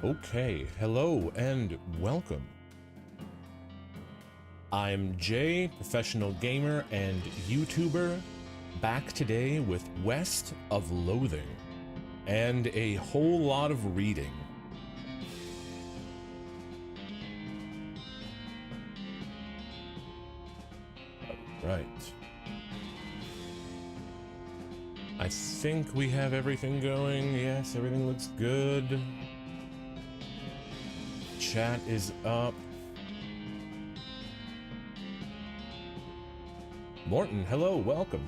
Okay, hello and welcome. I'm Jay, professional gamer and YouTuber, back today with West of Loathing, and a whole lot of reading. Right. I think we have everything going. Yes, everything looks good. Chat is up. Morton, hello, welcome.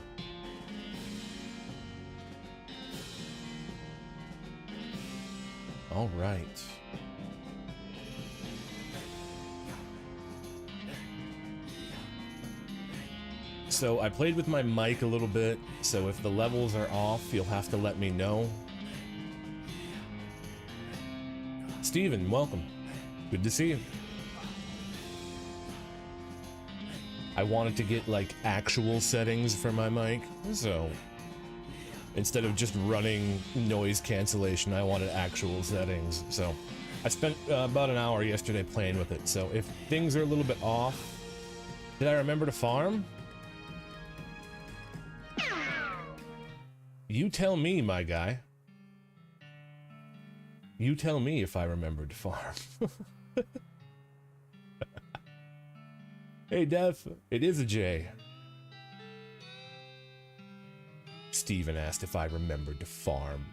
All right. So I played with my mic a little bit, so if the levels are off, you'll have to let me know. Steven, welcome. Good to see you. I wanted to get like actual settings for my mic, so instead of just running noise cancellation, I wanted actual settings. So I spent about an hour yesterday playing with it, so if things are a little bit off, did I remember to farm? You tell me, my guy. You tell me if I remembered to farm. Hey, Dev, it is a J. Steven asked if I remembered to farm.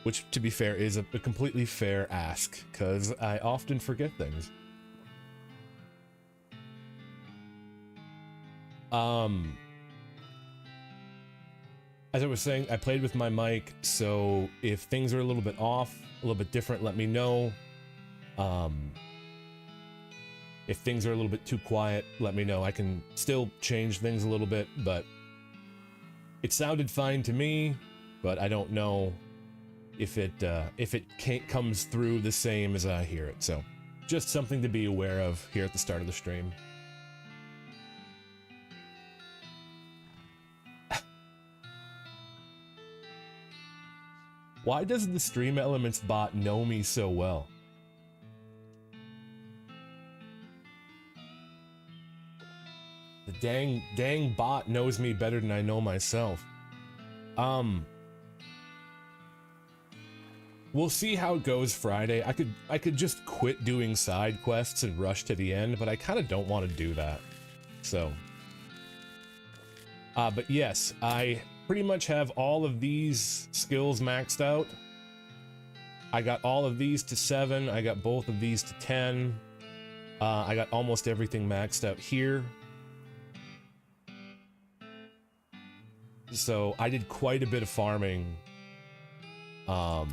Which, to be fair, is a completely fair ask, because I often forget things. As I was saying, I played with my mic, so if things are a little bit off, a little bit different, let me know. If things are a little bit too quiet, let me know. I can still change things a little bit, but it sounded fine to me, but I don't know if it comes through the same as I hear it. So just something to be aware of here at the start of the stream. Why does the Stream Elements bot know me so well? The dang bot knows me better than I know myself. We'll see how it goes Friday. I could just quit doing side quests and rush to the end, but I kind of don't want to do that. So, but yes, I pretty much have all of these skills maxed out. I got all of these to 7. I got both of these to 10. I got almost everything maxed out here. So I did quite a bit of farming off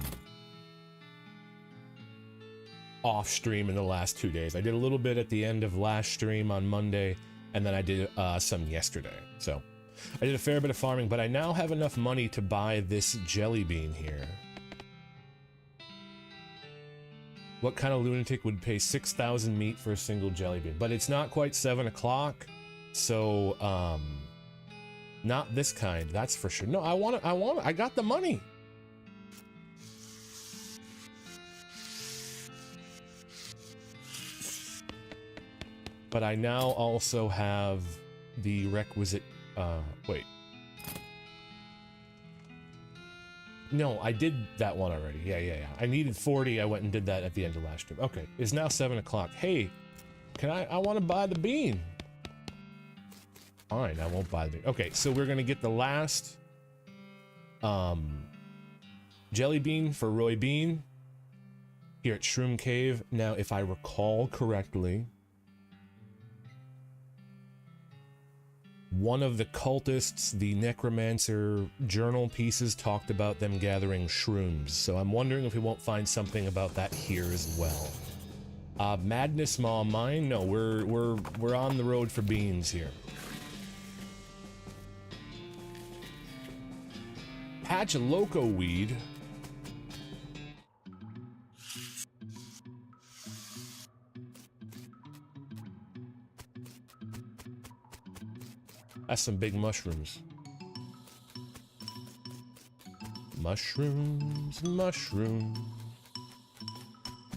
stream in the last 2 days. I did a little bit at the end of last stream on Monday, and then I did some yesterday. So I did a fair bit of farming, but I now have enough money to buy this jelly bean here. What kind of lunatic would pay 6,000 meat for a single jelly bean? But it's not quite 7 o'clock, so not this kind, that's for sure. No, I got the money. But I now also have the requisite, wait. No, I did that one already. Yeah. I needed 40, I went and did that at the end of last stream. Okay, it's now 7 o'clock. Hey, I want to buy the bean. Fine, I won't buy the bean. Okay, so we're gonna get the last jelly bean for Roy Bean here at Shroom Cave. Now, if I recall correctly, one of the cultists, the necromancer journal pieces, talked about them gathering shrooms, so I'm wondering if we won't find something about that here as well. Madness Maw mine? No, we're on the road for beans here. Patch Loco weed. That's some big mushrooms. Mushrooms, mushrooms.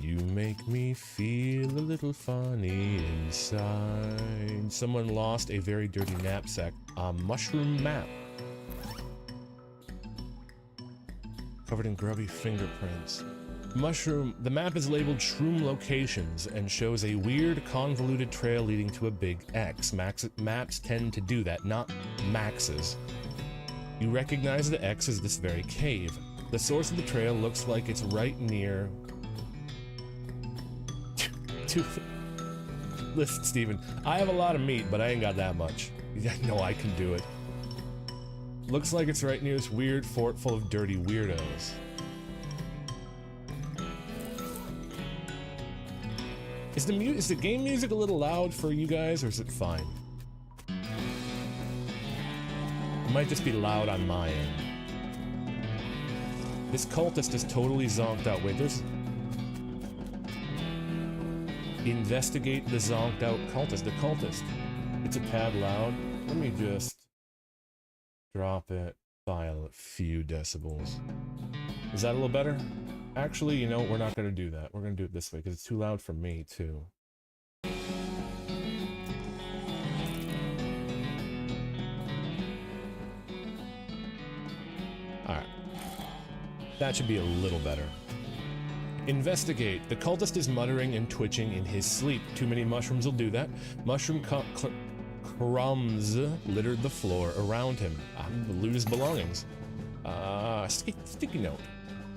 You make me feel a little funny inside. Someone lost a very dirty knapsack. A mushroom map. Covered in grubby fingerprints. The map is labeled Shroom Locations and shows a weird, convoluted trail leading to a big X. Maps tend to do that, not maxes. You recognize the X as this very cave. The source of the trail looks like it's right near... Listen, Steven, I have a lot of meat, but I ain't got that much. I know I can do it. Looks like it's right near this weird fort full of dirty weirdos. Is the game music a little loud for you guys, or is it fine? It might just be loud on my end. This cultist is totally zonked out. Wait, there's... Investigate the zonked out cultist. The cultist. It's a tad loud. Let me just drop it by a few decibels. Is that a little better? Actually, you know, we're not going to do that. We're going to do it this way because it's too loud for me, too. Alright. That should be a little better. Investigate. The cultist is muttering and twitching in his sleep. Too many mushrooms will do that. Mushroom crumbs littered the floor around him. Loot his belongings. Sticky note.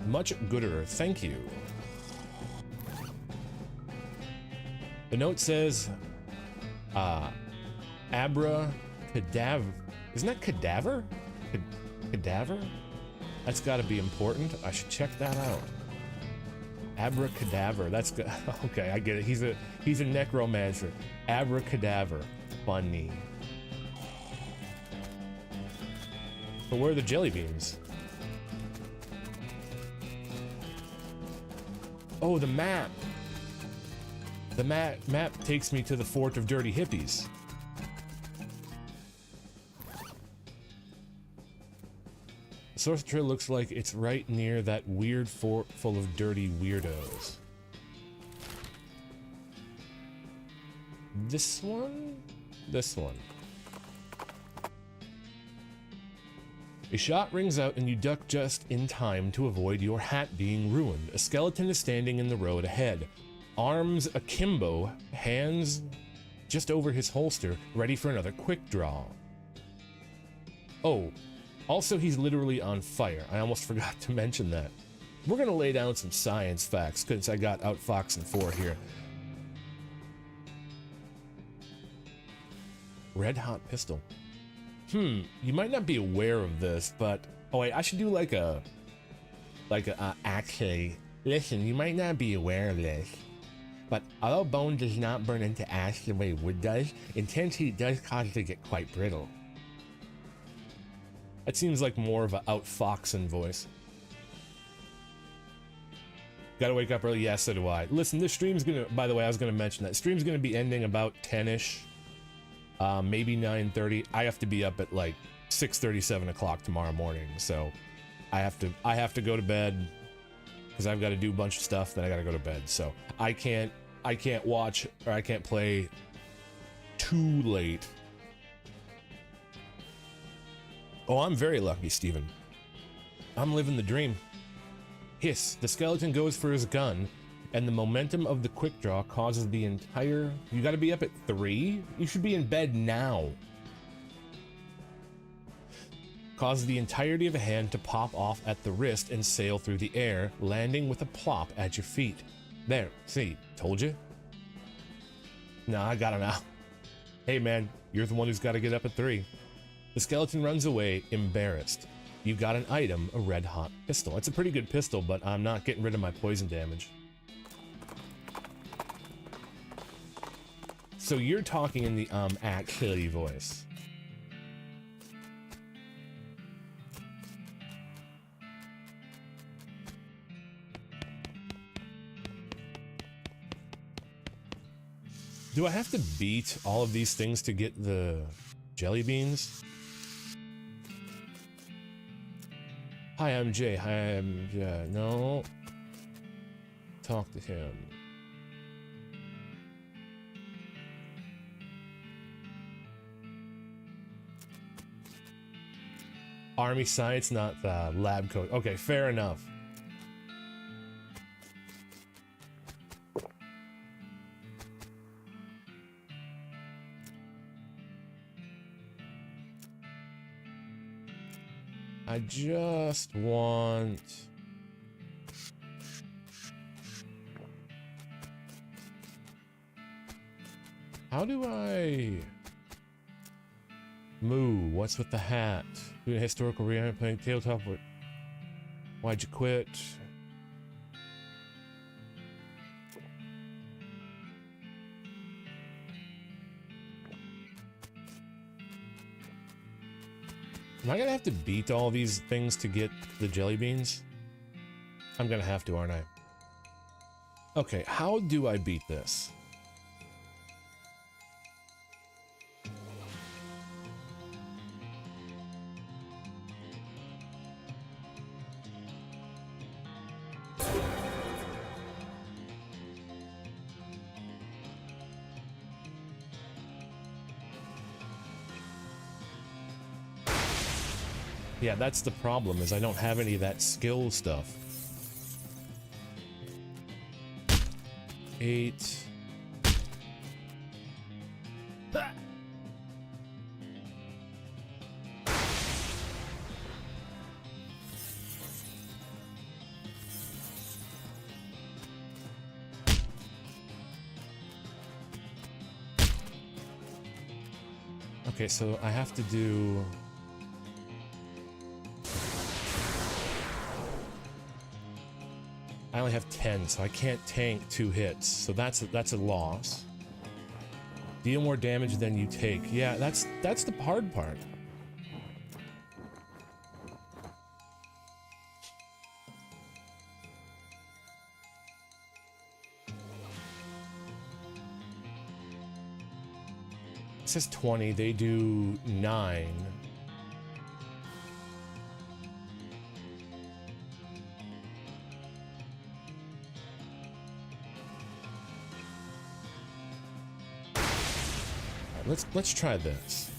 Much gooder, thank you. The note says, Abra Cadaver. Isn't that cadaver? Cadaver? That's gotta be important. I should check that out. Abracadaver. That's good. Okay, I get it. He's a necromancer. Abracadaver. Funny. But where are the jelly beans? Oh, the map. The map takes me to the fort of dirty hippies. The source of the trail looks like it's right near that weird fort full of dirty weirdos. This one? This one. A shot rings out and you duck just in time to avoid your hat being ruined. A skeleton is standing in the road ahead. Arms akimbo, hands just over his holster, ready for another quick draw. Oh, also he's literally on fire. I almost forgot to mention that. We're gonna lay down some science facts because I got outfoxing 4 here. Red hot pistol. You might not be aware of this, but oh wait, I should do like a actually. Listen, you might not be aware of this, but although bone does not burn into ash the way wood does, intense heat does cause it to get quite brittle. That seems like more of a outfoxing voice. Gotta wake up early. Yeah, so do I. Listen, this stream's gonna. By the way, I was gonna mention that stream's gonna be ending about 10ish. Maybe 9:30. I have to be up at like 6:30, 7 o'clock tomorrow morning, so I have to go to bed because I've got to do a bunch of stuff. Then I gotta go to bed, so I can't watch or I can't play too late. Oh, I'm very lucky, Steven. I'm living the dream. Hiss. The skeleton goes for his gun. And the momentum of the quick draw causes the entire... You gotta be up at 3? You should be in bed now. Causes the entirety of a hand to pop off at the wrist and sail through the air, landing with a plop at your feet. There, see, told you? Nah, I got it now. Hey man, you're the one who's gotta get up at 3. The skeleton runs away, embarrassed. You've got an item, a red hot pistol. It's a pretty good pistol, but I'm not getting rid of my poison damage. So you're talking in the actually voice. Do I have to beat all of these things to get the jelly beans? Hi, I'm Jay. Hi, I'm Jay. No. talk to him. Army science, not lab coat. Okay, fair enough. I just want... How do I... Moo, what's with the hat? Doing a historical reunion, playing tabletop. Why'd you quit? Am I gonna have to beat all these things to get the jelly beans? I'm gonna have to, aren't I? Okay, how do I beat this? Yeah, that's the problem, is I don't have any of that skill stuff. 8. Okay, so I have to do... I only have 10, so I can't tank 2 hits, so that's a loss. Deal more damage than you take. Yeah, that's the hard part. It says 20, they do 9. Let's try this.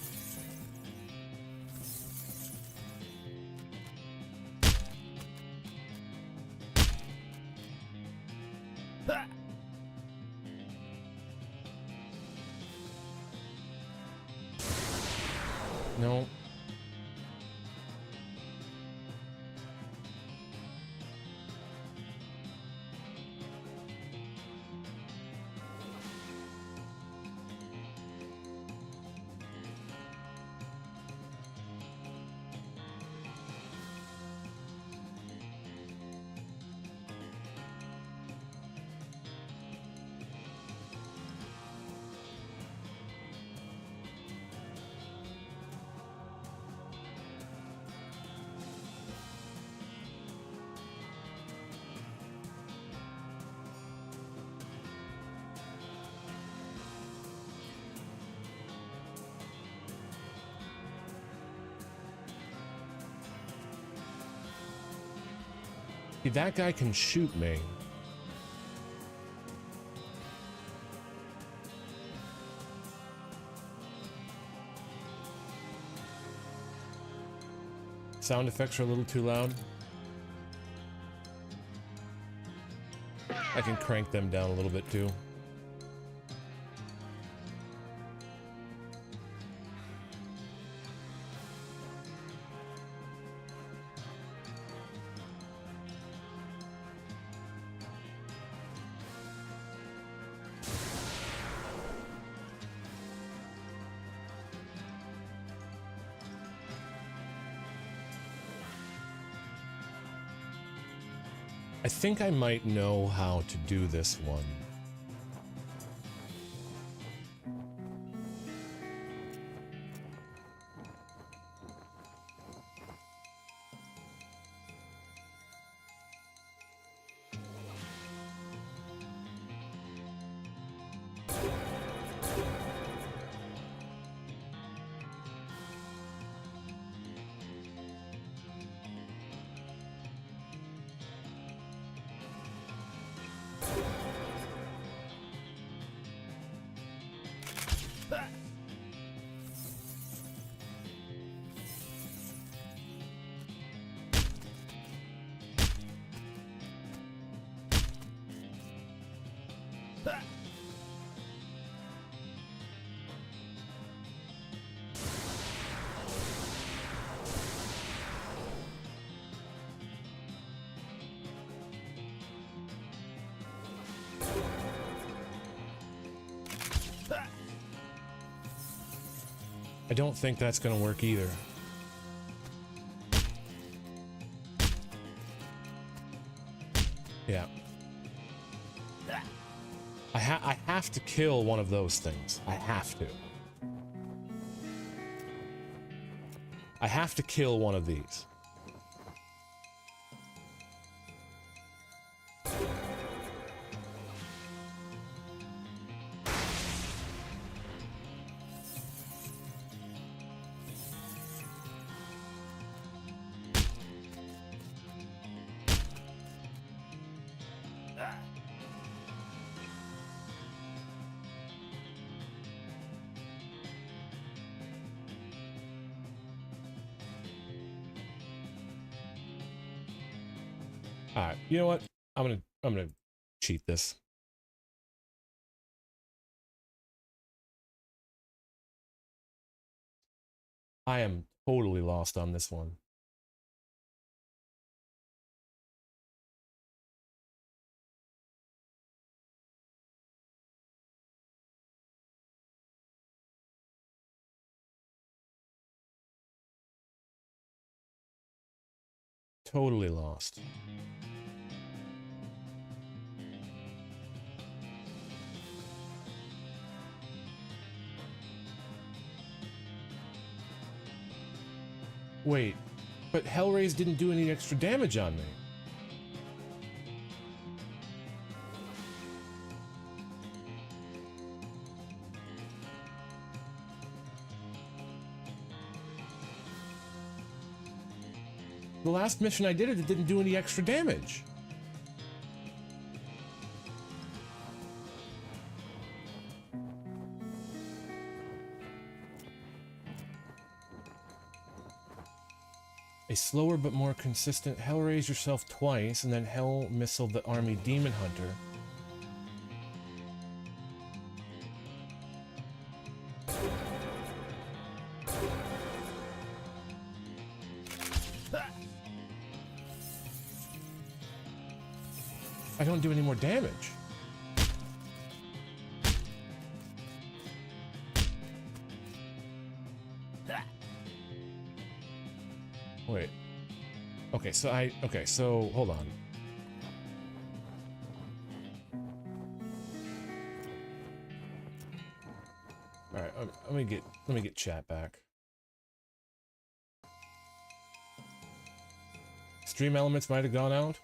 No. See, that guy can shoot me. Sound effects are a little too loud. I can crank them down a little bit too. I think I might know how to do this one. I don't think that's gonna work either. Yeah. I have to kill one of those things. I have to. I have to kill one of these. Alright, you know what? I'm gonna cheat this. I am totally lost on this one. Totally lost. Wait, but Hellraise didn't do any extra damage on me. The last mission I did it didn't do any extra damage. A slower but more consistent Hellraise yourself twice, and then Hell Missile the Army Demon Hunter. I don't do any more damage. Wait. Okay, so hold on. All right, let me get chat back. Stream elements might have gone out.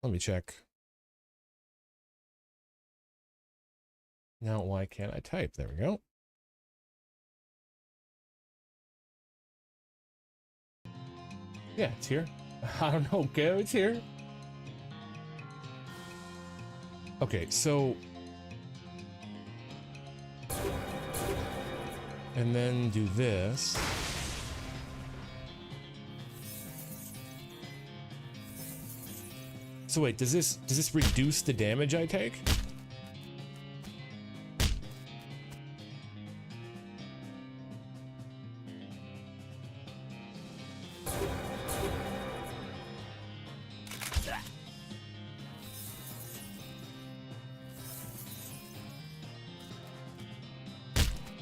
Let me check. Now, why can't I type? There we go. Yeah, it's here. I don't know, okay, it's here. Okay, so... And then do this. So wait, does this reduce the damage I take?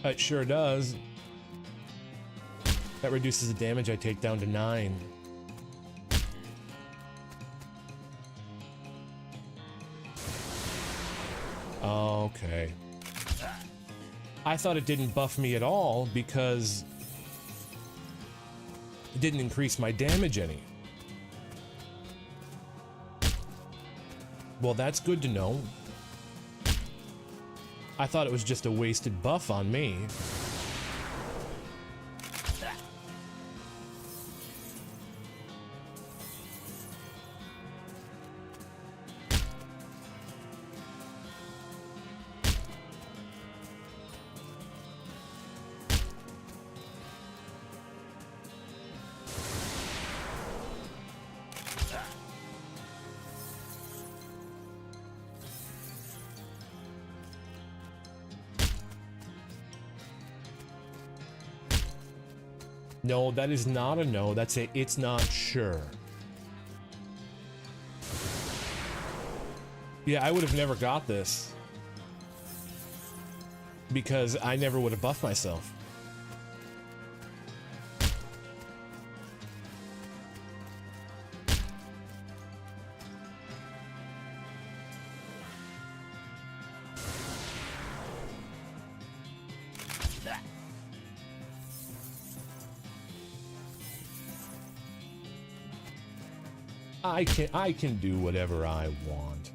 It sure does. That reduces the damage I take down to 9. Okay. I thought it didn't buff me at all because it didn't increase my damage any. Well, that's good to know. I thought it was just a wasted buff on me. No, that is not a no. That's a it's not sure. Yeah, I would have never got this. Because I never would have buffed myself. I can do whatever I want.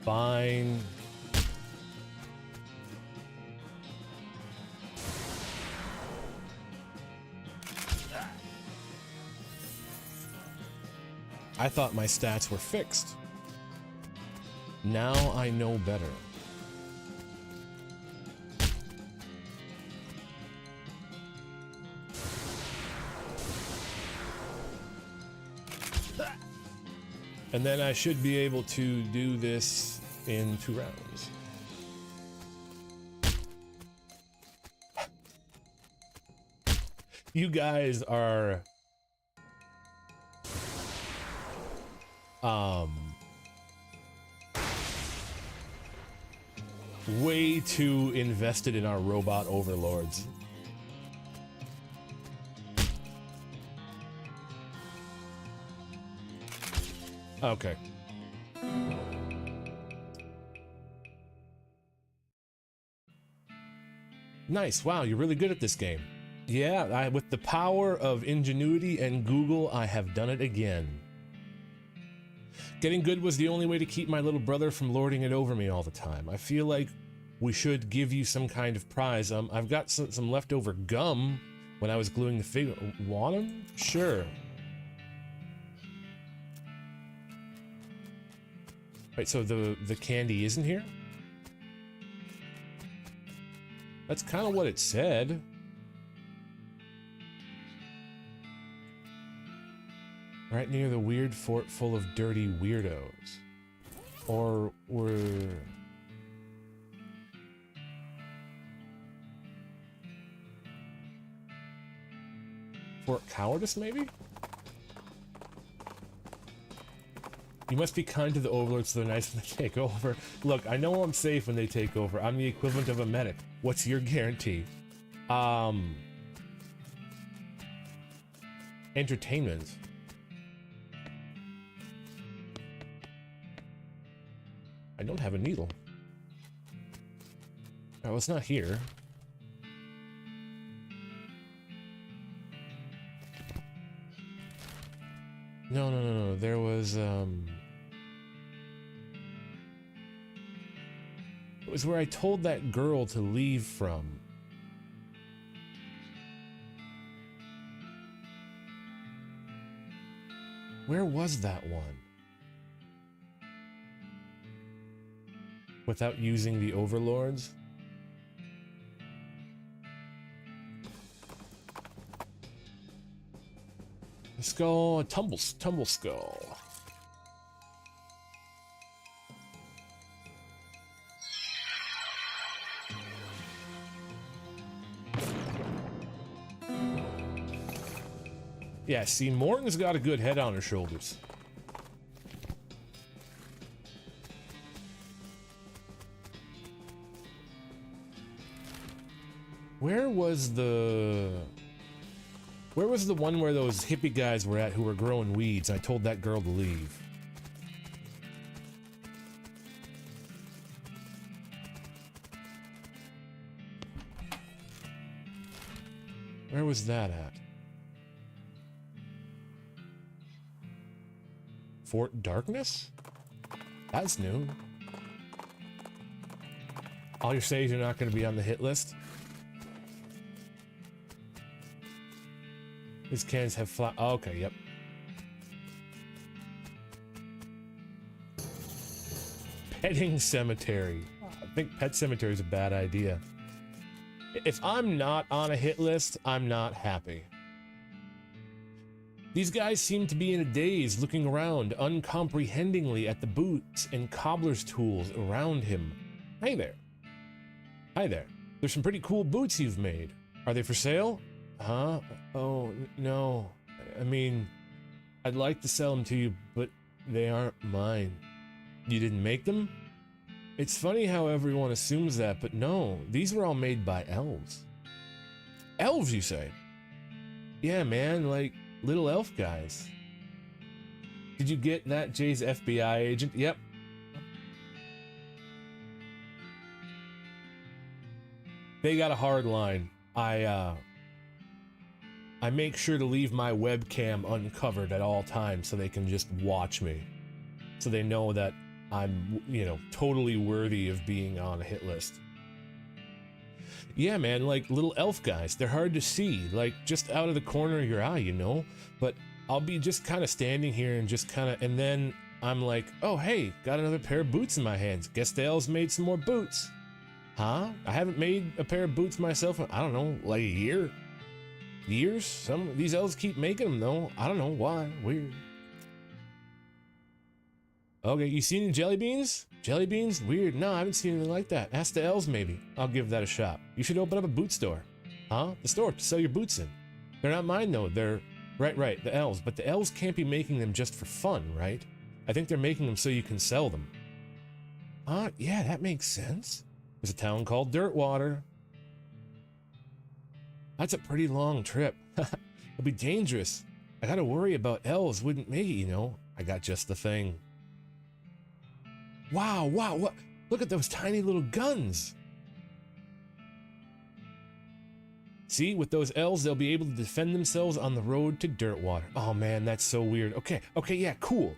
Fine. I thought my stats were fixed. Now I know better. And then I should be able to do this in 2 rounds. You guys are way too invested in our robot overlords. Okay. Nice. Wow, you're really good at this game. Yeah, with the power of ingenuity and Google, I have done it again. Getting good was the only way to keep my little brother from lording it over me all the time. I feel like we should give you some kind of prize. I've got some leftover gum when I was gluing the figure. Want them? Sure. Right, so the candy isn't here? That's kind of what it said. Right near the weird fort full of dirty weirdos. Or were... Fort Cowardice, maybe? You must be kind to the overlords so they're nice when they take over. Look, I know I'm safe when they take over. I'm the equivalent of a medic. What's your guarantee? Entertainment. I don't have a needle. Oh, it's not here. No. There was, it was where I told that girl to leave from. Where was that one? Without using the overlords? A skull, a tumble skull. Yeah, see, Morton's got a good head on her shoulders. Where was the one where those hippie guys were at who were growing weeds? I told that girl to leave. Where was that at? Fort Darkness? That's new. All your saves are not going to be on the hit list? These cans have flat. Oh, okay, yep. Petting cemetery. I think pet cemetery is a bad idea. If I'm not on a hit list, I'm not happy. These guys seem to be in a daze, looking around uncomprehendingly at the boots and cobbler's tools around him. Hey there. Hi there. There's some pretty cool boots you've made. Are they for sale? Huh? Oh, no. I mean, I'd like to sell them to you, but they aren't mine. You didn't make them? It's funny how everyone assumes that, but no, these were all made by elves. Elves, you say? Yeah, man, like little elf guys. Did you get that, Jay's FBI agent? Yep. They got a hard line. I make sure to leave my webcam uncovered at all times so they can just watch me. So they know that I'm, you know, totally worthy of being on a hit list. Yeah, man, like little elf guys. They're hard to see, like just out of the corner of your eye, you know? But I'll be just kind of standing here and just kind of, and then I'm like, oh, hey, got another pair of boots in my hands. Guess the elves made some more boots. Huh? I haven't made a pair of boots myself in, I don't know, like a year? Years? Some of these elves keep making them, though. I don't know why. Weird. Okay, you seen any jelly beans? Jelly beans? Weird. No, I haven't seen anything like that. Ask the elves, maybe. I'll give that a shot. You should open up a boot store. Huh? The store to sell your boots in. They're not mine, though. They're... Right, the elves. But the elves can't be making them just for fun, right? I think they're making them so you can sell them. Huh? Yeah, that makes sense. There's a town called Dirtwater. That's a pretty long trip. It'll be dangerous. I gotta worry about elves wouldn't make it, you know. I got just the thing. Wow, what? Look at those tiny little guns. See, with those elves, they'll be able to defend themselves on the road to Dirtwater. Oh man, that's so weird. Okay, yeah, cool.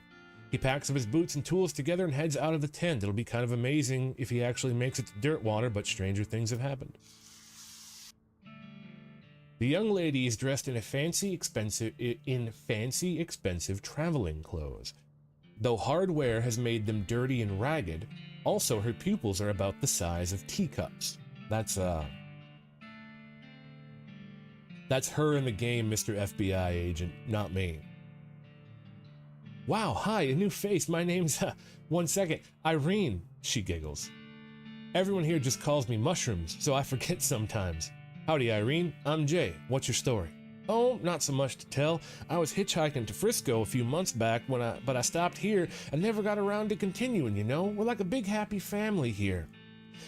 He packs up his boots and tools together and heads out of the tent. It'll be kind of amazing if he actually makes it to Dirtwater, but stranger things have happened. The young lady is dressed in fancy, expensive traveling clothes. Though hardware has made them dirty and ragged, also her pupils are about the size of teacups. That's her in the game, Mr. FBI agent, not me. Wow, hi, a new face. My name's, one second, Irene, she giggles. Everyone here just calls me Mushrooms, so I forget sometimes. Howdy, Irene. I'm Jay. What's your story? Oh, not so much to tell. I was hitchhiking to Frisco a few months back but I stopped here and never got around to continuing, you know? We're like a big happy family here.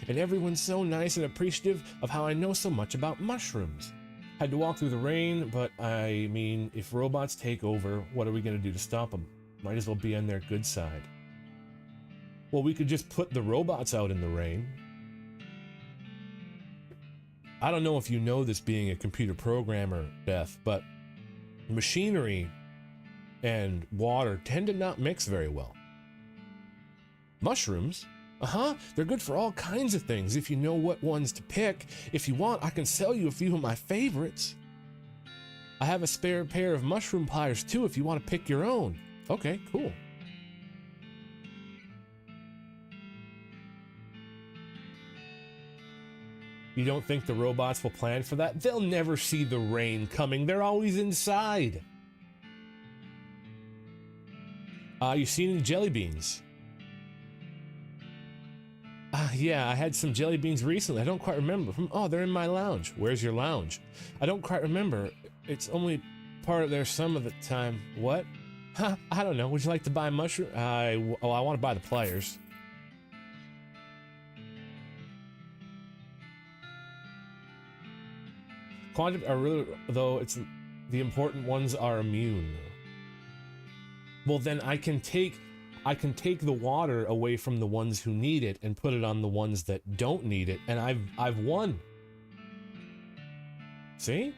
And everyone's so nice and appreciative of how I know so much about mushrooms. Had to walk through the rain, but I mean, if robots take over, what are we gonna do to stop them? Might as well be on their good side. Well, we could just put the robots out in the rain. I don't know if you know this being a computer programmer, Beth, but machinery and water tend to not mix very well. Mushrooms? They're good for all kinds of things if you know what ones to pick. If you want, I can sell you a few of my favorites. I have a spare pair of mushroom pliers too if you want to pick your own. Okay, cool. You don't think the robots will plan for that? They'll never see the rain coming. They're always inside. You seen any jelly beans? Yeah, I had some jelly beans recently. I don't quite remember. Oh, they're in my lounge. Where's your lounge? I don't quite remember. It's only part of there some of the time. What? I don't know. Would you like to buy mushroom? I want to buy the pliers. Quantum are really, though, it's the important ones are immune. Well, then I can take the water away from the ones who need it and put it on the ones that don't need it, and I've won. See?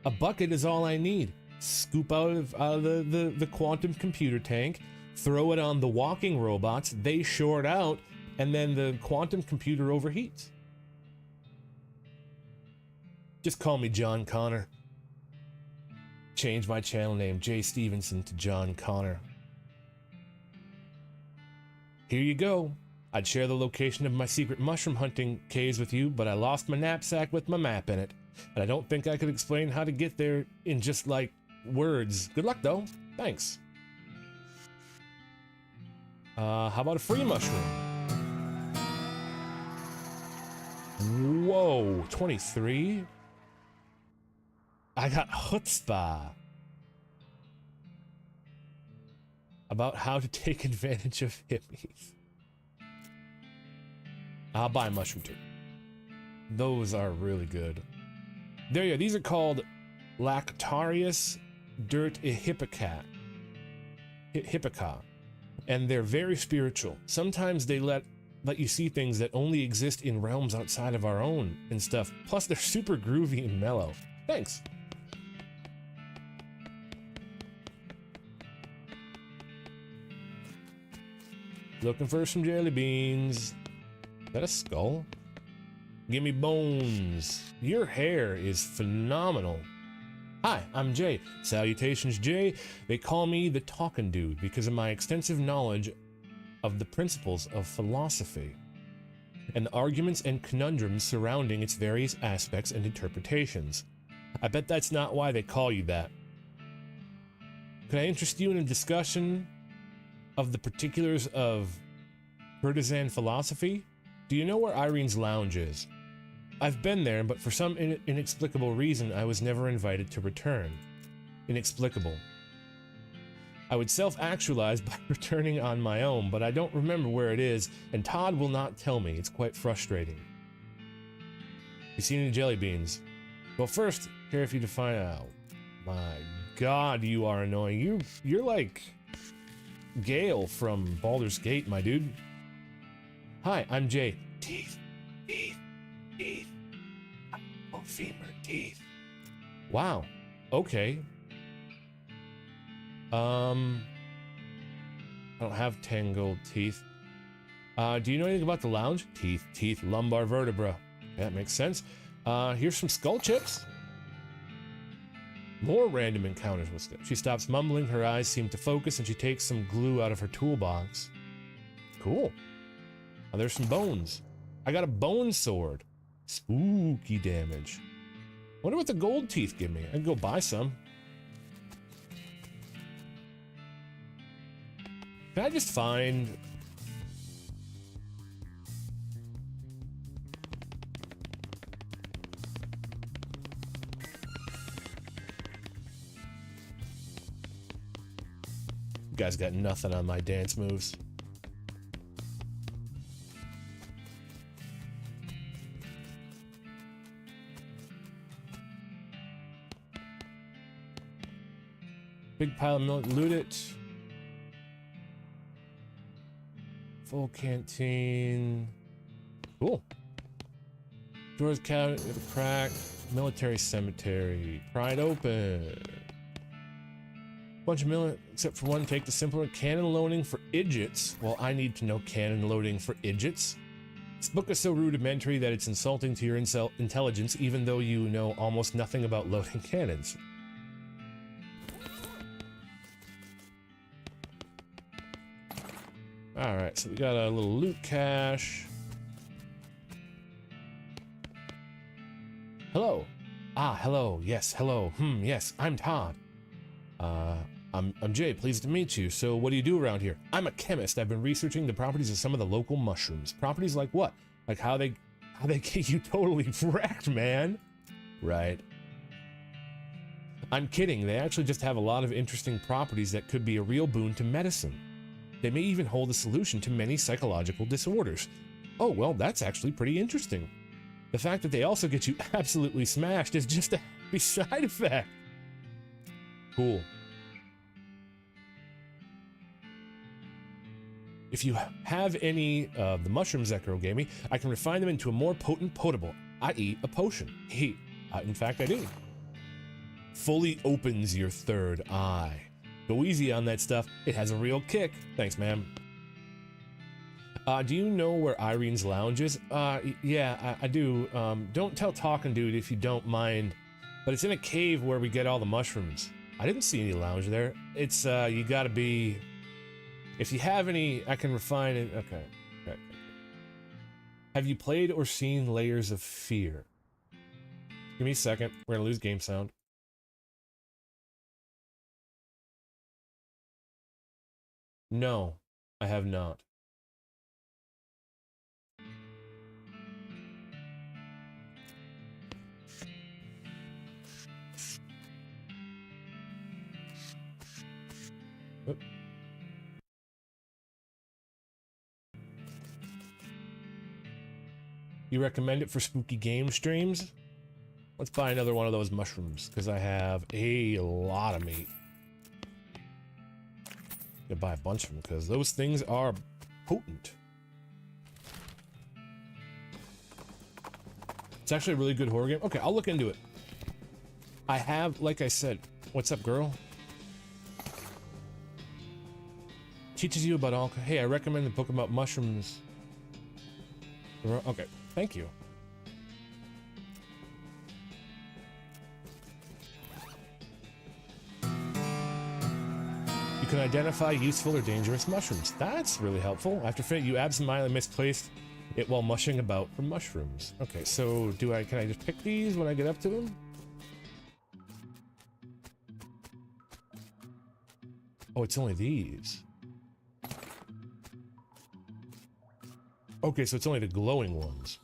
A bucket is all I need. Scoop out of the quantum computer tank, throw it on the walking robots, they short out, and then the quantum computer overheats. Just call me John Connor. Change my channel name, Jay Stevenson, to John Connor. Here you go. I'd share the location of my secret mushroom hunting caves with you, but I lost my knapsack with my map in it. And I don't think I could explain how to get there in just, like, words. Good luck, though. Thanks. How about a free mushroom? Whoa, 23? I got chutzpah. About how to take advantage of hippies. I'll buy a mushroom too. Those are really good. There you go. These are called Lactarius Dirt Hippica. And they're very spiritual. Sometimes they let you see things that only exist in realms outside of our own and stuff. Plus, they're super groovy and mellow. Thanks. Looking for some jelly beans. Is that a skull? Give me bones. Your hair is phenomenal. Hi, I'm Jay. Salutations, Jay. They call me the Talkin' Dude because of my extensive knowledge of the principles of philosophy and the arguments and conundrums surrounding its various aspects and interpretations. I bet that's not why they call you that. Could I interest you in a discussion of the particulars of courtesan philosophy? Do you know where Irene's Lounge is? I've been there, but for some inexplicable reason, I was never invited to return. Inexplicable. I would self-actualize by returning on my own, but I don't remember where it is, and Todd will not tell me. It's quite frustrating. You seen any jelly beans? Well, first, care if you define out. My God, you are annoying. You're like Gale from Baldur's Gate, my dude. Hi, I'm Jay. Teeth. Femur teeth. Wow. Okay. I don't have tangled teeth. Do you know anything about the lounge? Teeth, lumbar vertebra. Yeah, that makes sense. Here's some skull chips. More random encounters with stuff. She stops mumbling, her eyes seem to focus, and she takes some glue out of her toolbox. Cool. Oh, there's some bones. I got a bone sword. Spooky damage. Wonder what the gold teeth give me. I can go buy some. Can I just find... You guys got nothing on my dance moves. Big pile of milk, loot it. Full canteen. Cool. Doors cabinet with a crack. Military cemetery. Pried open. Bunch of millet, except for one. Take the simpler cannon loading for idiots. Well, I need to know cannon loading for idiots. This book is so rudimentary that it's insulting to your intelligence, even though you know almost nothing about loading cannons. Alright, so we got a little loot cache. Hello. Ah, hello. Yes, hello. Yes, I'm Todd. I'm Jay. Pleased to meet you. So what do you do around here? I'm a chemist. I've been researching the properties of some of the local mushrooms. Properties like what? Like how they get you totally wrecked, man. Right. I'm kidding. They actually just have a lot of interesting properties that could be a real boon to medicine. They may even hold a solution to many psychological disorders. Oh, well, that's actually pretty interesting. The fact that they also get you absolutely smashed is just a happy side effect. Cool. If you have any of the mushrooms that girl gave me, I can refine them into a more potent potable, i.e. a potion. In fact, I do. Fully opens your third eye. Go easy on that stuff. It has a real kick. Thanks, ma'am. Do you know where Irene's Lounge is? Yeah, I do. Don't tell Talkin' Dude if you don't mind. But it's in a cave where we get all the mushrooms. I didn't see any lounge there. It's, you gotta be... If you have any, I can refine it. Okay. Have you played or seen Layers of Fear? Give me a second. We're gonna lose game sound. No, I have not. Oop. You recommend it for spooky game streams? Let's buy another one of those mushrooms, because I have a lot of meat. Gonna buy a bunch of them, because those things are potent. It's actually a really good horror game. Okay, I'll look into it. I have, like I said, what's up, girl? Teaches you about all. Hey, I recommend the book about mushrooms. Okay, thank you. You can identify useful or dangerous mushrooms. That's really helpful. After you absentmindedly misplaced it while mushing about for mushrooms. Okay, so can I just pick these when I get up to them? Oh, it's only these. Okay, so it's only the glowing ones.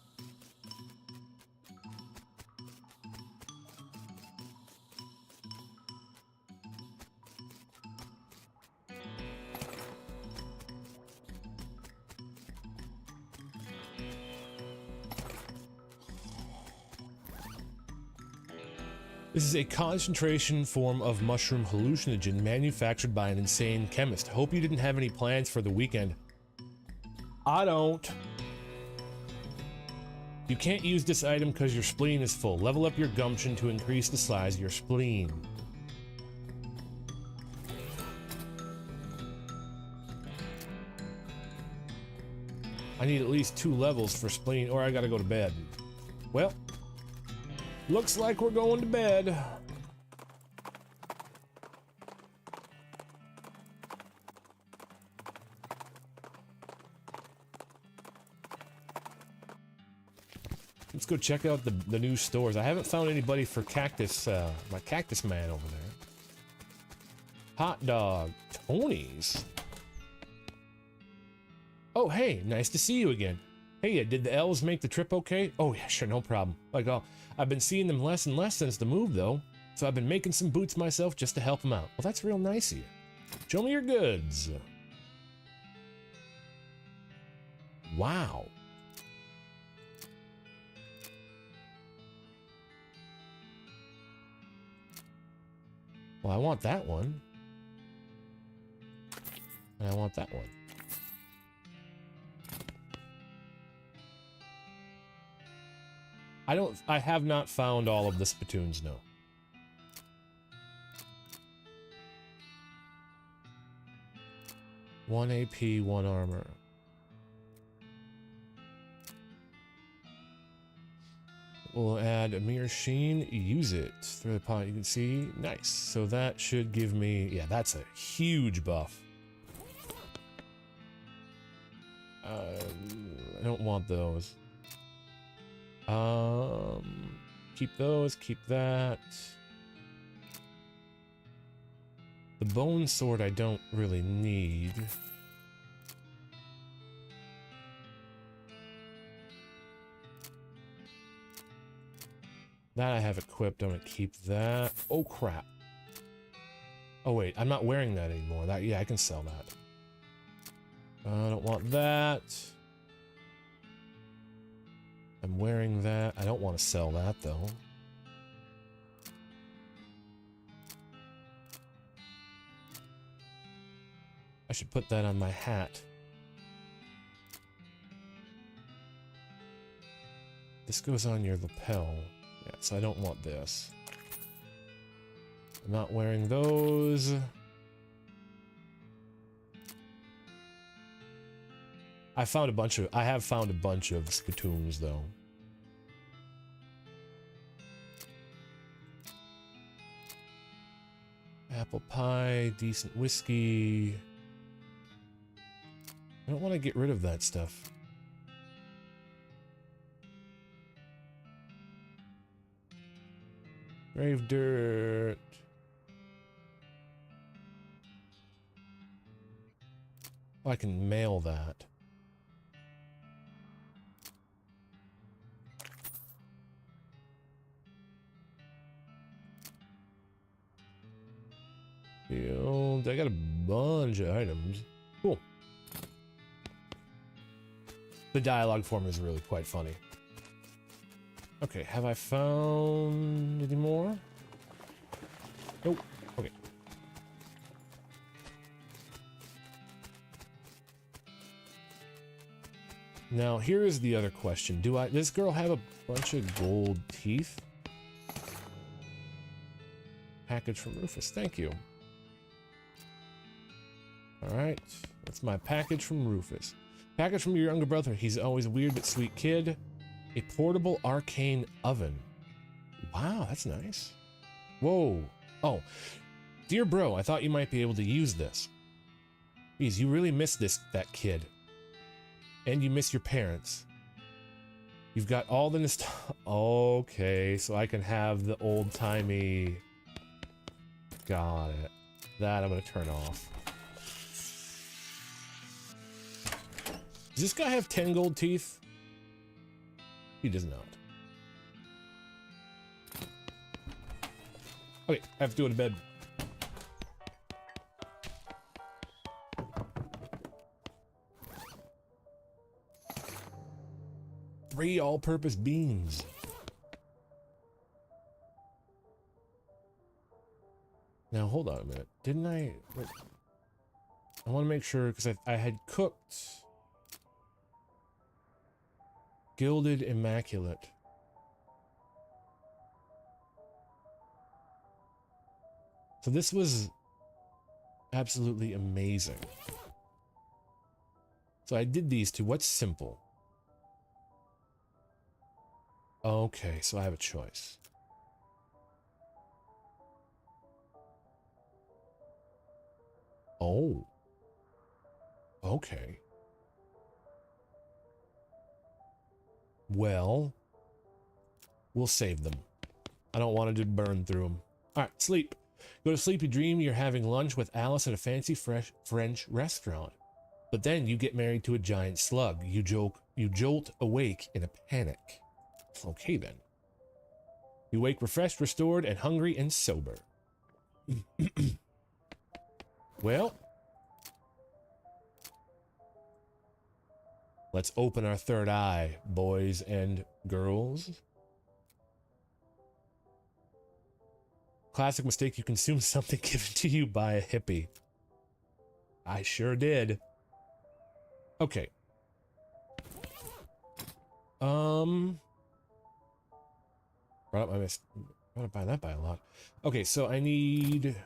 This is a concentration form of mushroom hallucinogen manufactured by an insane chemist. Hope you didn't have any plans for the weekend. I don't. You can't use this item because your spleen is full. Level up your gumption to increase the size of your spleen. I need at least 2 levels for spleen, or I gotta go to bed. Well, looks like we're going to bed. Let's go check out the new stores. I haven't found anybody for cactus, my cactus man over there. Hot dog. Tony's. Oh, hey, nice to see you again. Hey, did the elves make the trip okay? Oh, yeah, sure, no problem. Like, I've been seeing them less and less since the move, though. So I've been making some boots myself just to help them out. Well, that's real nice of you. Show me your goods. Wow. Well, I want that one. And I want that one. I have not found all of the spittoons, no. One AP, 1 armor. We'll add a mirror sheen, use it. Through the pot, you can see, nice. So that should give me, yeah, that's a huge buff. I don't want those. Keep those, keep that. The bone sword I don't really need. That I have equipped, I'm gonna keep that. Oh crap. Oh wait, I'm not wearing that anymore. Yeah, I can sell that. I don't want that. I'm wearing that. I don't want to sell that though. I should put that on my hat. This goes on your lapel. Yeah, so I don't want this. I'm not wearing those. I have found a bunch of spittoons though. Apple pie, decent whiskey. I don't want to get rid of that stuff. Grave dirt. Oh, I can mail that. Field. I got a bunch of items. Cool. The dialogue form is really quite funny. Okay, have I found any more? Nope. Okay. Now, here is the other question. Does this girl have a bunch of gold teeth? Package from Rufus. Thank you. Alright. That's my package from Rufus. Package from your younger brother. He's always a weird but sweet kid. A portable arcane oven. Wow, that's nice. Whoa. Oh. Dear bro, I thought you might be able to use this. Geez, you really miss that kid. And you miss your parents. You've got all the nostalgia. Okay, so I can have the old-timey... Got it. That I'm gonna turn off. Does this guy have 10 gold teeth? He does not. Okay, I have to go to bed. Three all-purpose beans. Now, hold on a minute. Didn't I... Wait. I want to make sure, because I had cooked... Gilded Immaculate. So this was absolutely amazing. So I did these two. What's simple? Okay, so I have a choice. Oh. Okay. Well, we'll save them. I don't want to burn through them. Alright, sleep. Go to sleep, you dream you're having lunch with Alice at a fancy fresh French restaurant. But then you get married to a giant slug. You jolt awake in a panic. Okay then. You wake refreshed, restored, and hungry and sober. Well, let's open our third eye, boys and girls. Classic mistake, you consume something given to you by a hippie. I sure did. Okay. Brought up my miss. Brought up by that by a lot. Okay, so I need...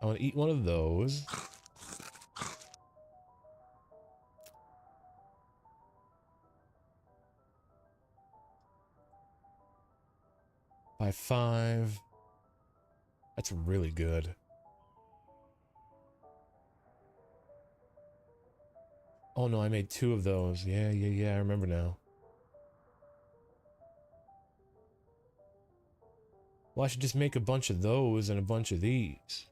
I want to eat one of those. By 5. That's really good. Oh no, I made 2 of those. Yeah, I remember now. Well, I should just make a bunch of those and a bunch of these.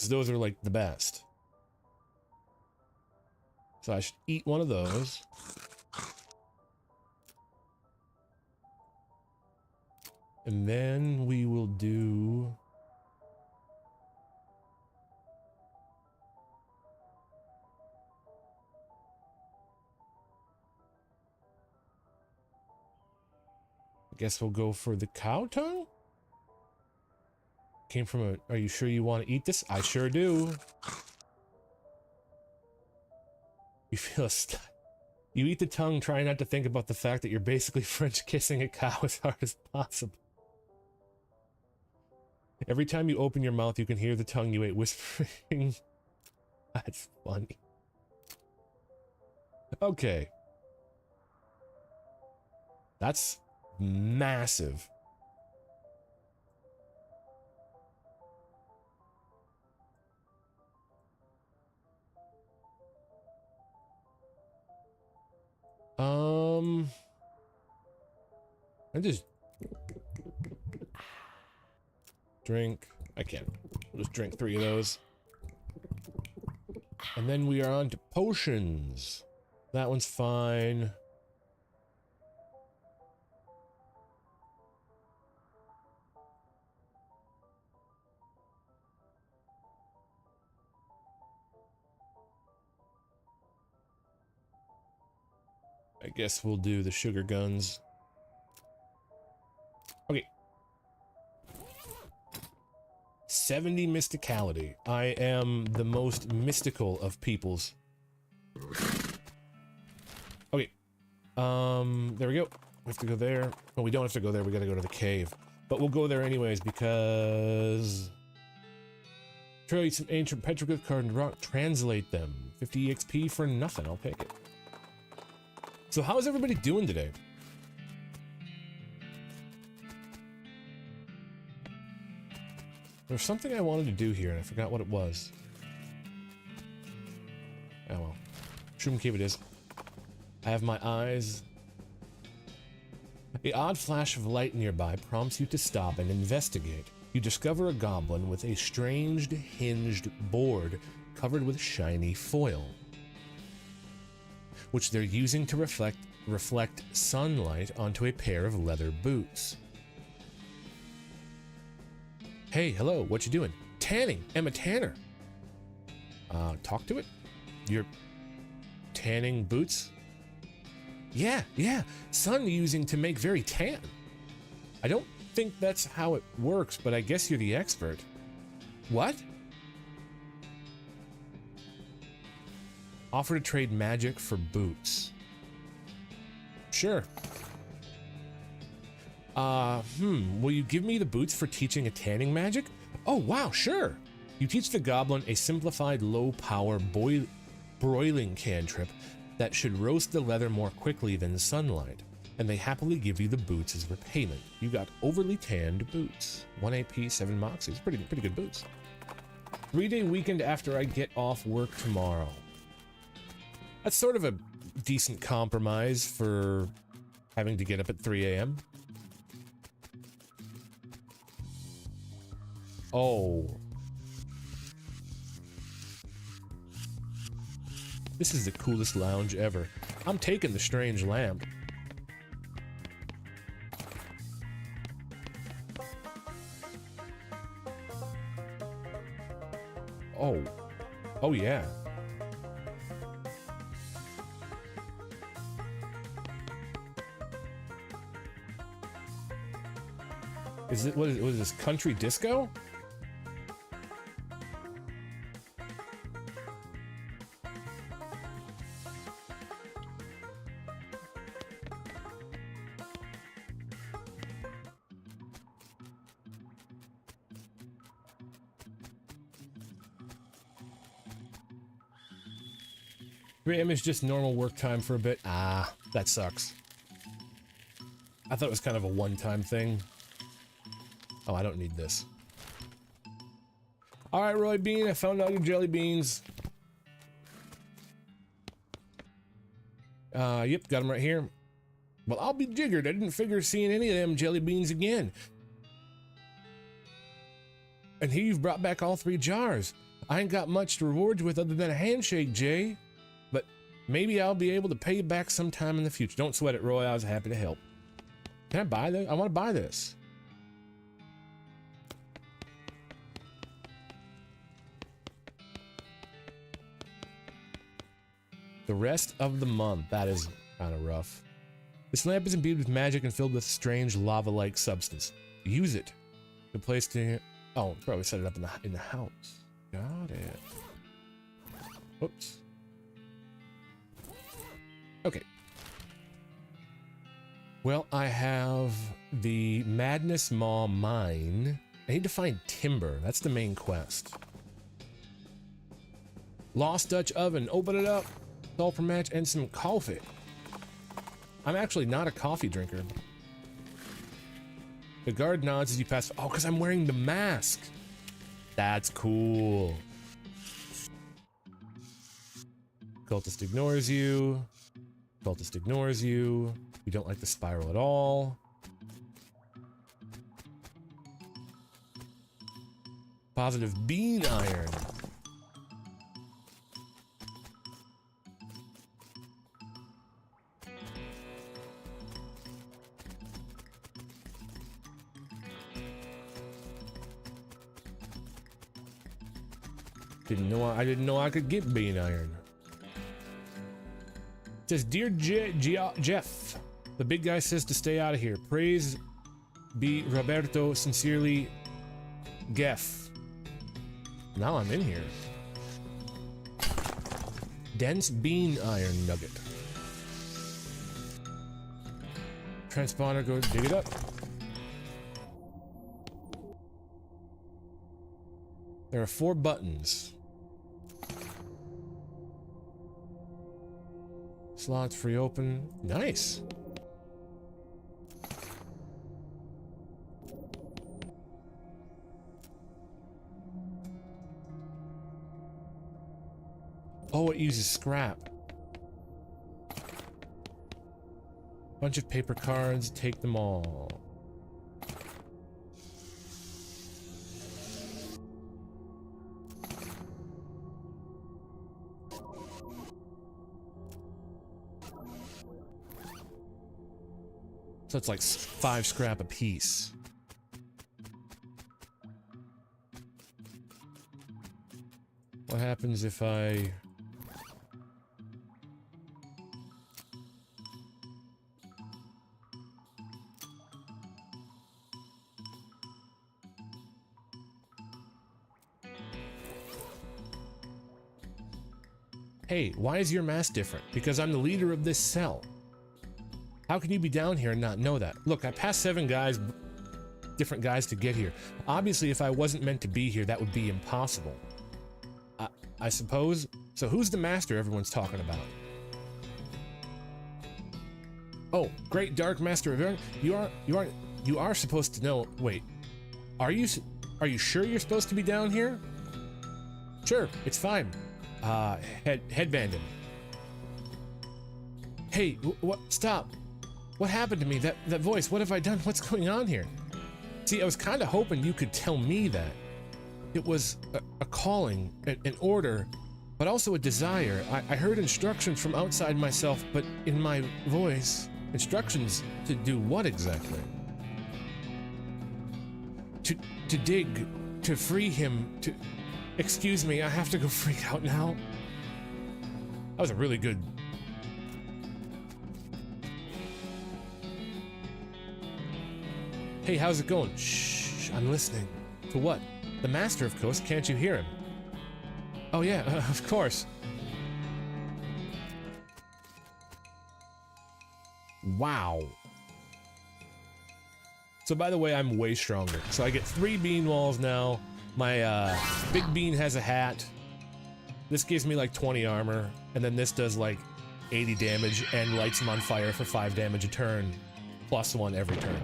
Those are like the best. So I should eat one of those. And then we will do... I guess we'll go for the cow tongue? Came from a... Are you sure you want to eat this? I sure do. You feel you eat the tongue, trying not to think about the fact that you're basically French kissing a cow as hard as possible. Every time you open your mouth, you can hear the tongue you ate whispering That's funny. Okay. That's massive. I just drink. I can't. I'll just drink 3 of those. And then we are on to potions. That one's fine. I guess we'll do the sugar guns. Okay. 70 mysticality. I am the most mystical of peoples. Okay. There we go. We have to go there. Oh, we don't have to go there. We gotta go to the cave. But we'll go there anyways because... Trade some ancient petroglyph card and rock. Translate them. 50 EXP for nothing. I'll take it. So how is everybody doing today? There's something I wanted to do here, and I forgot what it was. Oh well. Shroom Cave it is. I have my eyes. The odd flash of light nearby prompts you to stop and investigate. You discover a goblin with a strange hinged board covered with shiny foil, which they're using to reflect sunlight onto a pair of leather boots. Hey, hello, what you doing? Tanning, I'm a tanner. Talk to it? You're tanning boots? Yeah, sun using to make very tan. I don't think that's how it works, but I guess you're the expert. What? Offer to trade magic for boots. Sure. Will you give me the boots for teaching a tanning magic? Oh, wow, sure. You teach the goblin a simplified low-power broiling cantrip that should roast the leather more quickly than sunlight, and they happily give you the boots as repayment. You got overly tanned boots. 1 AP, 7 moxies. Pretty good boots. 3-day weekend after I get off work tomorrow. That's sort of a decent compromise for having to get up at 3 a.m. Oh. This is the coolest lounge ever. I'm taking the strange lamp. Oh. Oh yeah. Is it, what is this, country disco? AM is just normal work time for a bit. Ah, that sucks. I thought it was kind of a one-time thing. Oh, I don't need this. Alright, Roy Bean, I found all your jelly beans. Yep, got them right here. Well, I'll be jiggered. I didn't figure seeing any of them jelly beans again. And here you've brought back all 3 jars. I ain't got much to reward you with other than a handshake, Jay. But maybe I'll be able to pay you back sometime in the future. Don't sweat it, Roy. I was happy to help. Can I buy this? I want to buy this. The rest of the month. That is kind of rough. This lamp is imbued with magic and filled with strange lava-like substance. Use it. The place to... Oh, probably set it up in the house. Got it. Whoops. Okay. Well, I have the Madness Maw mine. I need to find timber. That's the main quest. Lost Dutch oven. Open it up. Sulfur match and some coffee. I'm actually not a coffee drinker. The guard nods as you pass. Oh, because I'm wearing the mask. That's cool. Cultist ignores you. Cultist ignores you. You don't like the spiral at all. Positive bean iron. I didn't know I could get bean iron. It says, Dear Jeff, the big guy says to stay out of here. Praise be Roberto, sincerely, Geff. Now I'm in here. Dense bean iron nugget. Transponder, go dig it up. There are 4 buttons. Slots free open. Nice. Oh, it uses scrap. Bunch of paper cards, take them all. So it's like 5 scrap a piece. What happens if I... Hey, why is your mask different? Because I'm the leader of this cell. How can you be down here and not know that? Look, I passed 7 guys, different guys to get here. Obviously, if I wasn't meant to be here, that would be impossible. I suppose. So who's the master everyone's talking about? Oh, great dark master of everything. You are supposed to know. Wait, are you sure you're supposed to be down here? Sure, it's fine. Headband him. Hey, what? Stop. What happened to me? That voice, what have I done? What's going on here? See, I was kind of hoping you could tell me that. It was a calling, an order, but also a desire. I heard instructions from outside myself, but in my voice. Instructions to do what exactly? To dig, to free him, to... Excuse me, I have to go freak out now. That was a really good... Hey, how's it going? Shh, I'm listening. To what? The master, of course. Can't you hear him? Oh yeah, of course. Wow. So by the way, I'm way stronger. So I get 3 bean walls now. My big bean has a hat. This gives me like 20 armor. And then this does like 80 damage and lights him on fire for 5 damage a turn. +1 every turn.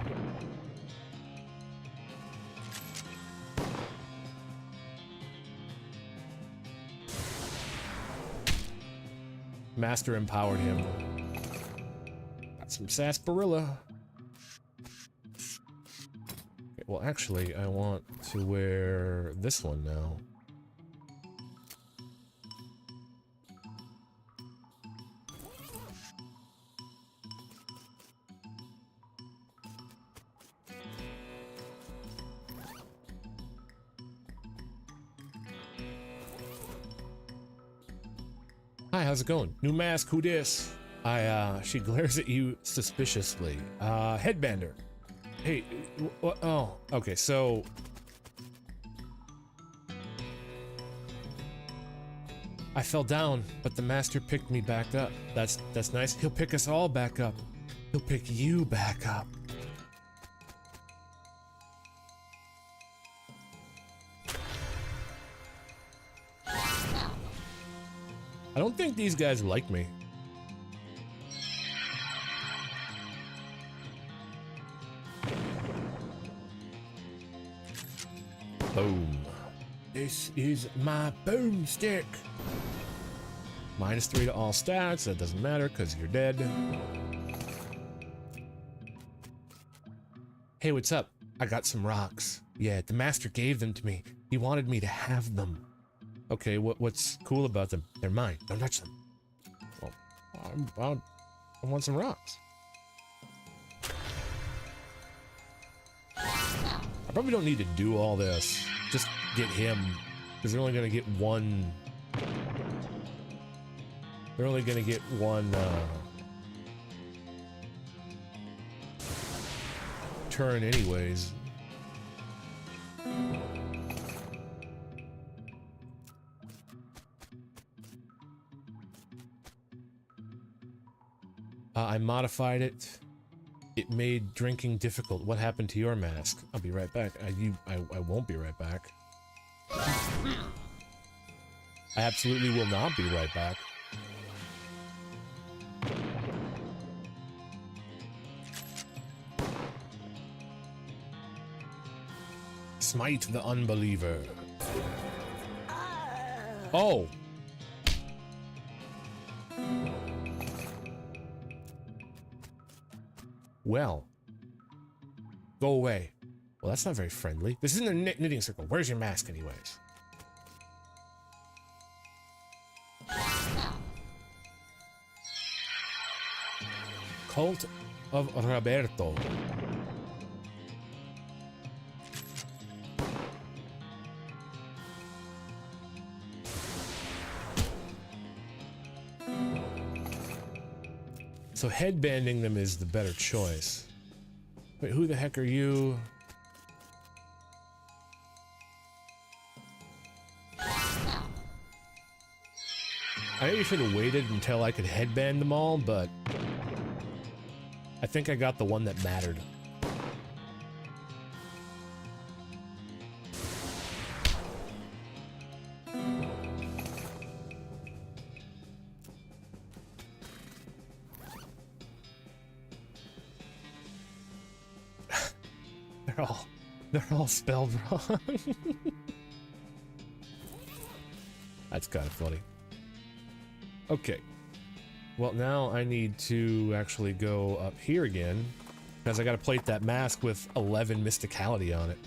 Master empowered him. Got some sarsaparilla. Okay, well, actually, I want to wear this one now. Hi, how's it going? New mask, who dis? She glares at you suspiciously. Headbander. Hey, oh, okay, so... I fell down, but the master picked me back up. That's nice. He'll pick us all back up. He'll pick you back up. I don't think these guys like me. Boom. This is my boomstick. -3 to all stats. That doesn't matter because you're dead. Hey, what's up? I got some rocks. Yeah, the master gave them to me. He wanted me to have them. Okay, what's cool about them? They're mine. Don't touch them. Well, I want some rocks. I probably don't need to do all this. Just get him. Because they're only going to get one... They're only going to get one, turn anyways. I modified it. It made drinking difficult. What happened to your mask? I'll be right back. I won't be right back. I absolutely will not be right back. Smite the unbeliever. Oh. Well. Go away. Well, that's not very friendly. This isn't a knitting circle. Where's your mask anyways? Cult of Roberto. So headbanding them is the better choice. Wait, who the heck are you? I know you should have waited until I could headband them all, but I think I got the one that mattered. They're all spelled wrong. That's kind of funny. Okay. Well, now I need to actually go up here again, because I gotta plate that mask with 11 mysticality on it.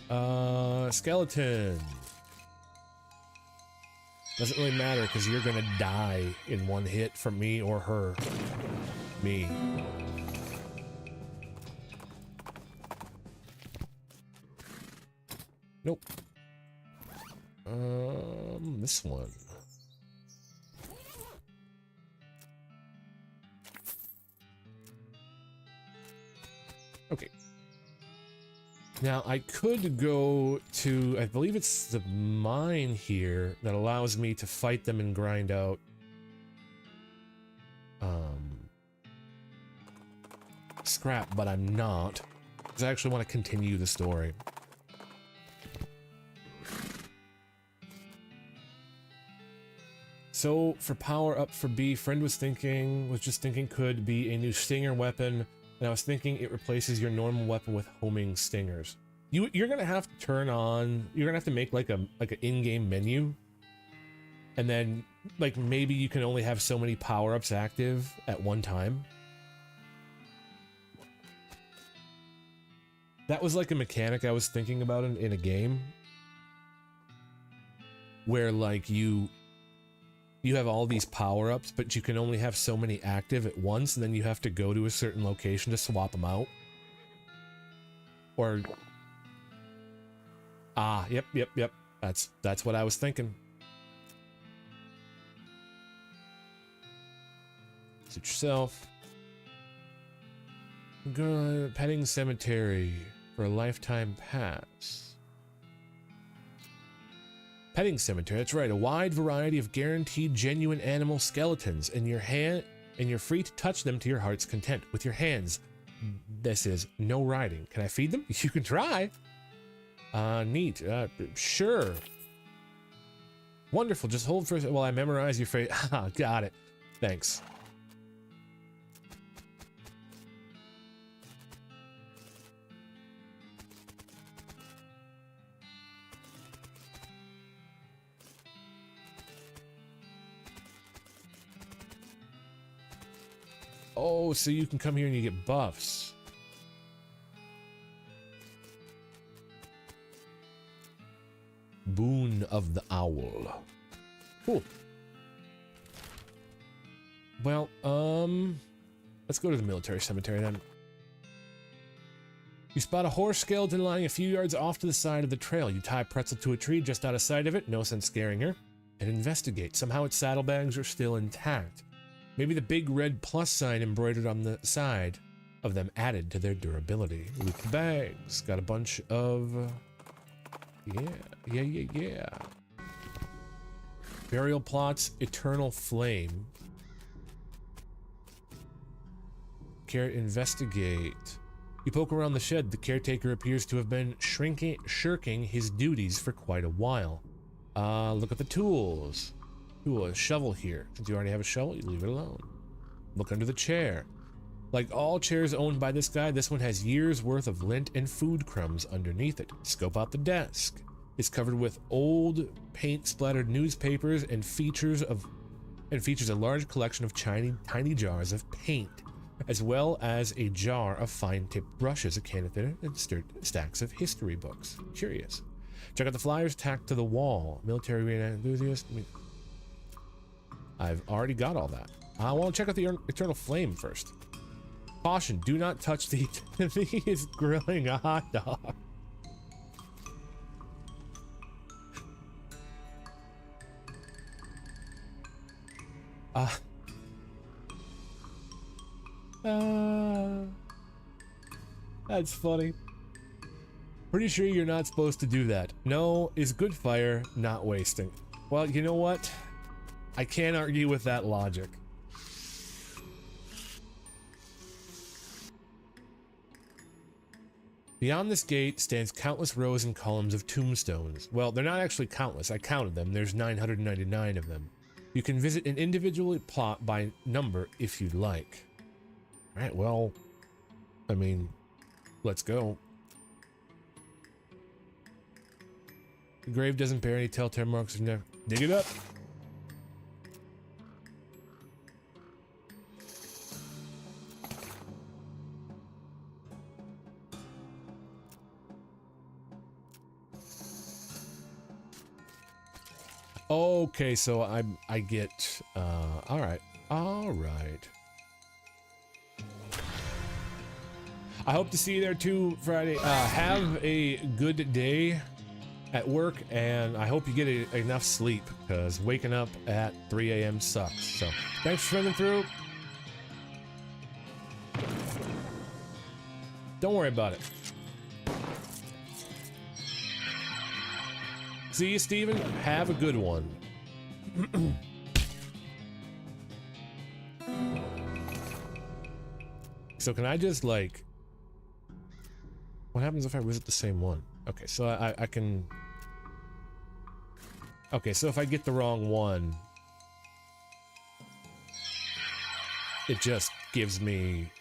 Skeleton. Doesn't really matter, because you're gonna die in one hit from me or her. Me. Nope. This one. Okay. Now, I could go to, I believe it's the mine here that allows me to fight them and grind out scrap, but I'm not, because I actually want to continue the story. So, for power up for B, friend was just thinking could be a new stinger weapon, and I was thinking it replaces your normal weapon with homing stingers. You're gonna have to turn on, you're gonna have to make like an in-game menu, and then like maybe you can only have so many power-ups active at one time. That was like a mechanic I was thinking about in a game, where like you have all these power-ups, but you can only have so many active at once, and then you have to go to a certain location to swap them out. Or... Ah, yep. That's what I was thinking. Suit yourself. Go to Petting Cemetery for a lifetime pass. Petting Cemetery, that's right, a wide variety of guaranteed genuine animal skeletons in your hand, and you're free to touch them to your heart's content with your hands. This is no riding. Can I feed them? You can try. Neat. Sure. Wonderful. Just hold for while I memorize your phrase. Haha, got it. Thanks. Oh, so you can come here and you get buffs. Boon of the Owl. Cool. Well, let's go to the military cemetery then. You spot a horse skeleton lying a few yards off to the side of the trail. You tie Pretzel to a tree just out of sight of it, no sense scaring her, and investigate. Somehow its saddlebags are still intact. Maybe the big red plus sign embroidered on the side of them added to their durability. Loot the bags. Got a bunch of... Yeah. Burial plots, eternal flame. Investigate. You poke around the shed. The caretaker appears to have been shirking his duties for quite a while. Look at the tools. Ooh, a shovel here. Since you already have a shovel, you leave it alone. Look under the chair. Like all chairs owned by this guy, this one has years worth of lint and food crumbs underneath it. Scope out the desk. It's covered with old paint-splattered newspapers and features a large collection of tiny jars of paint, as well as a jar of fine-tipped brushes, a can of thinner, and stacks of history books. Curious. Check out the flyers tacked to the wall. Military reenactment enthusiast. I've already got all that. I want to check out the eternal flame first. Caution, do not touch the... He is grilling a hot dog. That's funny. Pretty sure you're not supposed to do that. No is good fire, not wasting. Well, you know what? I can't argue with that logic. Beyond this gate stands countless rows and columns of tombstones. Well, they're not actually countless. I counted them. There's 999 of them. You can visit an individually plot by number if you'd like. All right, well, I mean, let's go. The grave doesn't bear any telltale marks of never. Dig it up. Okay, so I get all right. I hope to see you there too Friday. Have a good day at work, and I hope you get enough sleep, because waking up at 3 a.m. sucks. So thanks for swimming through. Don't worry about it. See you, Steven. Have a good one. So can I just, like... What happens if I visit the same one? Okay, so I can... Okay, so if I get the wrong one... It just gives me...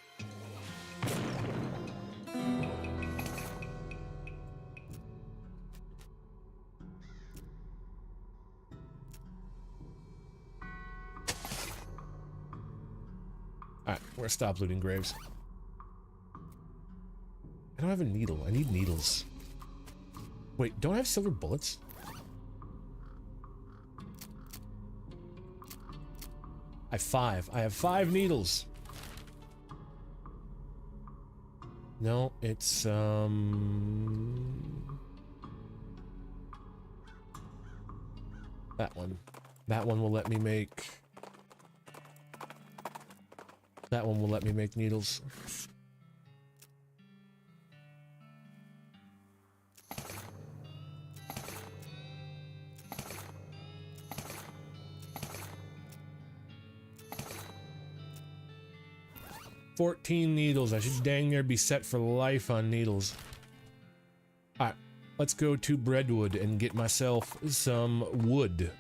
Alright, we're gonna stop looting graves. I don't have a needle. I need needles. Wait, don't I have silver bullets? I have 5. I have 5 needles. No, it's that one. That one will let me make... That one will let me make needles. $14 needles. I should dang near be set for life on needles. Alright, let's go to Breadwood and get myself some wood.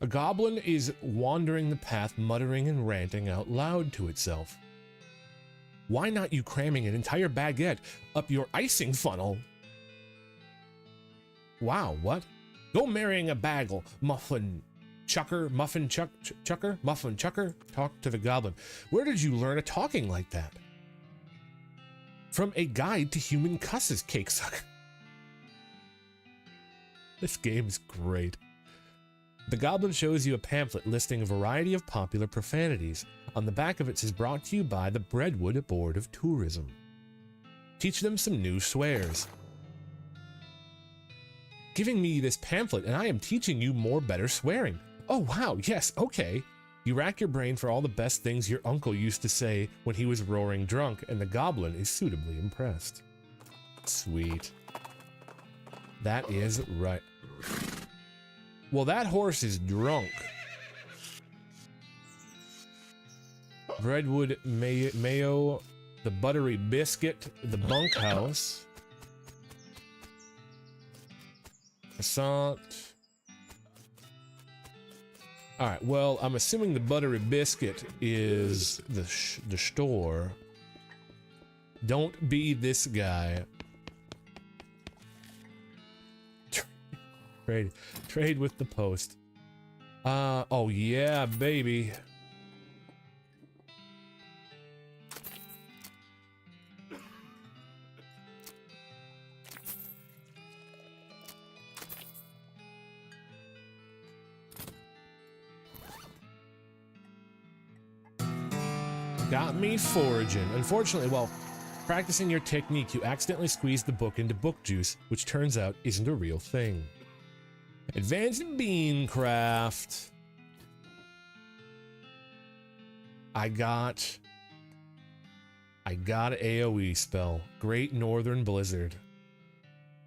A goblin is wandering the path, muttering and ranting out loud to itself. Why not you cramming an entire baguette up your icing funnel? Wow, what? Go marrying a bagel, muffin chucker. Talk to the goblin. Where did you learn a talking like that? From A Guide to Human Cusses, cake sucker. This game is great. The goblin shows you a pamphlet listing a variety of popular profanities. On the back of it says, brought to you by the Breadwood Board of Tourism. Teach them some new swears. Giving me this pamphlet and I am teaching you more better swearing. Oh wow, yes, okay. You rack your brain for all the best things your uncle used to say when he was roaring drunk, and the goblin is suitably impressed. Sweet. That is right. Well, that horse is drunk. Breadwood mayo, the buttery biscuit, the bunkhouse. Croissant. All right, well, I'm assuming the buttery biscuit is the store. Don't be this guy. Trade with the post. Oh yeah, baby. Got me foraging. Unfortunately, while practicing your technique, you accidentally squeezed the book into book juice, which turns out isn't a real thing. Advanced bean craft. I got an AoE spell. Great Northern Blizzard.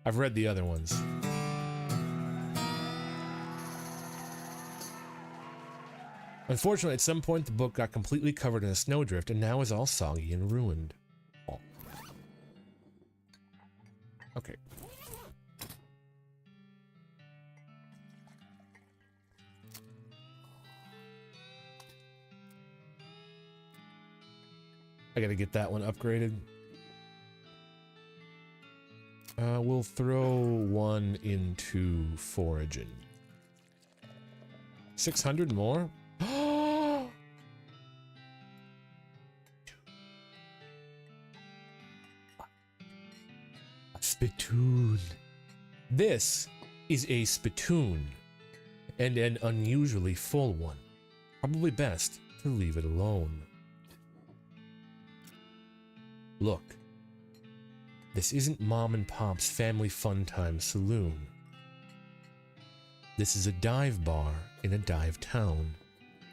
I've read the other ones. Unfortunately, at some point, the book got completely covered in a snowdrift and now is all soggy and ruined. Oh. Okay. I gotta get that one upgraded. We'll throw one into foraging. 600 more? A spittoon. This is a spittoon, and an unusually full one. Probably best to leave it alone. Look, this isn't Mom and Pop's family fun time saloon. This is a dive bar in a dive town.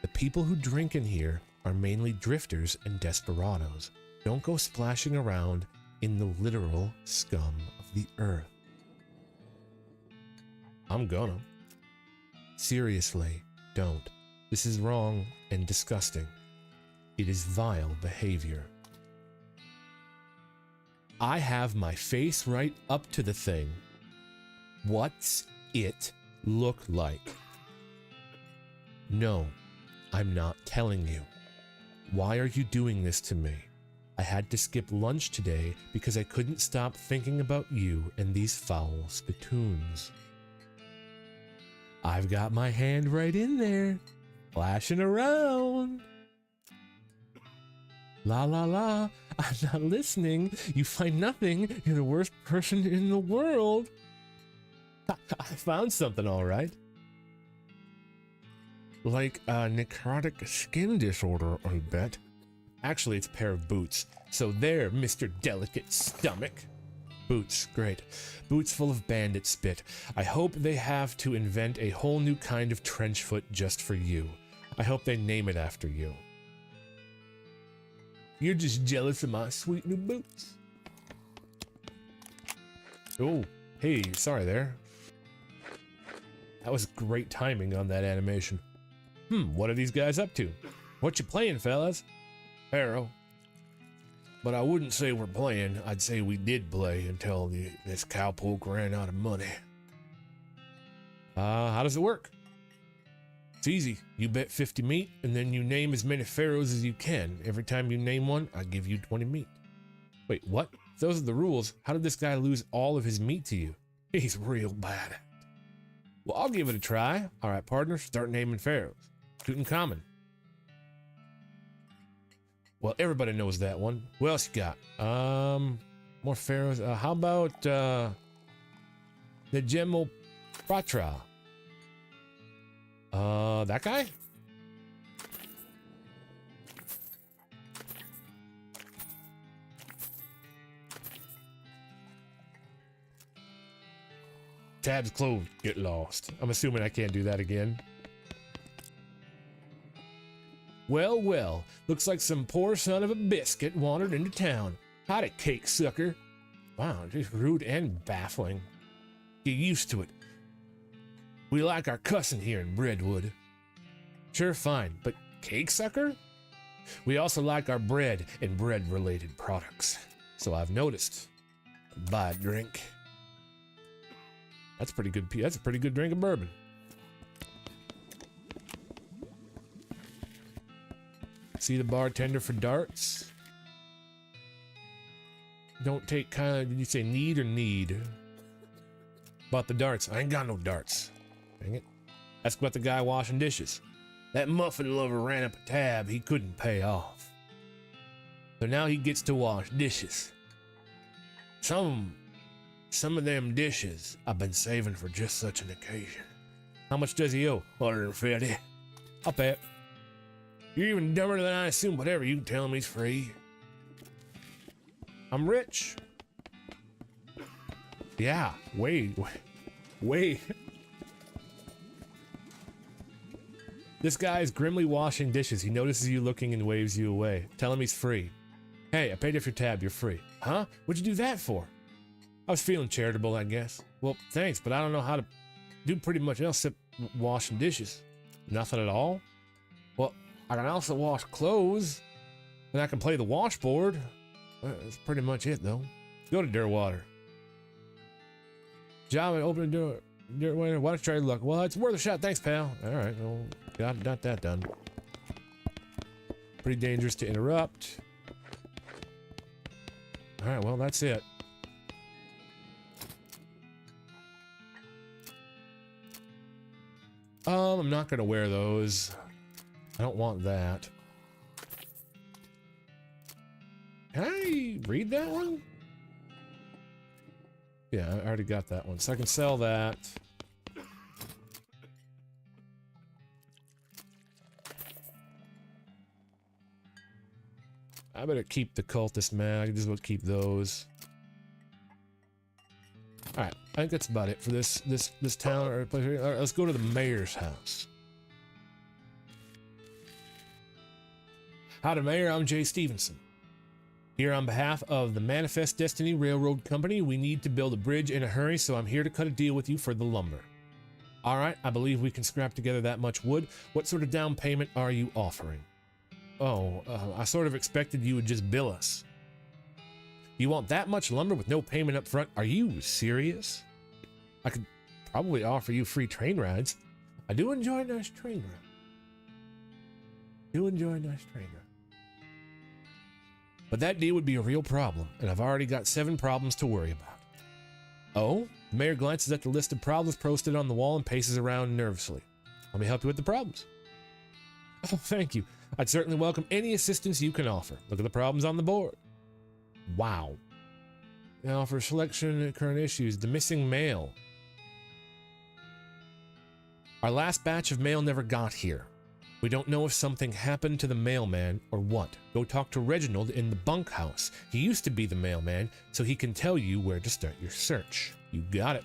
The people who drink in here are mainly drifters and desperados. Don't go splashing around in the literal scum of the earth. I'm gonna. Seriously, don't. This is wrong and disgusting. It is vile behavior. I have my face right up to the thing. What's it look like? No, I'm not telling you. Why are you doing this to me? I had to skip lunch today because I couldn't stop thinking about you and these foul spittoons. I've got my hand right in there, flashing around. La la la, I'm not listening. You find nothing. You're the worst person in the world. I found something, all right. Like a necrotic skin disorder, I bet. Actually, it's a pair of boots. So there, Mr. Delicate Stomach. Boots, great. Boots full of bandit spit. I hope they have to invent a whole new kind of trench foot just for you. I hope they name it after you. You're just jealous of my sweet new boots. Oh, hey, sorry there. That was great timing on that animation. What are these guys up to? What you playing, fellas? Arrow. But I wouldn't say we're playing. I'd say we did play until this cowpoke ran out of money. How does it work? It's easy. You bet 50 meat, and then you name as many pharaohs as you can. Every time you name one, I give you 20 meat. Wait, what? If those are the rules, how did this guy lose all of his meat to you? He's real bad at it. Well, I'll give it a try. All right, partner, start naming pharaohs. Tutankhamun. Well, everybody knows that one. What else you got? More pharaohs. How about the Patra? That guy? Tabs closed. Get lost. I'm assuming I can't do that again. Well, well. Looks like some poor son of a biscuit wandered into town. Howdy, cake sucker. Wow, just rude and baffling. Get used to it. We like our cussing here in Breadwood. Sure, fine, but cake sucker? We also like our bread and bread-related products. So I've noticed. Buy a drink. That's pretty good. That's a pretty good drink of bourbon. See the bartender for darts. Don't take kind of, did you say need or need? About the darts. I ain't got no darts. Dang it. Ask about the guy washing dishes. That muffin lover ran up a tab he couldn't pay off. So now he gets to wash dishes. Some of them dishes I've been saving for just such an occasion. How much does he owe? 150. I'll pay it. You're even dumber than I assume. Whatever, you can tell him he's free. I'm rich. Yeah, wait. This guy is grimly washing dishes. He notices you looking and waves you away. Tell him he's free. Hey, I paid off your tab. You're free. Huh? What'd you do that for? I was feeling charitable, I guess. Well, thanks, but I don't know how to do pretty much else except washing dishes. Nothing at all? Well, I can also wash clothes, and I can play the washboard. That's pretty much it, though. Go to Dirtwater. Job and open the door. Dirtwater. Why don't you try your luck? Well, it's worth a shot. Thanks, pal. All right, well, got that done. Pretty dangerous to interrupt. All right, well, that's it. I'm not gonna wear those. I don't want that. Can I read that one? Yeah, I already got that one, so I can sell that. I better keep the cultist mag. I just will keep those. All right, I think that's about it for this town or place. All right, let's go to the mayor's house. Howdy, Mayor. I'm Jay Stevenson. Here on behalf of the Manifest Destiny Railroad Company, we need to build a bridge in a hurry, so I'm here to cut a deal with you for the lumber. All right, I believe we can scrap together that much wood. What sort of down payment are you offering? Oh, I sort of expected you would just bill us. You want that much lumber with no payment up front? Are you serious? I could probably offer you free train rides. I do enjoy a nice train ride. But that deal would be a real problem, and I've already got 7 problems to worry about. Oh? The mayor glances at the list of problems posted on the wall and paces around nervously. Let me help you with the problems. Oh, thank you. I'd certainly welcome any assistance you can offer. Look at the problems on the board. Wow. Now for selection of current issues, the missing mail. Our last batch of mail never got here. We don't know if something happened to the mailman or what. Go talk to Reginald in the bunkhouse. He used to be the mailman, so he can tell you where to start your search. You got it.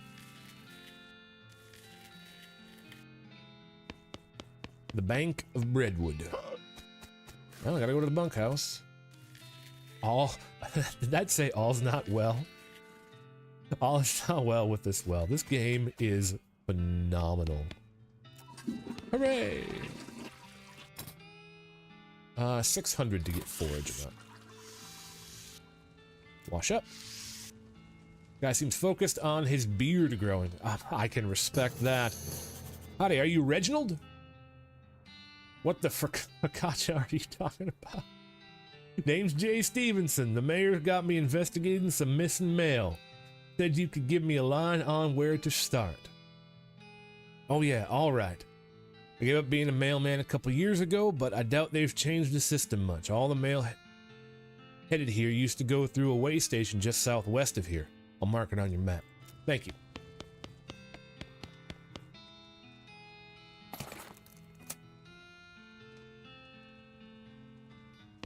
The Bank of Breadwood. Well, I gotta go to the bunkhouse. Did that say all's not well? All is not well with this well. This game is phenomenal. Hooray! 600 to get forage about. Wash up. Guy seems focused on his beard growing. I can respect that. Howdy, are you Reginald? What the focaccia are you talking about? Name's Jay Stevenson. The mayor got me investigating some missing mail. Said you could give me a line on where to start. Oh yeah, alright. I gave up being a mailman a couple years ago, but I doubt they've changed the system much. All the mail headed here used to go through a way station just southwest of here. I'll mark it on your map. Thank you.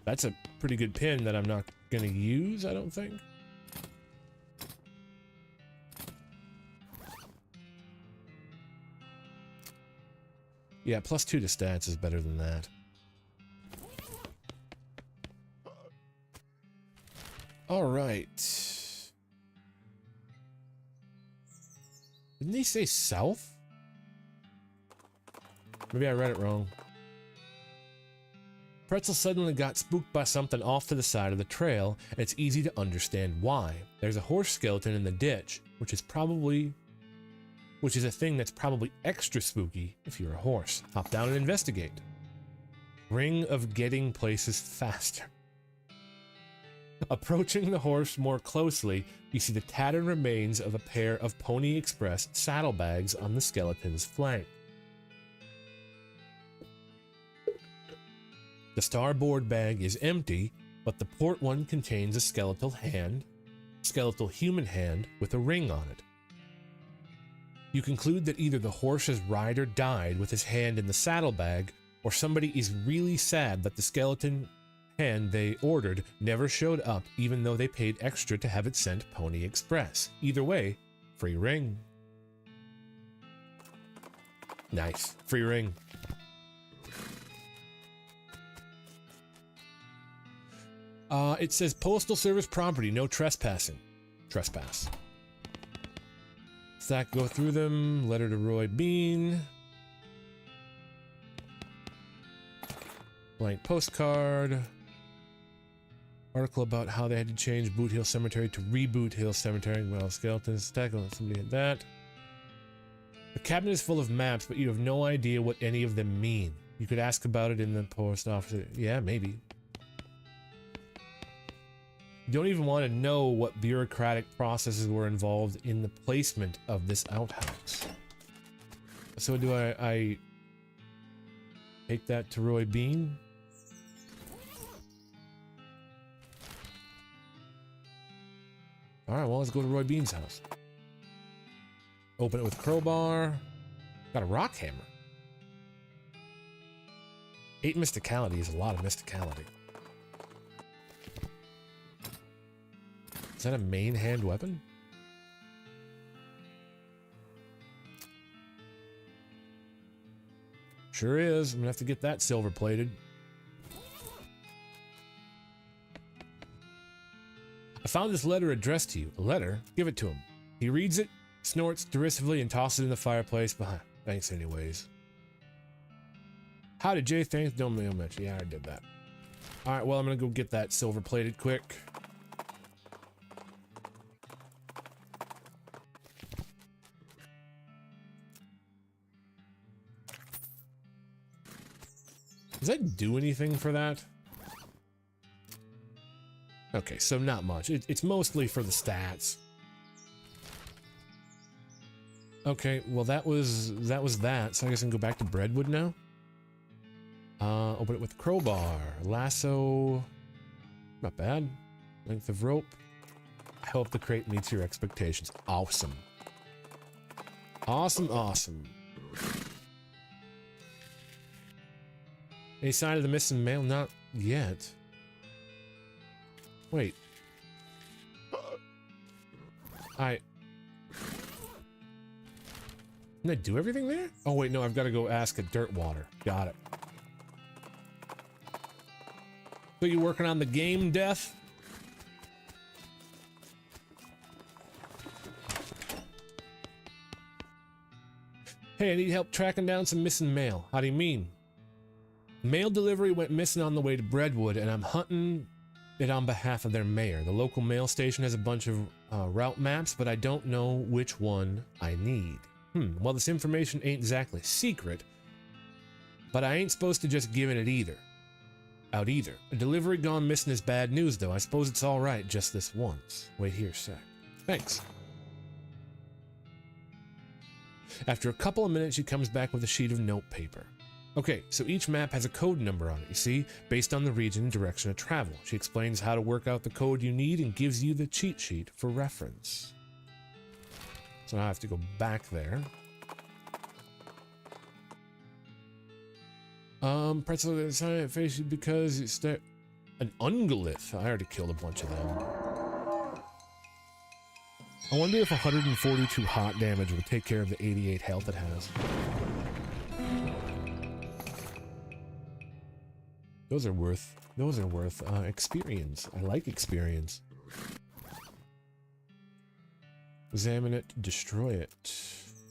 That's a pretty good pin that I'm not gonna use, I don't think. Yeah, +2 to stats is better than that. Alright. Didn't they say south? Maybe I read it wrong. Pretzel suddenly got spooked by something off to the side of the trail, and it's easy to understand why. There's a horse skeleton in the ditch, which is a thing that's probably extra spooky if you're a horse. Hop down and investigate. Ring of getting places faster. Approaching the horse more closely, you see the tattered remains of a pair of Pony Express saddlebags on the skeleton's flank. The starboard bag is empty, but the port one contains a skeletal human hand with a ring on it. You conclude that either the horse's rider died with his hand in the saddlebag, or somebody is really sad that the skeleton hand they ordered never showed up even though they paid extra to have it sent Pony Express. Either way, free ring. Nice. Free ring. It says Postal Service property, no trespassing. Trespass. Stack, go through them. Letter to Roy Bean. Blank postcard. Article about how they had to change Boot Hill Cemetery to Reboot Hill Cemetery. Well, skeletons. Stack, somebody hit that. The cabinet is full of maps, but you have no idea what any of them mean. You could ask about it in the post office. Yeah, maybe. You don't even want to know what bureaucratic processes were involved in the placement of this outhouse. So do I take that to Roy Bean? Alright, well, let's go to Roy Bean's house. Open it with a crowbar. Got a rock hammer. 8 mysticality is a lot of mysticality. Is that a main hand weapon? Sure is. I'm gonna have to get that silver plated. I found this letter addressed to you. A letter? Give it to him. He reads it, snorts derisively, and tosses it in the fireplace behind. Thanks anyways. Howdy, Jay. Thanks. Don't mail much. Yeah, I did that. Alright, well, I'm gonna go get that silver plated quick. Does that do anything for that? Okay, so not much. It's mostly for the stats. Okay, well that was that. So I guess I can go back to Breadwood now. Open it with crowbar. Lasso. Not bad. Length of rope. I hope the crate meets your expectations. Awesome. Awesome, awesome. Any sign of the missing mail? Not yet. Wait. Didn't I do everything there? Oh wait, no, I've got to go ask at Dirtwater. Got it. So you working on the game, Death? Hey, I need help tracking down some missing mail. How do you mean? Mail delivery went missing on the way to Breadwood, and I'm hunting it on behalf of their mayor. The local mail station has a bunch of route maps, but I don't know which one I need. Well, this information ain't exactly secret, But I ain't supposed to just give it either. Out either. A delivery gone missing is bad news, though. I suppose it's all right just this once. Wait here a sec. Thanks. After a couple of minutes, she comes back with a sheet of notepaper. Okay, so each map has a code number on it, you see, based on the region and direction of travel. She explains how to work out the code you need and gives you the cheat sheet for reference. So now I have to go back there. Pretzel decided face you because it's an ungolith. I already killed a bunch of them. I wonder if 142 hot damage will take care of the 88 health it has. Those are worth experience. I like experience. Examine it, destroy it.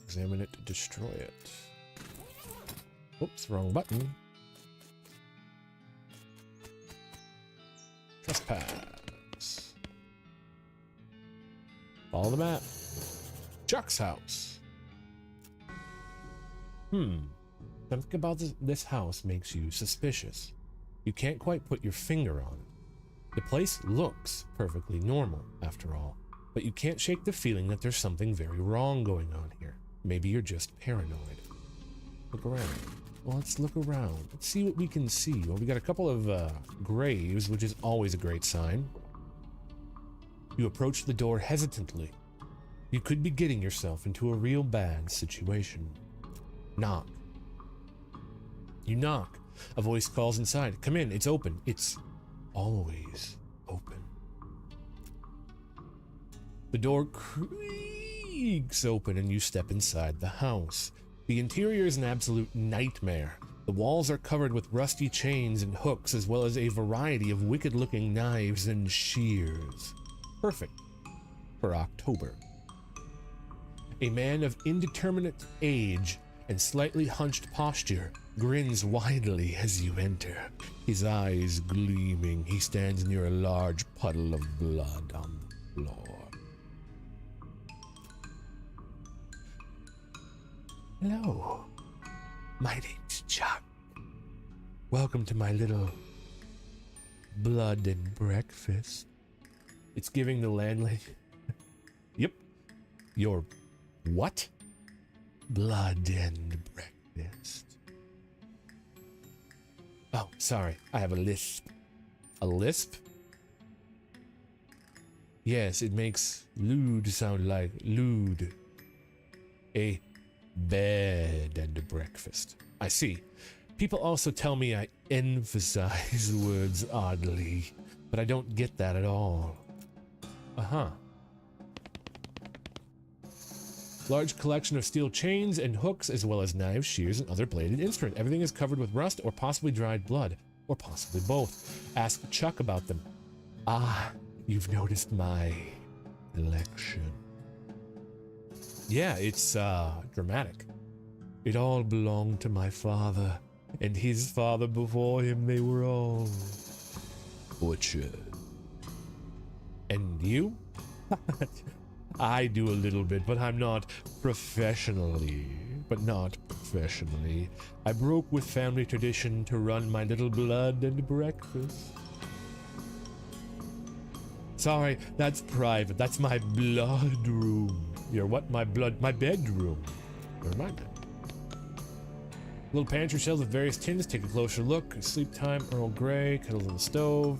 Examine it, destroy it. Oops, wrong button. Trespass. Follow the map. Chuck's house. Something about this house makes you suspicious. You can't quite put your finger on it. The place looks perfectly normal, after all, but you can't shake the feeling that there's something very wrong going on here. Maybe you're just paranoid. Look around. Well, let's look around. Let's see what we can see. Well, we got a couple of graves, which is always a great sign. You approach the door hesitantly. You could be getting yourself into a real bad situation. Knock. You knock. A voice calls inside. Come in, it's open. It's always open. The door creaks open and you step inside the house. The interior is an absolute nightmare. The walls are covered with rusty chains and hooks, as well as a variety of wicked-looking knives and shears. Perfect for October. A man of indeterminate age and slightly hunched posture grins widely as you enter. His eyes gleaming, he stands near a large puddle of blood on the floor. Hello, my name's Chuck. Welcome to my little blood and breakfast. It's giving the landlady. Yep. Your what? Blood and breakfast. Oh, sorry. I have a lisp. A lisp? Yes, it makes lewd sound like lewd. A bed and a breakfast. I see. People also tell me I emphasize words oddly, but I don't get that at all. Uh-huh. Large collection of steel chains and hooks, as well as knives, shears, and other bladed instruments. Everything is covered with rust or possibly dried blood, or possibly both. Ask Chuck about them. Ah, you've noticed my collection. Yeah, it's dramatic. It all belonged to my father, and his father before him. They were all butchered. And you? I do a little bit, but I'm not professionally. I broke with family tradition to run my little blood and breakfast. Sorry, that's private. That's my blood room. Your what? My bedroom. Never mind that. Little pantry shelves with various tins. Take a closer look. Sleep time, Earl Grey, kettles on the stove.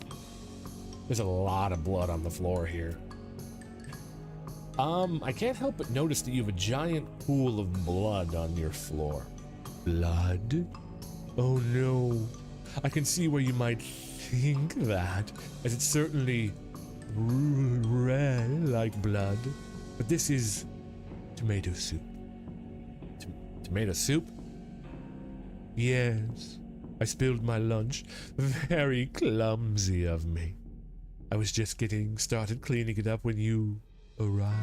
There's a lot of blood on the floor here. I can't help but notice that you have a giant pool of blood on your floor. Blood? Oh no. I can see where you might think that, as it's certainly red like blood. But this is tomato soup. Tomato soup? Yes. I spilled my lunch. Very clumsy of me. I was just getting started cleaning it up when you arrived.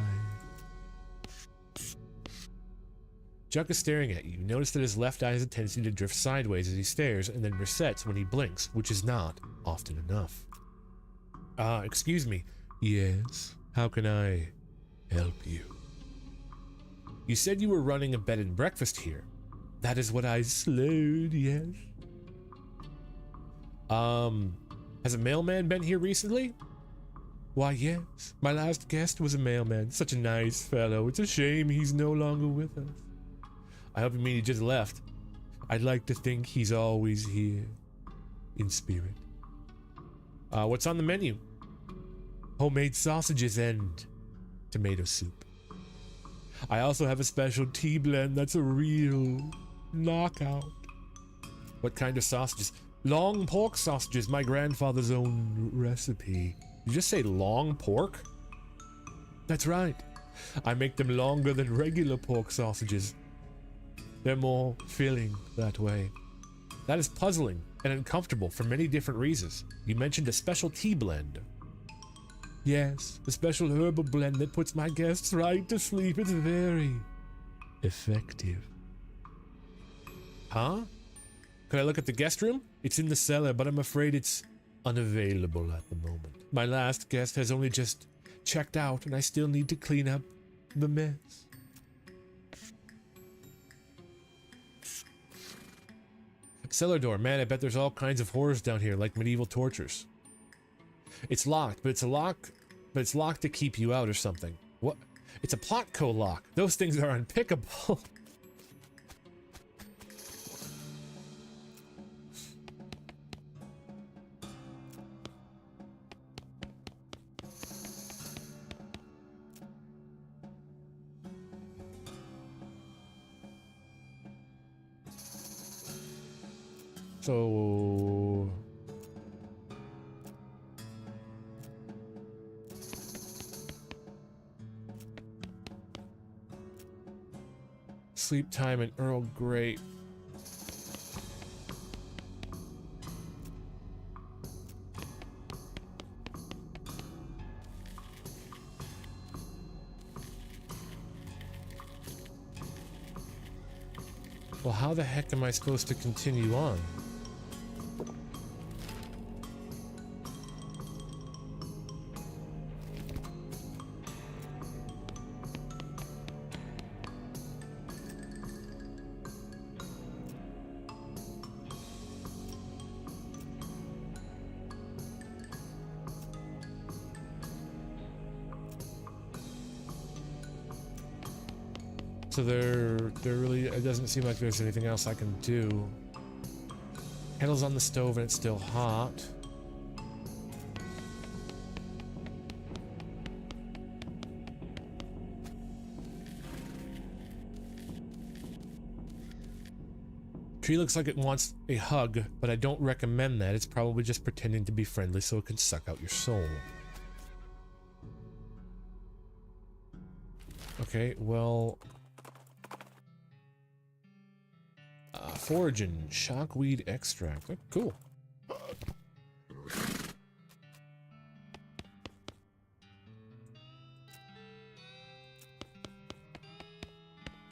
Chuck is staring at you. You notice that his left eye has a tendency to drift sideways as he stares and then resets when he blinks, which is not often enough. Excuse me. Yes. How can I help you? You said you were running a bed and breakfast here. That is what I slowed, yes. Has a mailman been here recently? Why, yes. My last guest was a mailman. Such a nice fellow. It's a shame he's no longer with us. I hope you mean he just left. I'd like to think he's always here. In spirit. What's on the menu? Homemade sausages and tomato soup. I also have a special tea blend that's a real knockout. What kind of sausages? Long pork sausages, my grandfather's own recipe. You just say long pork? That's right. I make them longer than regular pork sausages. They're more filling that way. That is puzzling and uncomfortable for many different reasons. You mentioned a special tea blend. Yes, a special herbal blend that puts my guests right to sleep. It's very effective. Huh? Could I look at the guest room? It's in the cellar, but I'm afraid it's unavailable at the moment. My last guest has only just checked out, and I still need to clean up the mess. Cellar door. Man, I bet there's all kinds of horrors down here, like medieval tortures. It's locked, but it's locked to keep you out or something. What? It's a Plotco lock. Those things are unpickable. So... sleep time and Earl Grey. Well, how the heck am I supposed to continue on? So there really, it doesn't seem like there's anything else I can do. Kettle's on the stove and it's still hot. Tree looks like it wants a hug, but I don't recommend that. It's probably just pretending to be friendly so it can suck out your soul. Okay, well... foraging, shockweed extract. Oh, cool.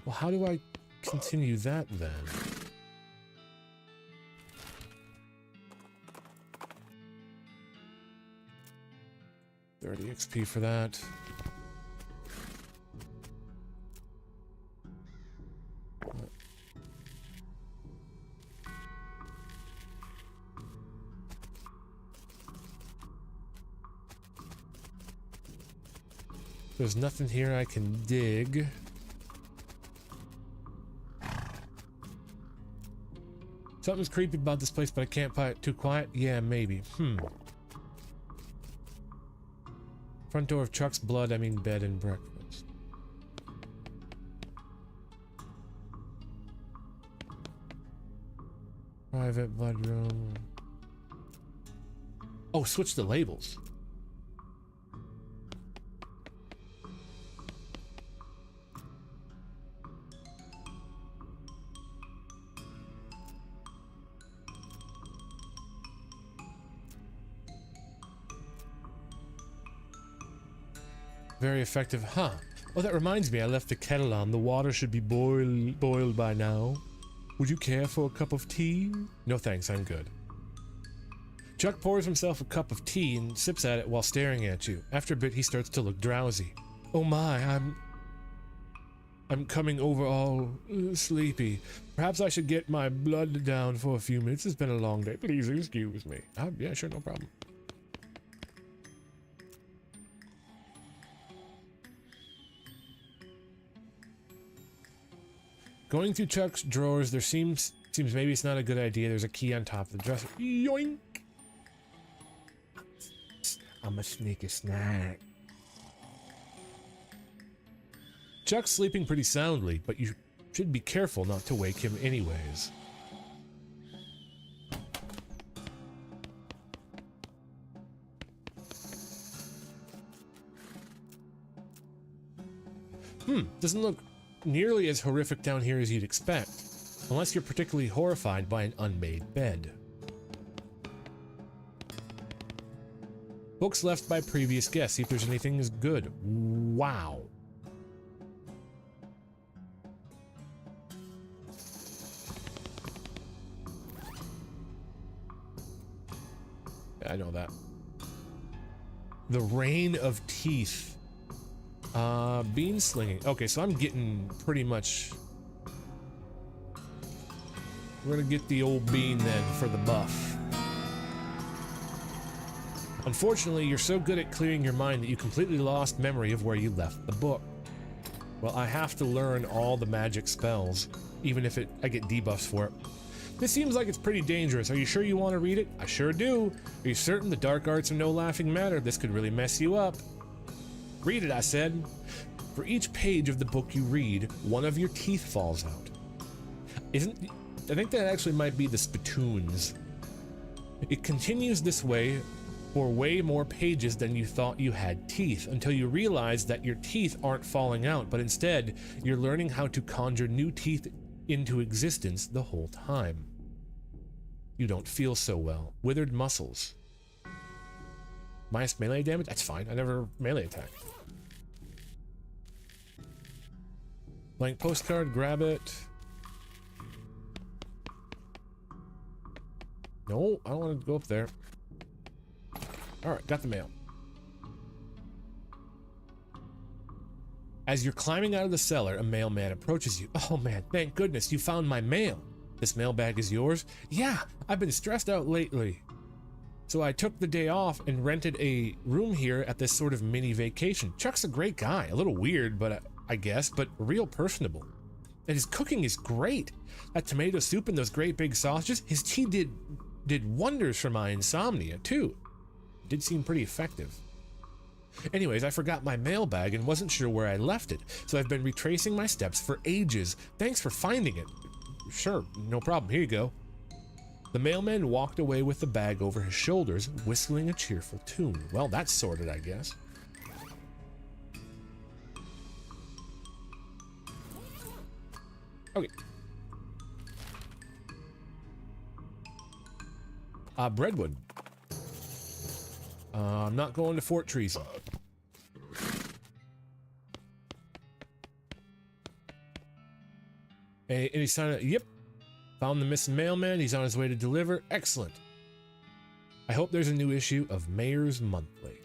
Well, how do I continue that then? $30 XP for that. There's nothing here I can dig. Something's creepy about this place, but I can't find it. Too quiet? Yeah, maybe. Front door of Chuck's blood, I mean bed and breakfast. Private bedroom. Oh, switch the labels. Very effective, huh? Oh, that reminds me, I left the kettle on. The water should be boiled by now. Would you care for a cup of tea? No thanks, I'm good. Chuck pours himself a cup of tea and sips at it while staring at you. After a bit, he starts to look drowsy. Oh my, I'm coming over all sleepy. Perhaps I should get my blood down for a few minutes. It's been a long day. Please excuse me. Yeah, sure, no problem. Going through Chuck's drawers, there seems maybe it's not a good idea. There's a key on top of the dresser. Yoink! I'm a sneaky snack. Chuck's sleeping pretty soundly, but you should be careful not to wake him anyways. Doesn't look nearly as horrific down here as you'd expect, unless you're particularly horrified by an unmade bed. Books left by previous guests. See if there's anything as good. Wow. I know that. The Reign of Teeth. Bean slinging. Okay, so I'm getting pretty much... We're gonna get the old bean then for the buff. Unfortunately, you're so good at clearing your mind that you completely lost memory of where you left the book. Well, I have to learn all the magic spells, even if I get debuffs for it. This seems like it's pretty dangerous. Are you sure you want to read it? I sure do. Are you certain the dark arts are no laughing matter? This could really mess you up. Read it, I said. For each page of the book you read, one of your teeth falls out. I think that actually might be the spittoons. It continues this way for way more pages than you thought you had teeth, until you realize that your teeth aren't falling out, but instead you're learning how to conjure new teeth into existence the whole time. You don't feel so well. Withered muscles. Minus melee damage? That's fine. I never melee attack. Blank postcard, grab it. No, I don't want to go up there. Alright, got the mail. As you're climbing out of the cellar, a mailman approaches you. Oh man, thank goodness you found my mail. This mailbag is yours? Yeah, I've been stressed out lately. So I took the day off and rented a room here at this sort of mini vacation. Chuck's a great guy, a little weird, but I guess, but real personable. And his cooking is great. That tomato soup and those great big sausages, his tea did wonders for my insomnia too. It did seem pretty effective. Anyways, I forgot my mailbag and wasn't sure where I left it, so I've been retracing my steps for ages. Thanks for finding it. Sure, no problem, here you go. The mailman walked away with the bag over his shoulders, whistling a cheerful tune. Well, that's sorted, I guess. Okay. Breadwood. I'm not going to Fort Treason. Any sign of... Yep. Found the missing mailman. He's on his way to deliver. Excellent. I hope there's a new issue of Mayor's Monthly.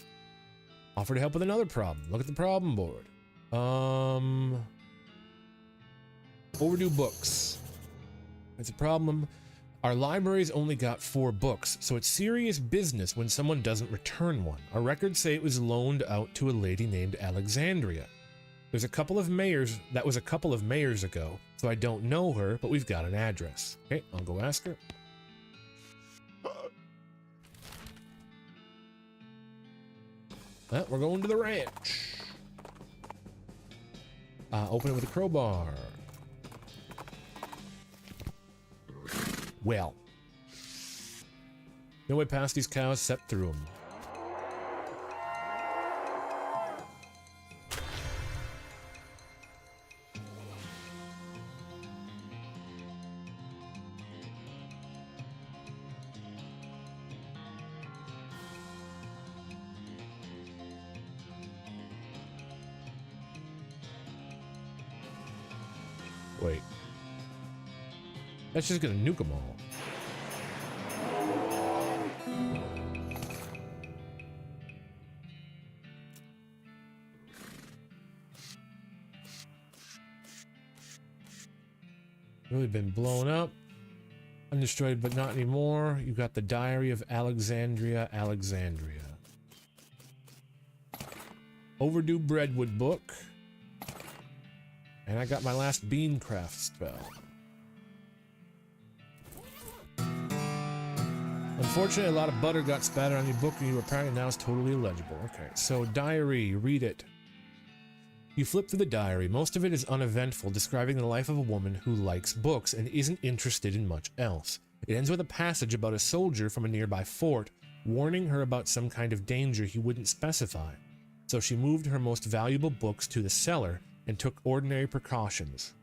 Offer to help with another problem. Look at the problem board. Overdue books. It's a problem. Our library's only got 4 books, so it's serious business when someone doesn't return one. Our records say it was loaned out to a lady named Alexandria. There's a couple of mayors, that was a couple of mayors ago, so I don't know her, but we've got an address. Okay, I'll go ask her. Well, we're going to the ranch. Open it with a crowbar. Well. No way past these cows, set through them. Wait. That's just gonna nuke them all. Really been blown up. Undestroyed, but not anymore. You got the Diary of Alexandria, Alexandria. Overdue Breadwood book. And I got my last Beancraft spell. Unfortunately, a lot of butter got spattered on your book and you apparently now is totally illegible. Okay, so diary, read it. You flip through the diary. Most of it is uneventful, describing the life of a woman who likes books and isn't interested in much else. It ends with a passage about a soldier from a nearby fort, warning her about some kind of danger he wouldn't specify. So she moved her most valuable books to the cellar and took ordinary precautions.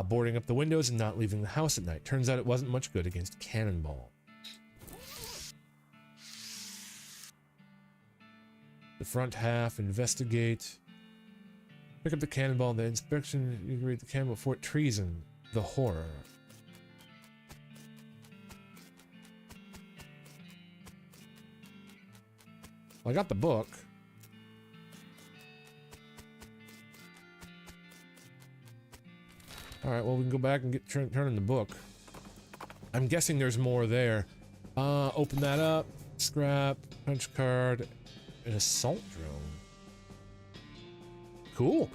Boarding up the windows and not leaving the house at night. Turns out it wasn't much good against cannonball. The front half, investigate. Pick up the cannonball, the inspection, you can read the cannonball, Fort Treason, the horror. Well, I got the book. Alright, well we can go back and turn in the book. I'm guessing there's more there. Open that up, scrap, punch card, an assault drone. Cool.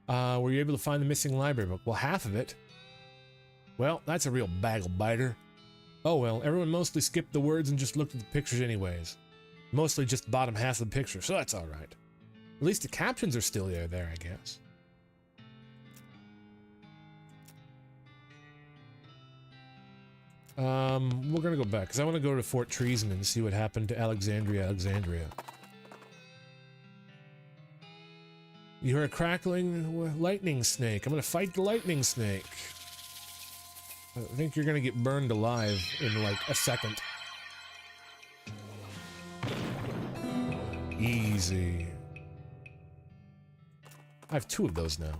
Were you able to find the missing library book? Well, half of it. Well, that's a real bagel biter. Oh well, everyone mostly skipped the words and just looked at the pictures anyways. Mostly just the bottom half of the picture, so that's alright. At least the captions are still there, I guess. We're gonna go back, because I want to go to Fort Treason and see what happened to Alexandria, Alexandria. You hear a crackling lightning snake. I'm gonna fight the lightning snake. I think you're gonna get burned alive in like a second. Easy. I have 2 of those now.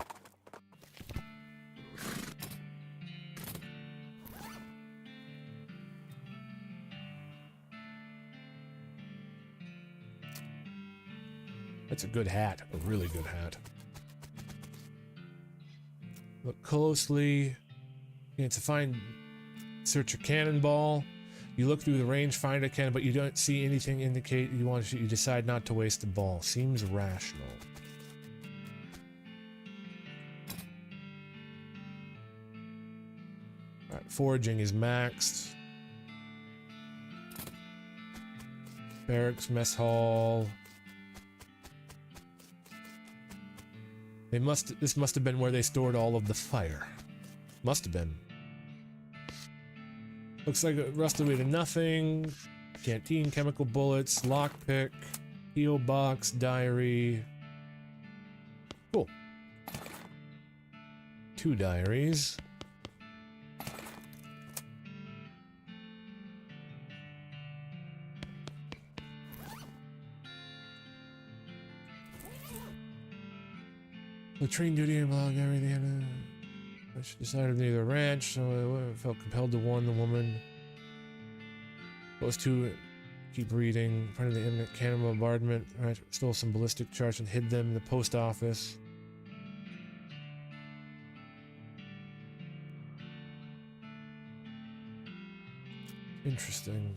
That's a good hat, a really good hat. Look closely. It's a fine search your cannonball. You look through the rangefinder cannon, but you don't see anything indicate you want to shoot. You decide not to waste the ball. Seems rational. Alright, foraging is maxed. Barracks, mess hall. This must have been where they stored all of the fire. Must have been. Looks like it rusted away to nothing. Canteen, chemical bullets, lockpick, PO box, diary. Cool. 2 diaries. Latrine duty and log everything. She decided to leave the ranch, so I felt compelled to warn the woman. Those 2 keep reading. In front of the imminent cannon bombardment. Right, stole some ballistic charts and hid them in the post office. Interesting.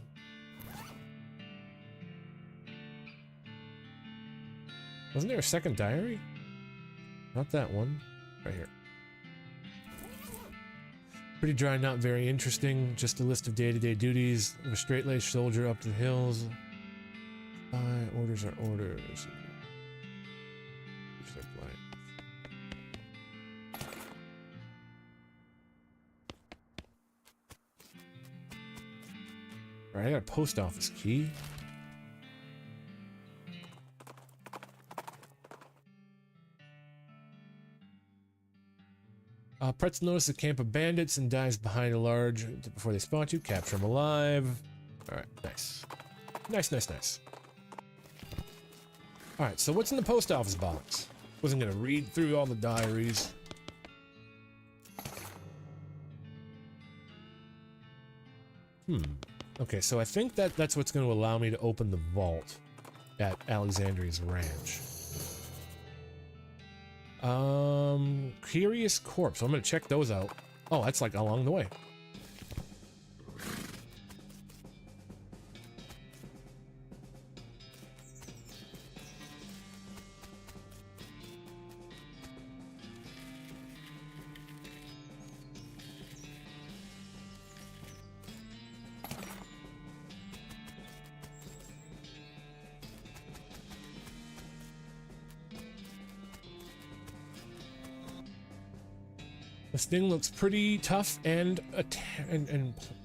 Wasn't there a second diary? Not that one. Right here. Pretty dry, not very interesting. Just a list of day-to-day duties of a straight-laced soldier up to the hills. Orders are orders. They're blank. Alright, I got a post office key. Pretz notices a camp of bandits and dives behind a large before they spot you. Capture them alive. Alright, nice. Nice. Alright, so what's in the post office box? Wasn't gonna read through all the diaries. Okay, so I think that's what's going to allow me to open the vault at Alexandria's ranch. Curious corpse. So I'm going to check those out. Oh, that's like along the way. This thing looks pretty tough and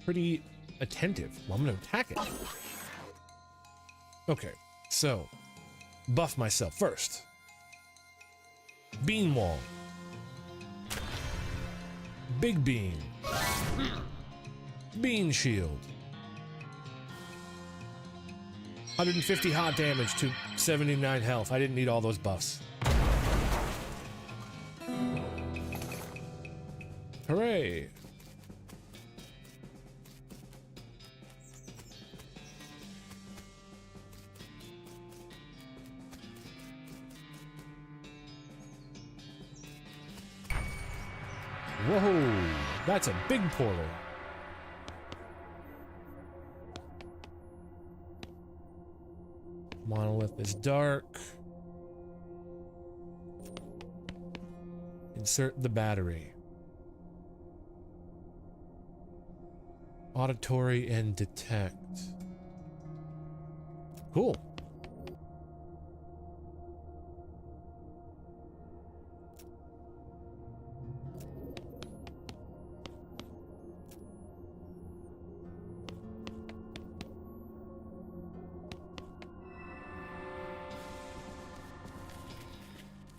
pretty attentive. Well, I'm gonna attack it. Okay, so buff myself first. Bean wall. Big bean. Bean shield. 150 hot damage to 79 health. I didn't need all those buffs. Hooray! Whoa! That's a big portal. Monolith is dark. Insert the battery. Auditory and detect. Cool.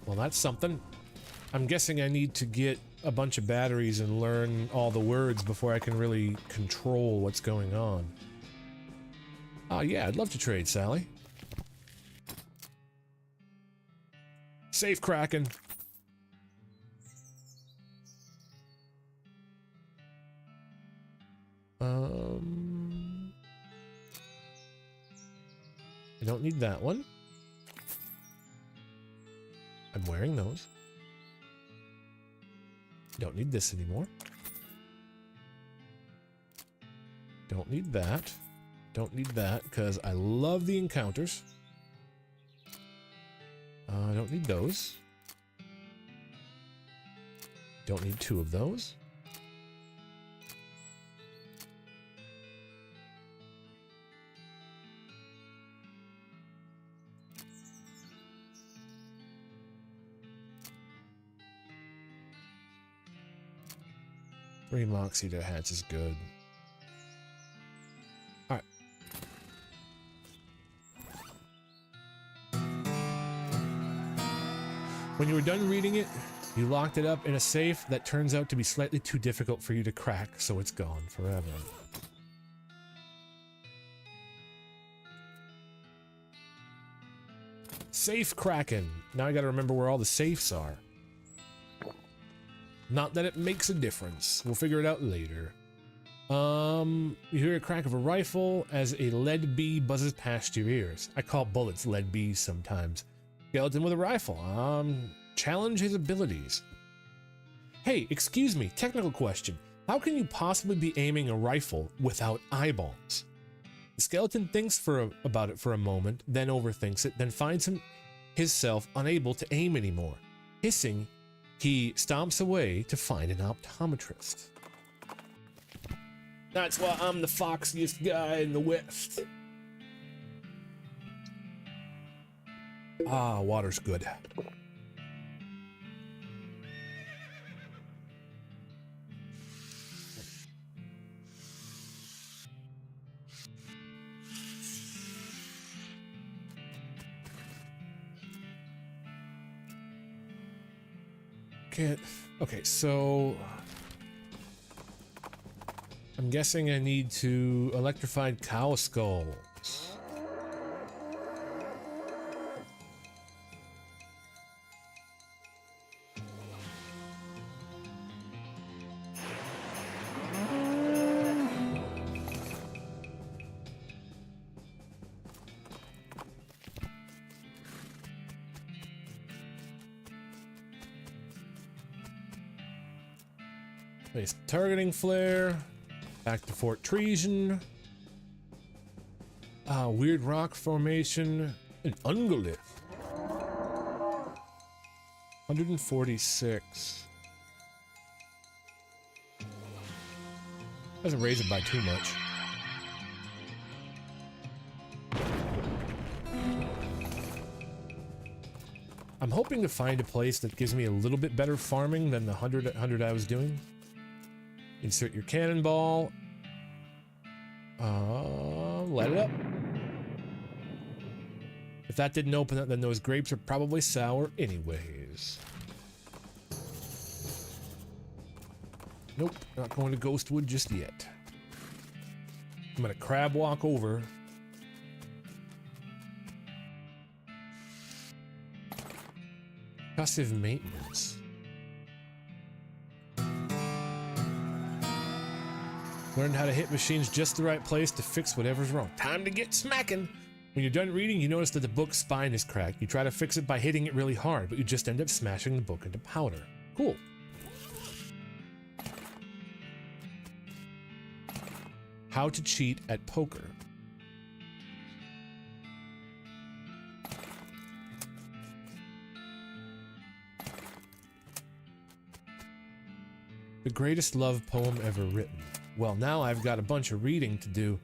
Well, that's something. I'm guessing I need to get a bunch of batteries and learn all the words before I can really control what's going on. Yeah, I'd love to trade, Sally. Safe Kraken. I don't need that one. I'm wearing those. Don't need this anymore. Don't need that. Don't need that, because I love the encounters. I don't need those. Don't need two of those. Three Moxie to hatch is good. Alright. When you were done reading it, you locked it up in a safe that turns out to be slightly too difficult for you to crack, so it's gone forever. Safe Kraken. Now I gotta remember where all the safes are. Not that it makes a difference. We'll figure it out later. You hear a crack of a rifle as a lead bee buzzes past your ears. I call bullets lead bees sometimes. Skeleton with a rifle. Challenge his abilities. Hey, excuse me, technical question. How can you possibly be aiming a rifle without eyeballs? The skeleton thinks about it for a moment, then overthinks it, then finds himself unable to aim anymore. Hissing, he stomps away to find an optometrist. That's why I'm the foxiest guy in the West. Ah, water's good. Okay, so I'm guessing I need to electrified cow skulls. Place targeting flare. Back to Fort Treason. Weird rock formation. An ungulith. 146. Doesn't raise it by too much. I'm hoping to find a place that gives me a little bit better farming than the 100 I was doing. Insert your cannonball. Light it up. If that didn't open up, then those grapes are probably sour anyways. Nope, not going to Ghostwood just yet. I'm gonna crab walk over. Passive maintenance. Learned how to hit machines just the right place to fix whatever's wrong. Time to get smacking. When you're done reading, you notice that the book's spine is cracked. You try to fix it by hitting it really hard, but you just end up smashing the book into powder. Cool. How to cheat at poker. The greatest love poem ever written. Well, now I've got a bunch of reading to do.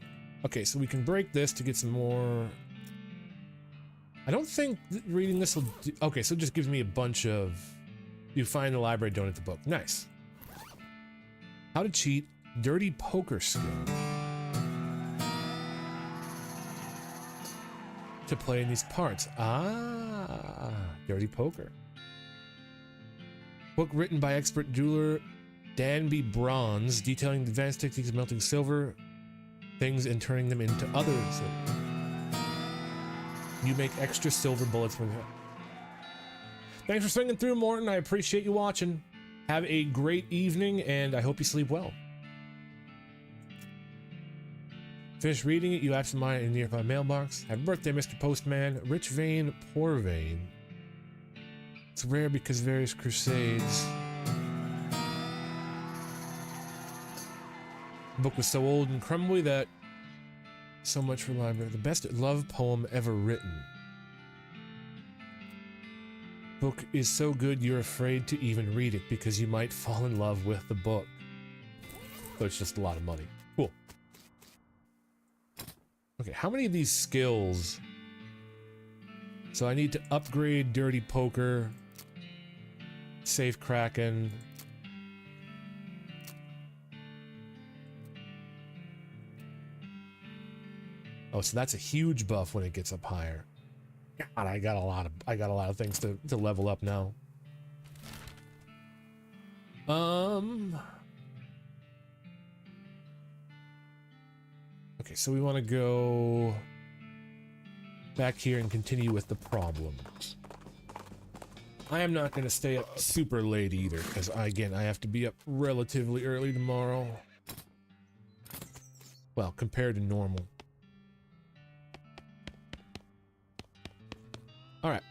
Okay, so we can break this to get some more... I don't think reading this will do... Okay, so it just gives me a bunch of... You find the library, don't hit the book. Nice. How to cheat dirty poker skill. To play in these parts. Ah, dirty poker. Book written by expert jeweler Danby Bronze, detailing the advanced techniques of melting silver things and turning them into other silver. You make extra silver bullets from that. Thanks for swinging through, Morton. I appreciate you watching. Have a great evening, and I hope you sleep well. Finish reading it, you absent mine in the nearby mailbox. Happy birthday, Mr. Postman. Rich vein, poor vein. It's rare because various crusades. The book was so old and crumbly that so much for library. The best love poem ever written. Book is so good you're afraid to even read it because you might fall in love with the book. So it's just a lot of money. Cool. Okay, how many of these skills? So I need to upgrade Dirty Poker, Safe Kraken. Oh, so that's a huge buff when it gets up higher. God, I got a lot of things to level up now. Okay, so we want to go back here and continue with the problems. I am not going to stay up super late either, because again, I have to be up relatively early tomorrow. Well, compared to normal. Alright.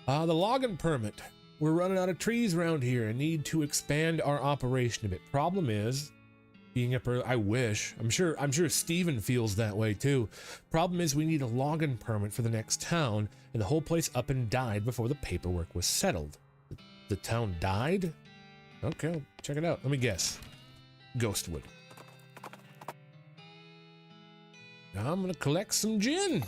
The logging permit. We're running out of trees around here and need to expand our operation a bit. Problem is, being up early, I wish. I'm sure Steven feels that way too. Problem is we need a logging permit for the next town, and the whole place up and died before the paperwork was settled. The town died? Okay, check it out. Let me guess. Ghostwood. Now I'm gonna collect some gin.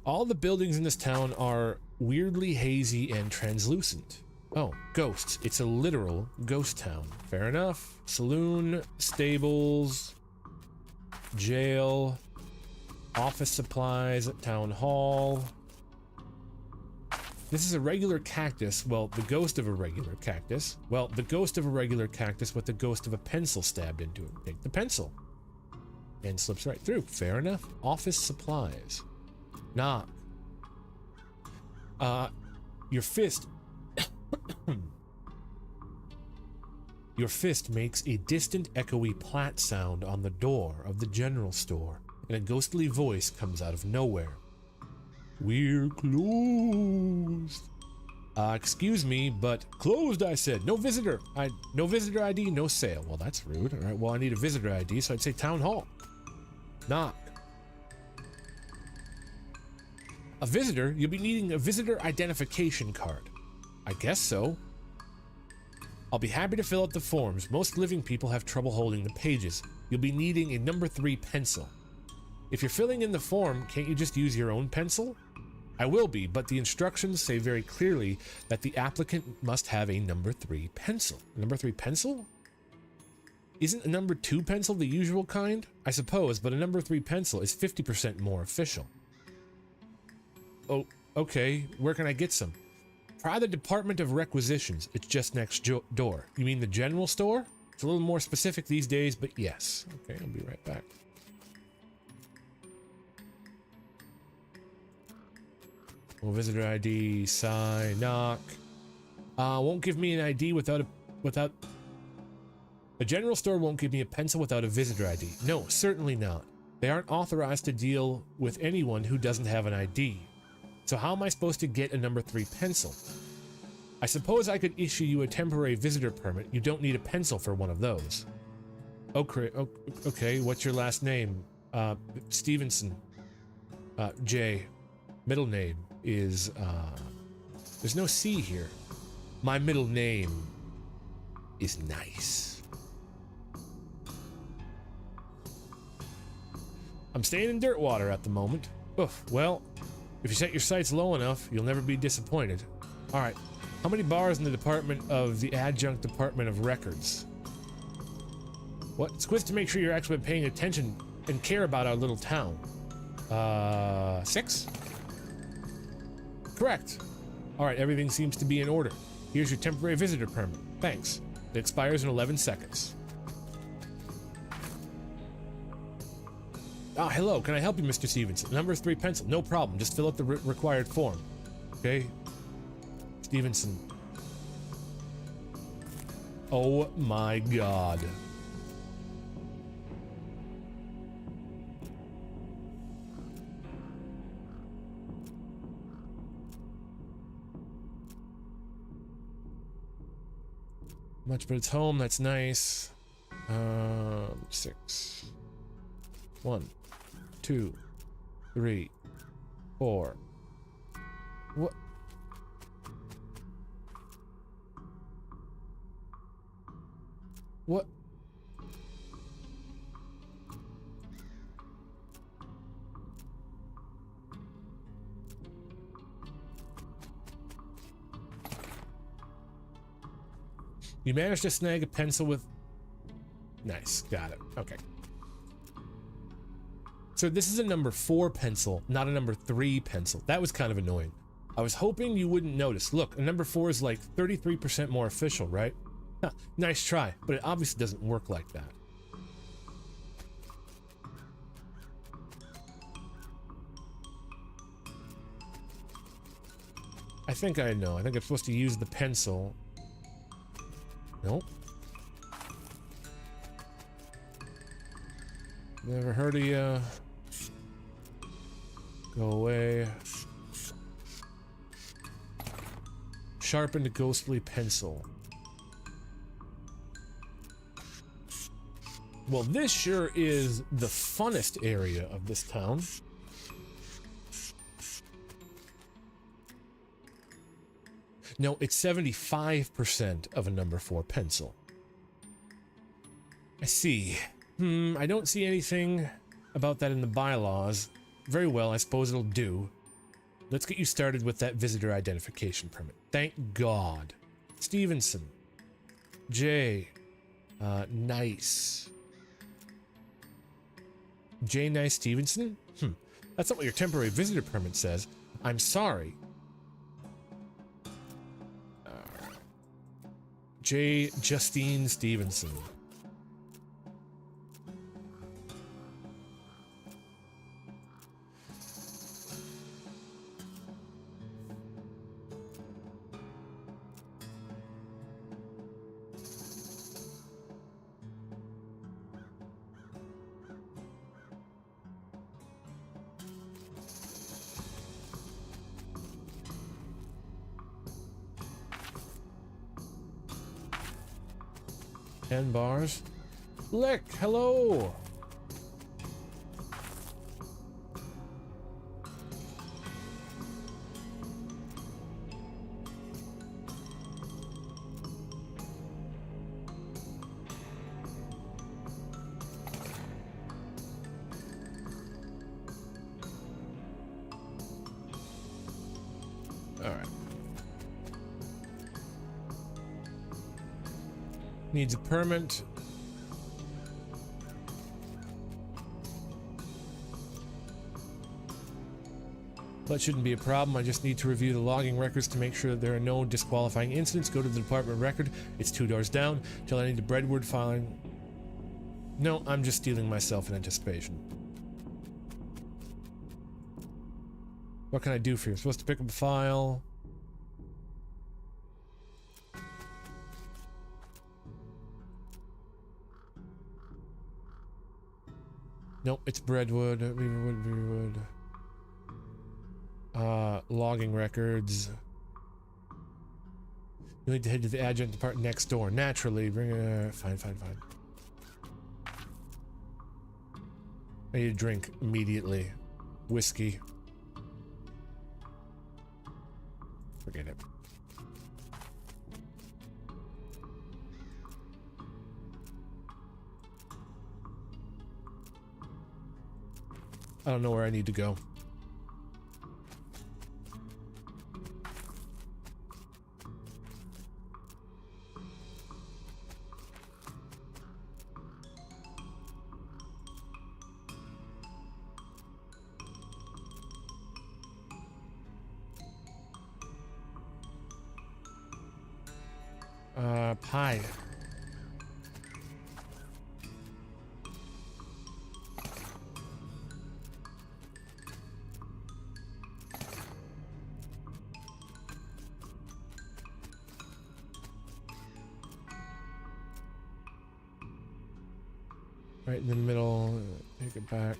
All the buildings in this town are weirdly hazy and translucent. Oh, ghosts. It's a literal ghost town. Fair enough. Saloon, stables, jail, office supplies, town hall. This is a regular cactus. Well, the ghost of a regular cactus. Well, the ghost of a regular cactus with the ghost of a pencil stabbed into it. Take the pencil. And slips right through. Fair enough. Office supplies. Knock. Your fist. Your fist makes a distant, echoey plat sound on the door of the general store. and a ghostly voice comes out of nowhere. We're closed. Excuse me, but closed, I said. No visitor. No visitor ID, no sale. Well, that's rude. All right, well, I need a visitor ID, so I'd say town hall. Knock. A visitor? You'll be needing a visitor identification card. I guess so. I'll be happy to fill out the forms. Most living people have trouble holding the pages. You'll be needing a number 3 pencil. If you're filling in the form, can't you just use your own pencil? I will be, but the instructions say very clearly that the applicant must have a number 3 pencil. A number 3 pencil? Isn't a number 2 pencil the usual kind? I suppose, but a number 3 pencil is 50% more official. Oh, okay. Where can I get some? Try the Department of Requisitions. It's just next door. You mean the general store? It's a little more specific these days, but yes. Okay, I'll be right back. Well, visitor ID, sign, knock. Won't give me an ID without a general store won't give me a pencil without a visitor ID. No, certainly not. They aren't authorized to deal with anyone who doesn't have an ID. So how am I supposed to get a number 3 pencil? I suppose I could issue you a temporary visitor permit. You don't need a pencil for one of those. Okay, what's your last name? Stevenson. J. Middle name is, there's no C here. My middle name is Nice. I'm staying in Dirtwater at the moment. Oof, well, if you set your sights low enough, you'll never be disappointed. Alright, how many bars in the department of the Adjunct Department of Records? What? It's quiz to make sure you're actually paying attention and care about our little town. 6? Correct. Alright, everything seems to be in order. Here's your temporary visitor permit. Thanks. It expires in 11 seconds. Ah, hello. Can I help you, Mr. Stevenson? Number 3 pencil. No problem. Just fill out the required form. Okay? Stevenson. Oh my god. Much, but it's home. That's nice. 6. 1, 2, 3, 4. What? What? You managed to snag a pencil with... Nice, got it. Okay. So this is a number 4 pencil, not a number 3 pencil. That was kind of annoying. I was hoping you wouldn't notice. Look, a number 4 is like 33% more official, right? Huh, nice try, but it obviously doesn't work like that. I think I know. I think I'm supposed to use the pencil. Nope. Never heard of you. Go away. Sharpened ghostly pencil. Well, this sure is the funnest area of this town. No, it's 75% of a number 4 pencil. I see. I don't see anything about that in the bylaws. Very well, I suppose it'll do. Let's get you started with that visitor identification permit. Thank God. Stevenson. J. Nice. J. Nice Stevenson? That's not what your temporary visitor permit says. I'm sorry. J. Justine Stevenson. 10 bars. Lick, hello! Alright. Needs a permit. That shouldn't be a problem. I just need to review the logging records to make sure that there are no disqualifying incidents. Go to the department record. It's 2 doors down. Till I need the breadword filing. No, I'm just stealing myself in anticipation. What can I do for you? I'm supposed to pick up a file. Nope, it's breadwood. Beaverwood. Logging records. You need to head to the adjunct department next door. Naturally, bring a... Fine. I need a drink immediately. Whiskey. Forget it. I don't know where I need to go. Pie. Right in the middle, take it back.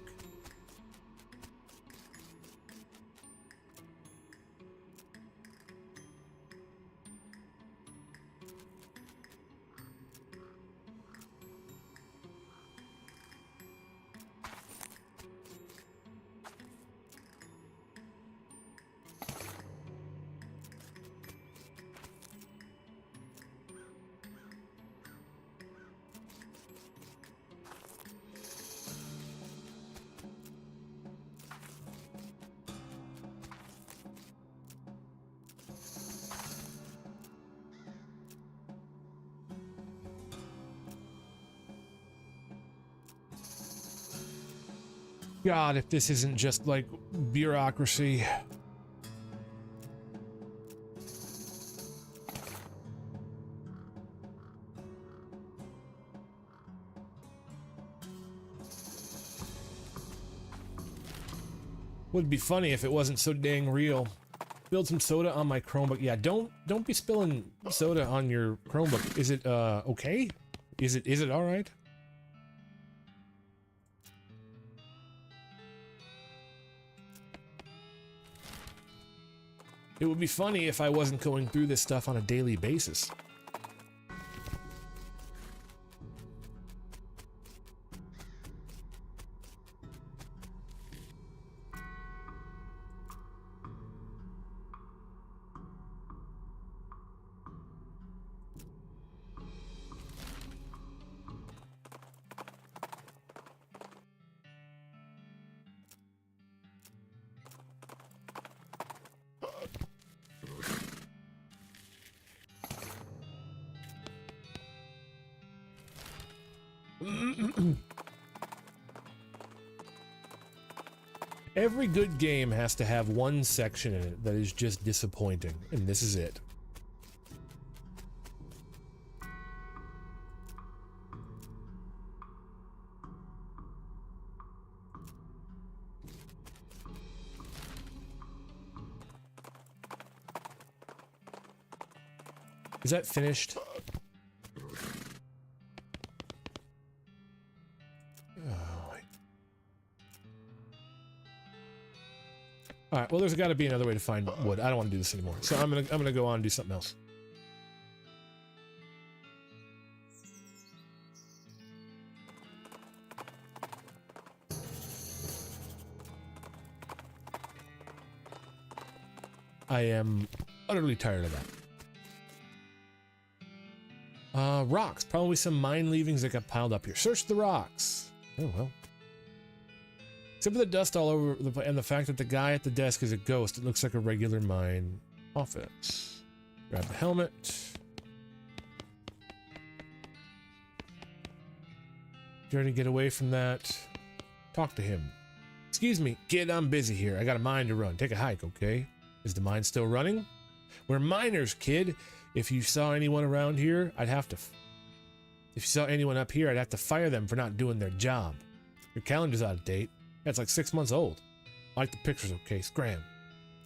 God, if this isn't just like bureaucracy. Would be funny if it wasn't so dang real. Spilled some soda on my Chromebook. Yeah, don't be spilling soda on your Chromebook. Is it okay? Is it all right? It would be funny if I wasn't going through this stuff on a daily basis. Every good game has to have one section in it that is just disappointing, and this is it. Is that finished? All right, well, there's got to be another way to find wood. I don't want to do this anymore. So I'm gonna go on and do something else. I am utterly tired of that. Rocks. Probably some mine leavings that got piled up here. Search the rocks. Oh, well. Except for the dust all over and the fact that the guy at the desk is a ghost, it looks like a regular mine office. Grab the helmet. Trying to get away from that. Talk to him. Excuse me, kid, I'm busy here. I got a mine to run. Take a hike, okay? Is the mine still running? We're miners, kid. If you saw anyone around here, if you saw anyone up here, I'd have to fire them for not doing their job. Your calendar's out of date. That's like 6 months old. I like the pictures, okay? Scram.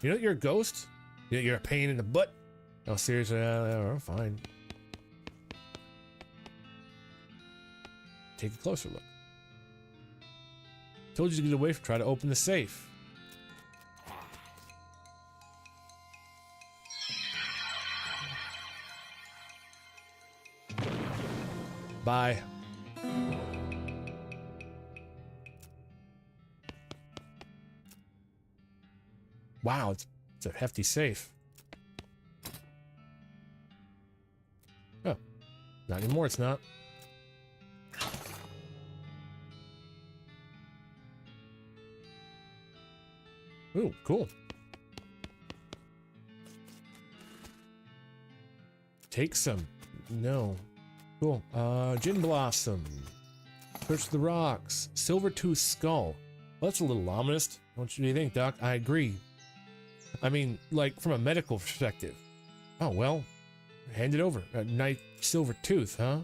You know you're a ghost? You know you're a pain in the butt? Oh, seriously? Fine. Take a closer look. Told you to get away from try to open the safe. Bye. Wow, it's a hefty safe. Oh, not anymore, it's not. Ooh, cool. Take some. No. Cool. Gin Blossom. Search the rocks. Silver-tooth skull. Well, that's a little ominous. What do you think, Doc? I agree. I mean, like, from a medical perspective. Oh, well. Hand it over. A nice silver tooth, huh?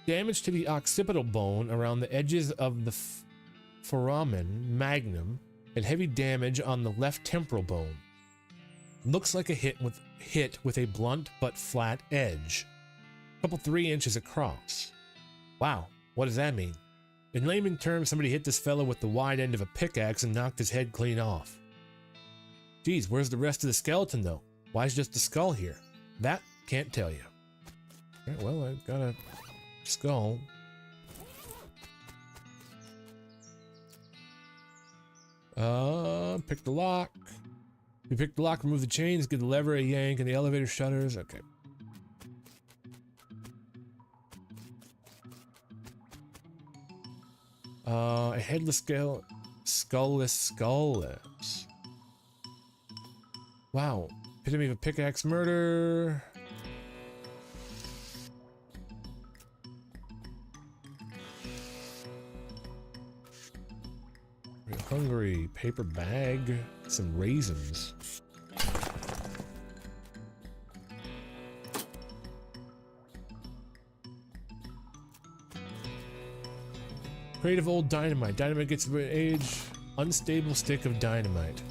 Damage to the occipital bone around the edges of the foramen magnum and heavy damage on the left temporal bone. Looks like a hit with a blunt but flat edge. Couple 3 inches across. Wow, what does that mean? In layman terms, somebody hit this fellow with the wide end of a pickaxe and knocked his head clean off. Geez, where's the rest of the skeleton though? Why is just the skull here? That can't tell you. Right, well, I've got a skull. Pick the lock. You pick the lock, remove the chains, give the lever a yank, and the elevator shutters. Okay. A headless skullless. Wow. Epitome of a pickaxe murder. Real hungry. Paper bag. Some raisins. Crate of old dynamite. Dynamite gets age. Unstable stick of dynamite.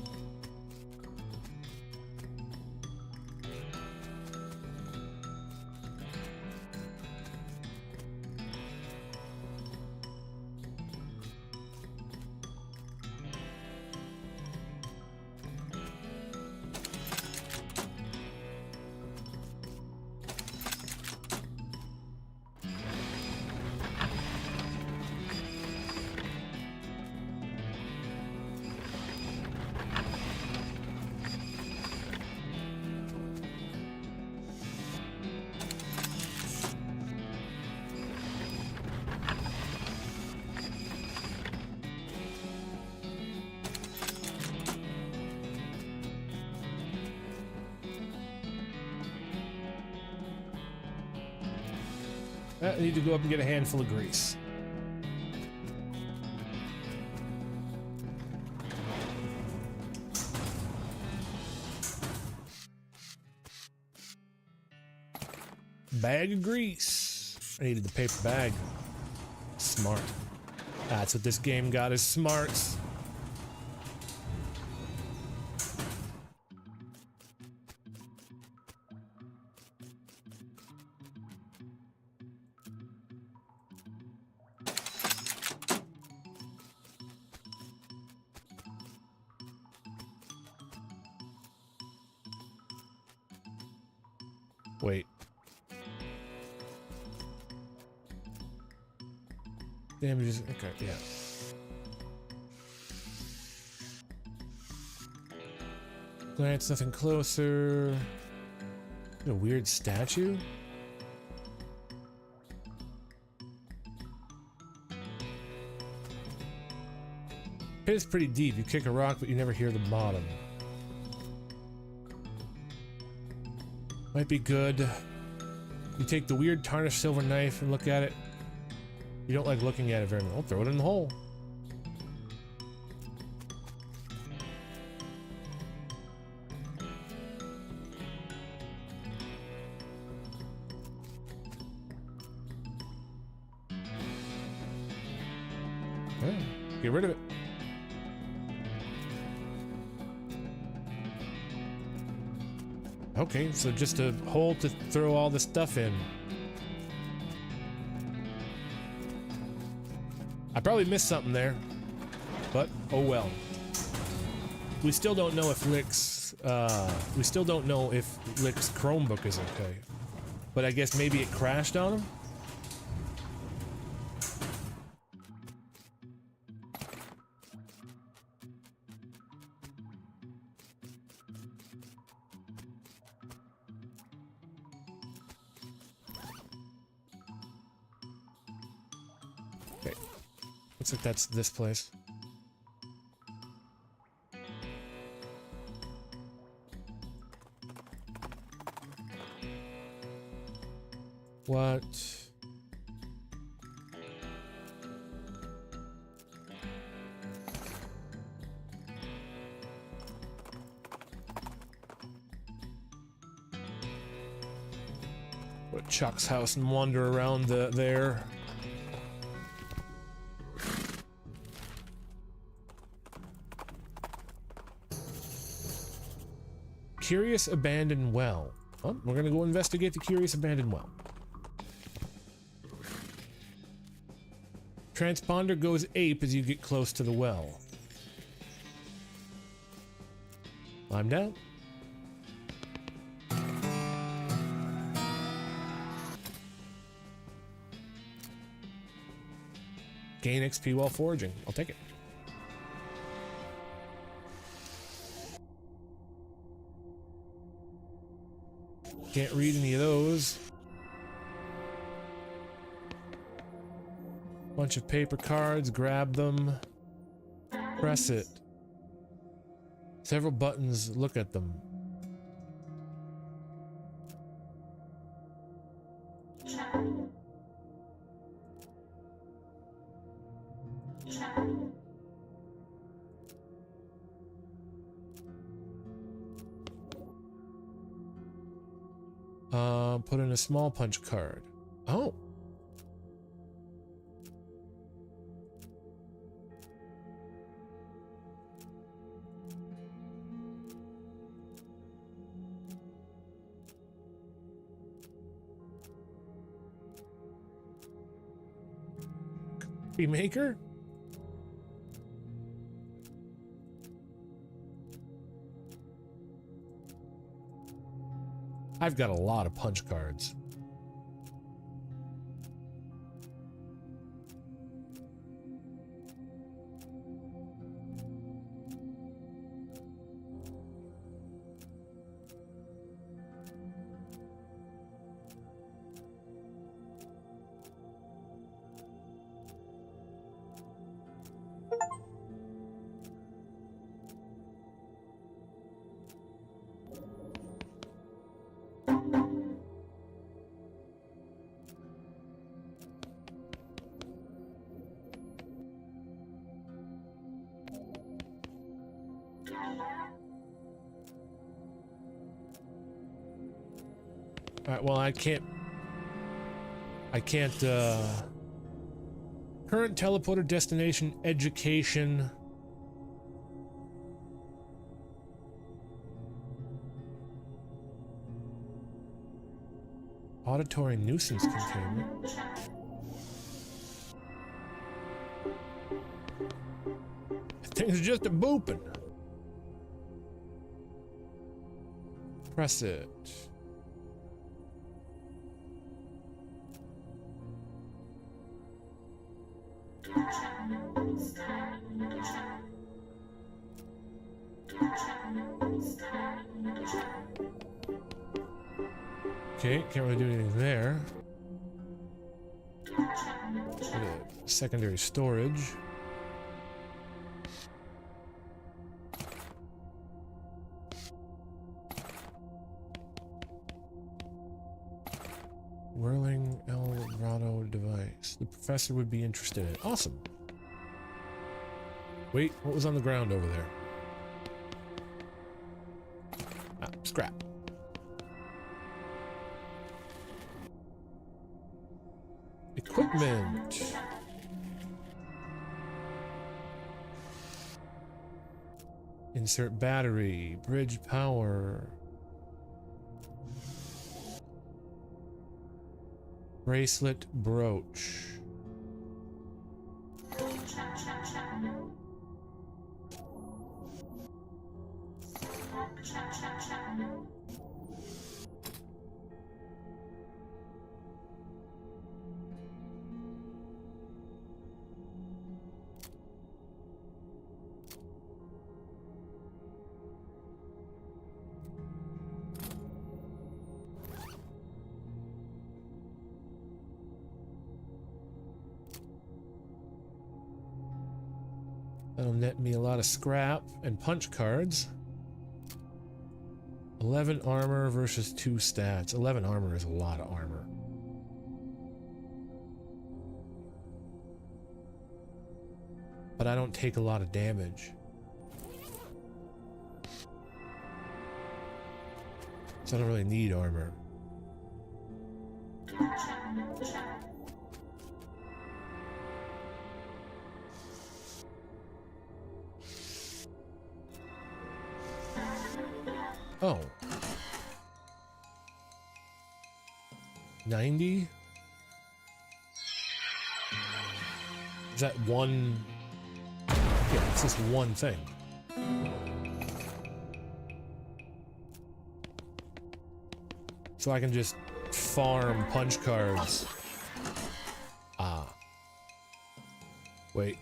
I need to go up and get a handful of grease. Bag of grease. I needed the paper bag. Smart. That's what this game got, is smarts. Wait. Damages. Okay, yeah. Glance nothing closer. A weird statue? Pit is pretty deep. You kick a rock, but you never hear the bottom. Might be good. You take the weird tarnished silver knife and look at it. You don't like looking at it very much. I'll throw it in the hole. Yeah, get rid of it. Okay, so just a hole to throw all the stuff in. I probably missed something there, but oh well. We still don't know if Lick's Chromebook is okay. But I guess maybe it crashed on him? Looks like that's this place. What? Go to Chuck's house and wander around there. Curious abandoned well. Oh, we're gonna go investigate the curious abandoned well. Transponder goes ape as you get close to the well. Climb down. Gain XP while foraging. I'll take it. Can't read any of those. Bunch of paper cards, grab them. Press it. Several buttons, look at them. Put in a small punch card. Oh. Copy maker? I've got a lot of punch cards. Alright, well, I can't, current teleporter destination, education. Auditory nuisance containment. That thing's just a booping. Press it. Okay, can't really do anything there. Secondary storage. Whirling Eldorado device. The professor would be interested in it. Awesome. Wait, what was on the ground over there? Ah, scrap. Equipment. Insert battery, bridge power. Bracelet brooch. That'll net me a lot of scrap and punch cards. 11 armor versus 2 stats. 11 armor is a lot of armor. But I don't take a lot of damage. So I don't really need armor. Oh. 90? Is that one? Yeah, it's just one thing. So I can just farm punch cards. Ah. Wait.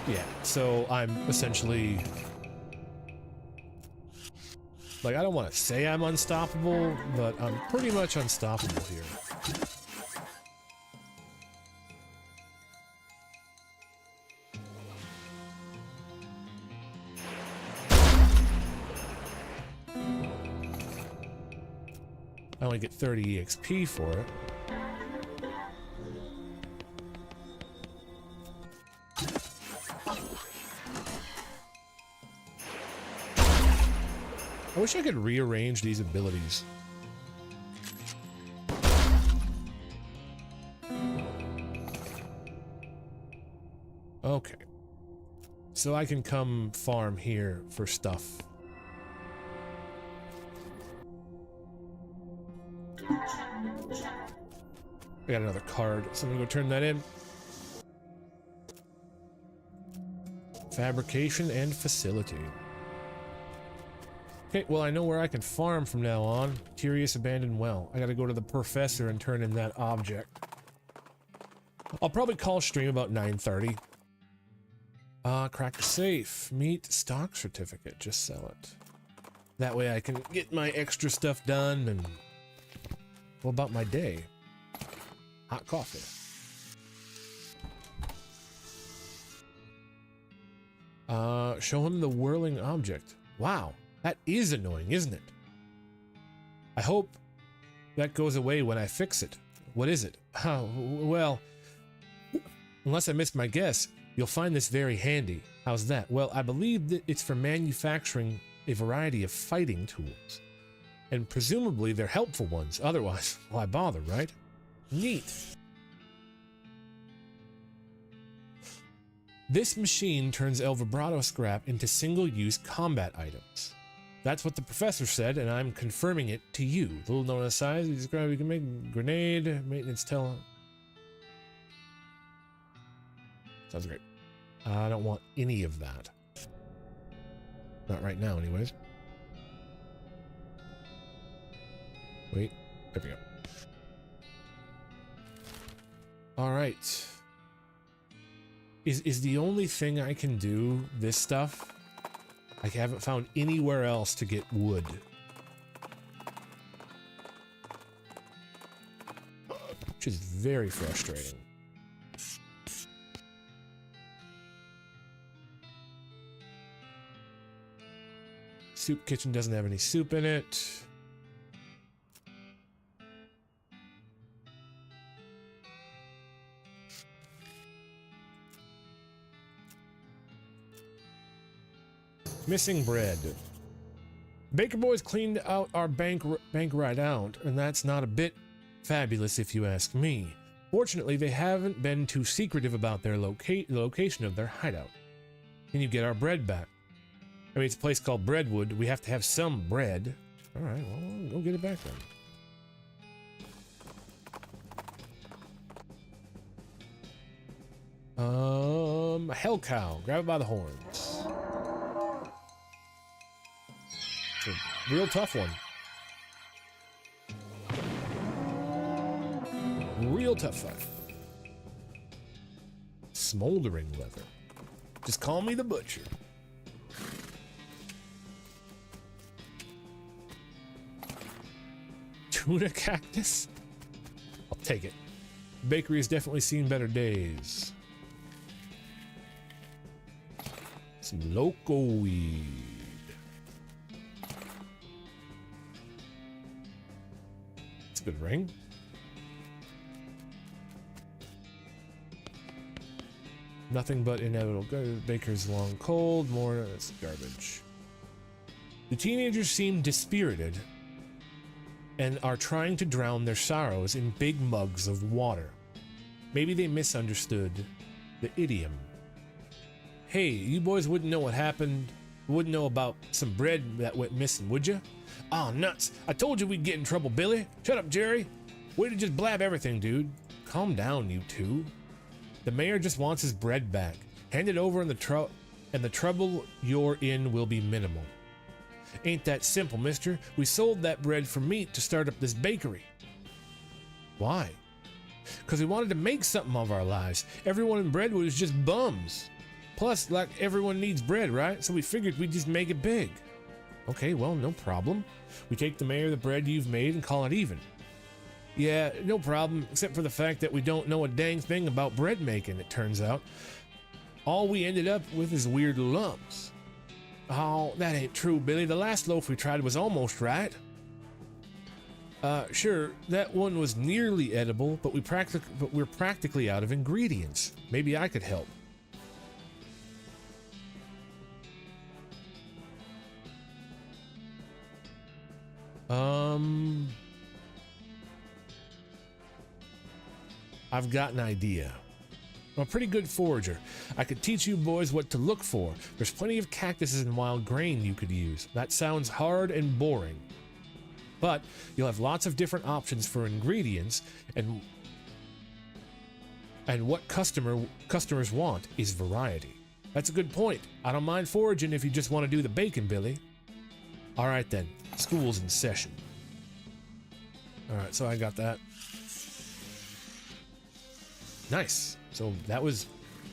Yeah, so I'm essentially... Like, I don't want to say I'm unstoppable, but I'm pretty much unstoppable here. I only get 30 EXP for it. I wish I could rearrange these abilities. Okay. So I can come farm here for stuff. I got another card, so I'm gonna go turn that in. Fabrication and facility. Okay, well, I know where I can farm from now on. Curious abandoned well. I gotta go to the professor and turn in that object. I'll probably call stream about 9:30. Crack the safe. Meet stock certificate. Just sell it. That way I can get my extra stuff done and go about my day. Hot coffee. Show him the whirling object. Wow. That is annoying, isn't it? I hope that goes away when I fix it. What is it? Oh, well, unless I missed my guess, you'll find this very handy. How's that? Well, I believe that it's for manufacturing a variety of fighting tools. And presumably they're helpful ones. Otherwise, why bother, right? Neat. This machine turns El Vibrato scrap into single-use combat items. That's what the professor said, and I'm confirming it to you. Little known aside, you describe you can make grenade, maintenance tell. Sounds great. I don't want any of that. Not right now, anyways. Wait, there we go. All right. Is the only thing I can do this stuff? I haven't found anywhere else to get wood. Which is very frustrating. Soup kitchen doesn't have any soup in it. Missing bread. Baker boys cleaned out our bank right out, and that's not a bit fabulous if you ask me. Fortunately, they haven't been too secretive about their location of their hideout. Can you get our bread back? I mean, it's a place called Breadwood. We have to have some bread. All right, well, go get it back then. Hell cow. Grab it by the horns. It's a real tough one. Real tough fight. Smoldering leather. Just call me the butcher. Tuna cactus? I'll take it. Bakery has definitely seen better days. Some loco weed. It's a good ring. Nothing but inevitable. Baker's long cold. More it's garbage. The teenagers seem dispirited and are trying to drown their sorrows in big mugs of water. Maybe they misunderstood the idiom. Hey, you boys wouldn't know what happened. Wouldn't know about some bread that went missing, would you? Oh, nuts. I told you we'd get in trouble, Billy. Shut up, Jerry. Way to just blab everything, dude. Calm down, you two. The mayor just wants his bread back. Hand it over and the trouble you're in will be minimal. Ain't that simple, mister. We sold that bread for meat to start up this bakery. Why? Because we wanted to make something of our lives. Everyone in Breadwood is just bums. Plus, like, everyone needs bread, right? So we figured we'd just make it big. Okay, well, no problem. We take the mayor the bread you've made and call it even. Yeah, no problem, except for the fact that we don't know a dang thing about bread making, it turns out. All we ended up with is weird lumps. Oh, that ain't true, Billy. The last loaf we tried was almost right. Sure, that one was nearly edible, but we're practically out of ingredients. Maybe I could help. I've got an idea. I'm a pretty good forager. I could teach you boys what to look for. There's plenty of cactuses and wild grain you could use. That sounds hard and boring. But you'll have lots of different options for ingredients, and what customers want is variety. That's a good point. I don't mind foraging if you just want to do the bacon, Billy. All right then, school's in session. All right, so I got that. Nice. So that was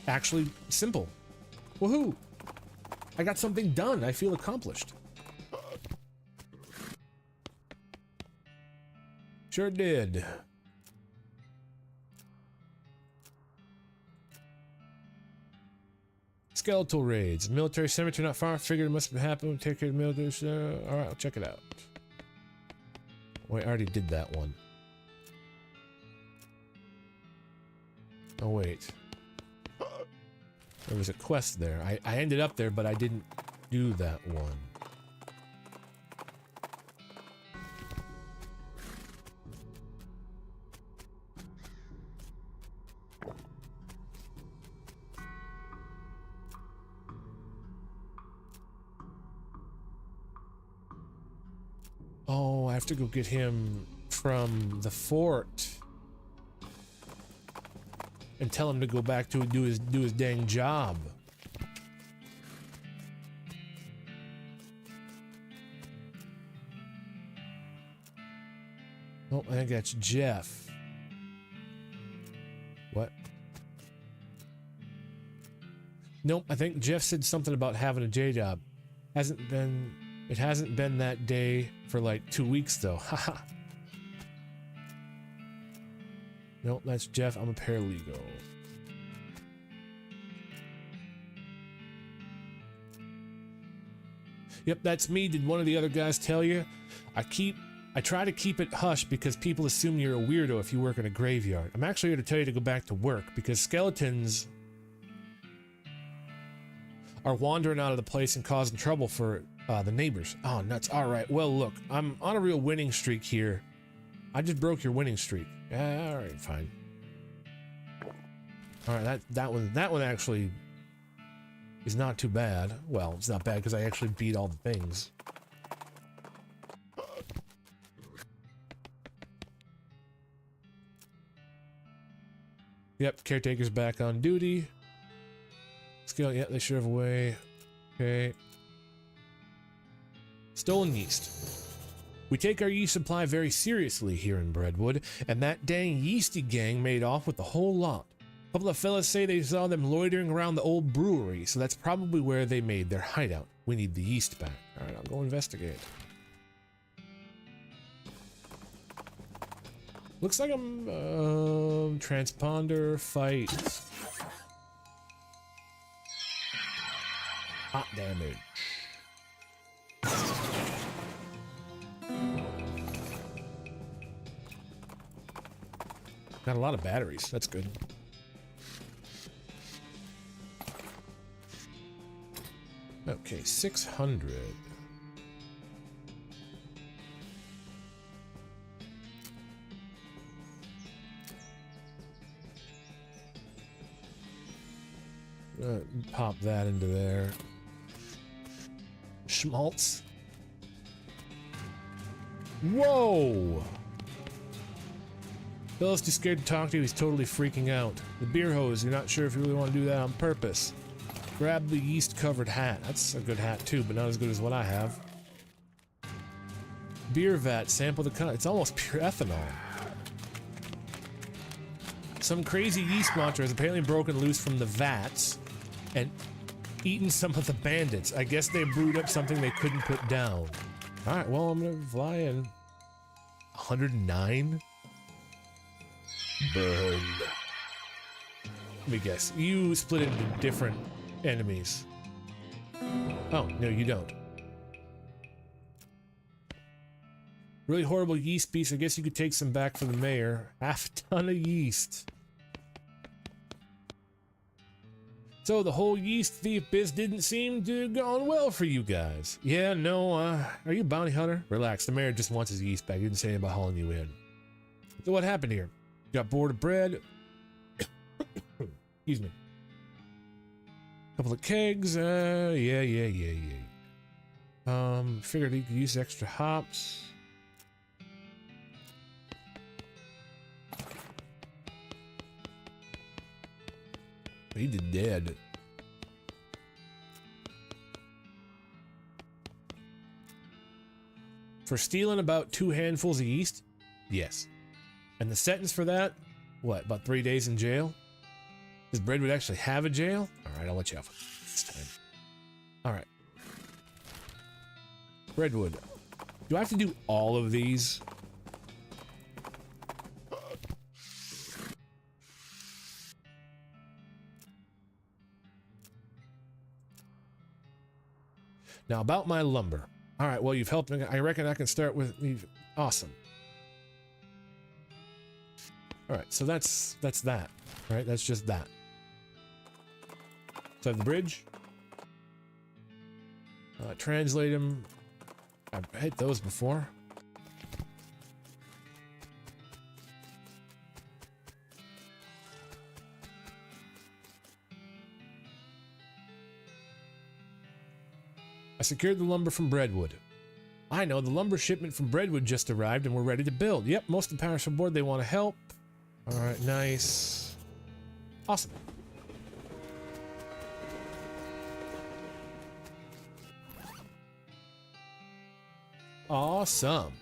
actually simple. Woohoo! I got something done. I feel accomplished. Sure did. Skeletal raids. Military cemetery not far. Figured it must have happened. Take care of the military. Alright, I'll check it out. Wait, I already did that one. Oh, wait. There was a quest there. I ended up there, but I didn't do that one. Oh, I have to go get him from the fort and tell him to go back to do his dang job. I think that's Jeff. What? Nope, I think Jeff said something about having a day job. It hasn't been that day for like 2 weeks though. Haha. Nope, that's Jeff. I'm a paralegal. Yep, that's me. Did one of the other guys tell you? I try to keep it hush because people assume you're a weirdo if you work in a graveyard. I'm actually here to tell you to go back to work because skeletons are wandering out of the place and causing trouble for the neighbors. Oh, nuts. All right. Well, look, I'm on a real winning streak here. I just broke your winning streak. Yeah, all right, fine. All right, that one actually is not too bad. Well, it's not bad because I actually beat all the things. Yep, caretaker's back on duty. Skill, yeah, they should have a way. Okay. Stolen yeast. We take our yeast supply very seriously here in Breadwood, and that dang yeasty gang made off with the whole lot. A couple of fellas say they saw them loitering around the old brewery, so that's probably where they made their hideout. We need the yeast back. Alright, I'll go investigate. Looks like I'm, transponder fight. Hot damage. Got a lot of batteries. That's good. Okay, 600. Pop that into there. Schmaltz. Whoa! Bill's too scared to talk to you. He's totally freaking out. The beer hose. You're not sure if you really want to do that on purpose. Grab the yeast-covered hat. That's a good hat too, but not as good as what I have. Beer vat. Sample the cut. It's almost pure ethanol. Some crazy yeast monster has apparently broken loose from the vats and eaten some of the bandits. I guess they brewed up something they couldn't put down. Alright, well, I'm gonna fly in. 109? Burn. Let me guess. You split into different enemies. Oh, no, you don't. Really horrible yeast beast. I guess you could take some back for the mayor. Half a ton of yeast. So the whole yeast thief biz didn't seem to have gone well for you guys. Yeah, no, are you a bounty hunter? Relax, the mayor just wants his yeast back. He didn't say anything about hauling you in. So what happened here? Got bored of bread. Excuse me. Couple of kegs. Yeah. Figured he could use extra hops. He did dead. For stealing about 2 handfuls of yeast? Yes. And the sentence for that? What, about 3 days in jail? Does Breadwood actually have a jail? Alright, I'll let you off this time. Alright. Breadwood. Do I have to do all of these? Now, about my lumber. Alright, well, you've helped me. I reckon I can start with... Awesome. Alright, so that's that. Right, that's just that. So I have the bridge. Translate them. I've hit those before. I secured the lumber from Breadwood. I know, the lumber shipment from Breadwood just arrived and we're ready to build. Yep, most of the parish board, they want to help. Alright, nice. Awesome. Awesome.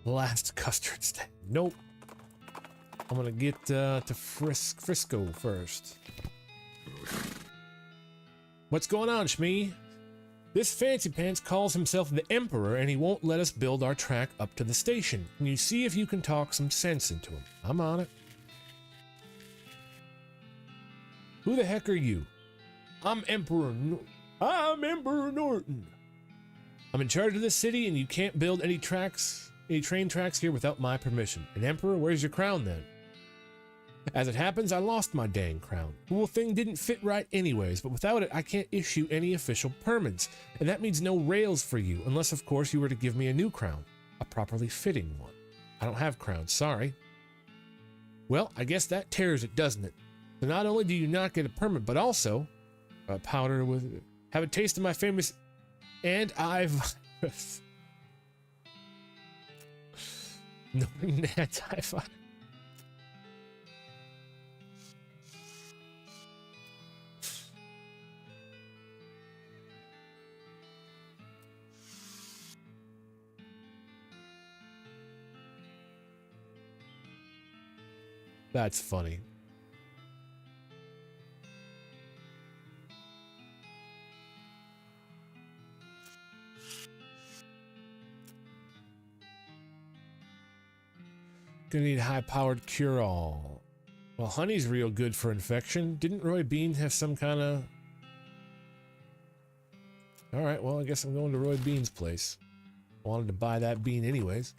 Last custard stand. Nope. I'm gonna get to Frisco first. What's going on, Shmee? This fancy pants calls himself the Emperor and he won't let us build our track up to the station. Can you see if you can talk some sense into him? I'm on it. Who the heck are you? I'm Emperor Norton. I'm in charge of this city and you can't build any train tracks here without my permission. And Emperor, where's your crown then? As it happens, I lost my dang crown. The whole thing didn't fit right anyways, but without it, I can't issue any official permits. And that means no rails for you, unless of course you were to give me a new crown. A properly fitting one. I don't have crowns, sorry. Well, I guess that tears it, doesn't it? So not only do you not get a permit, but also powder with... Have a taste of my famous... And I've... No, anti-virus. That's funny. Gonna need high-powered cure-all. Well, honey's real good for infection. Didn't Roy Bean have some kind of... Alright, well, I guess I'm going to Roy Bean's place. Wanted to buy that bean anyways.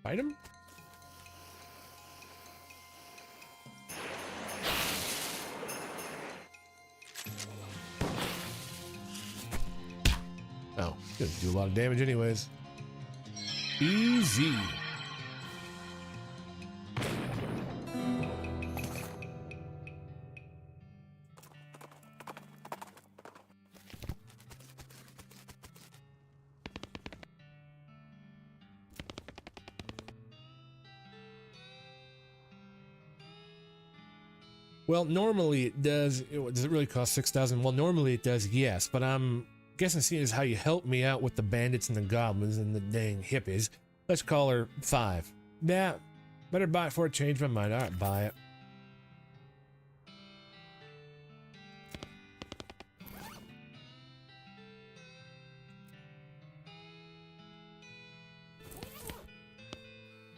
Item? Oh, gonna do a lot of damage anyways. Easy. Well, normally it does. Does it really cost 6,000? Well, normally it does, yes. But I'm guessing seeing as how you helped me out with the bandits and the goblins and the dang hippies, let's call her 5. Nah, better buy it before I change my mind. All right, buy it.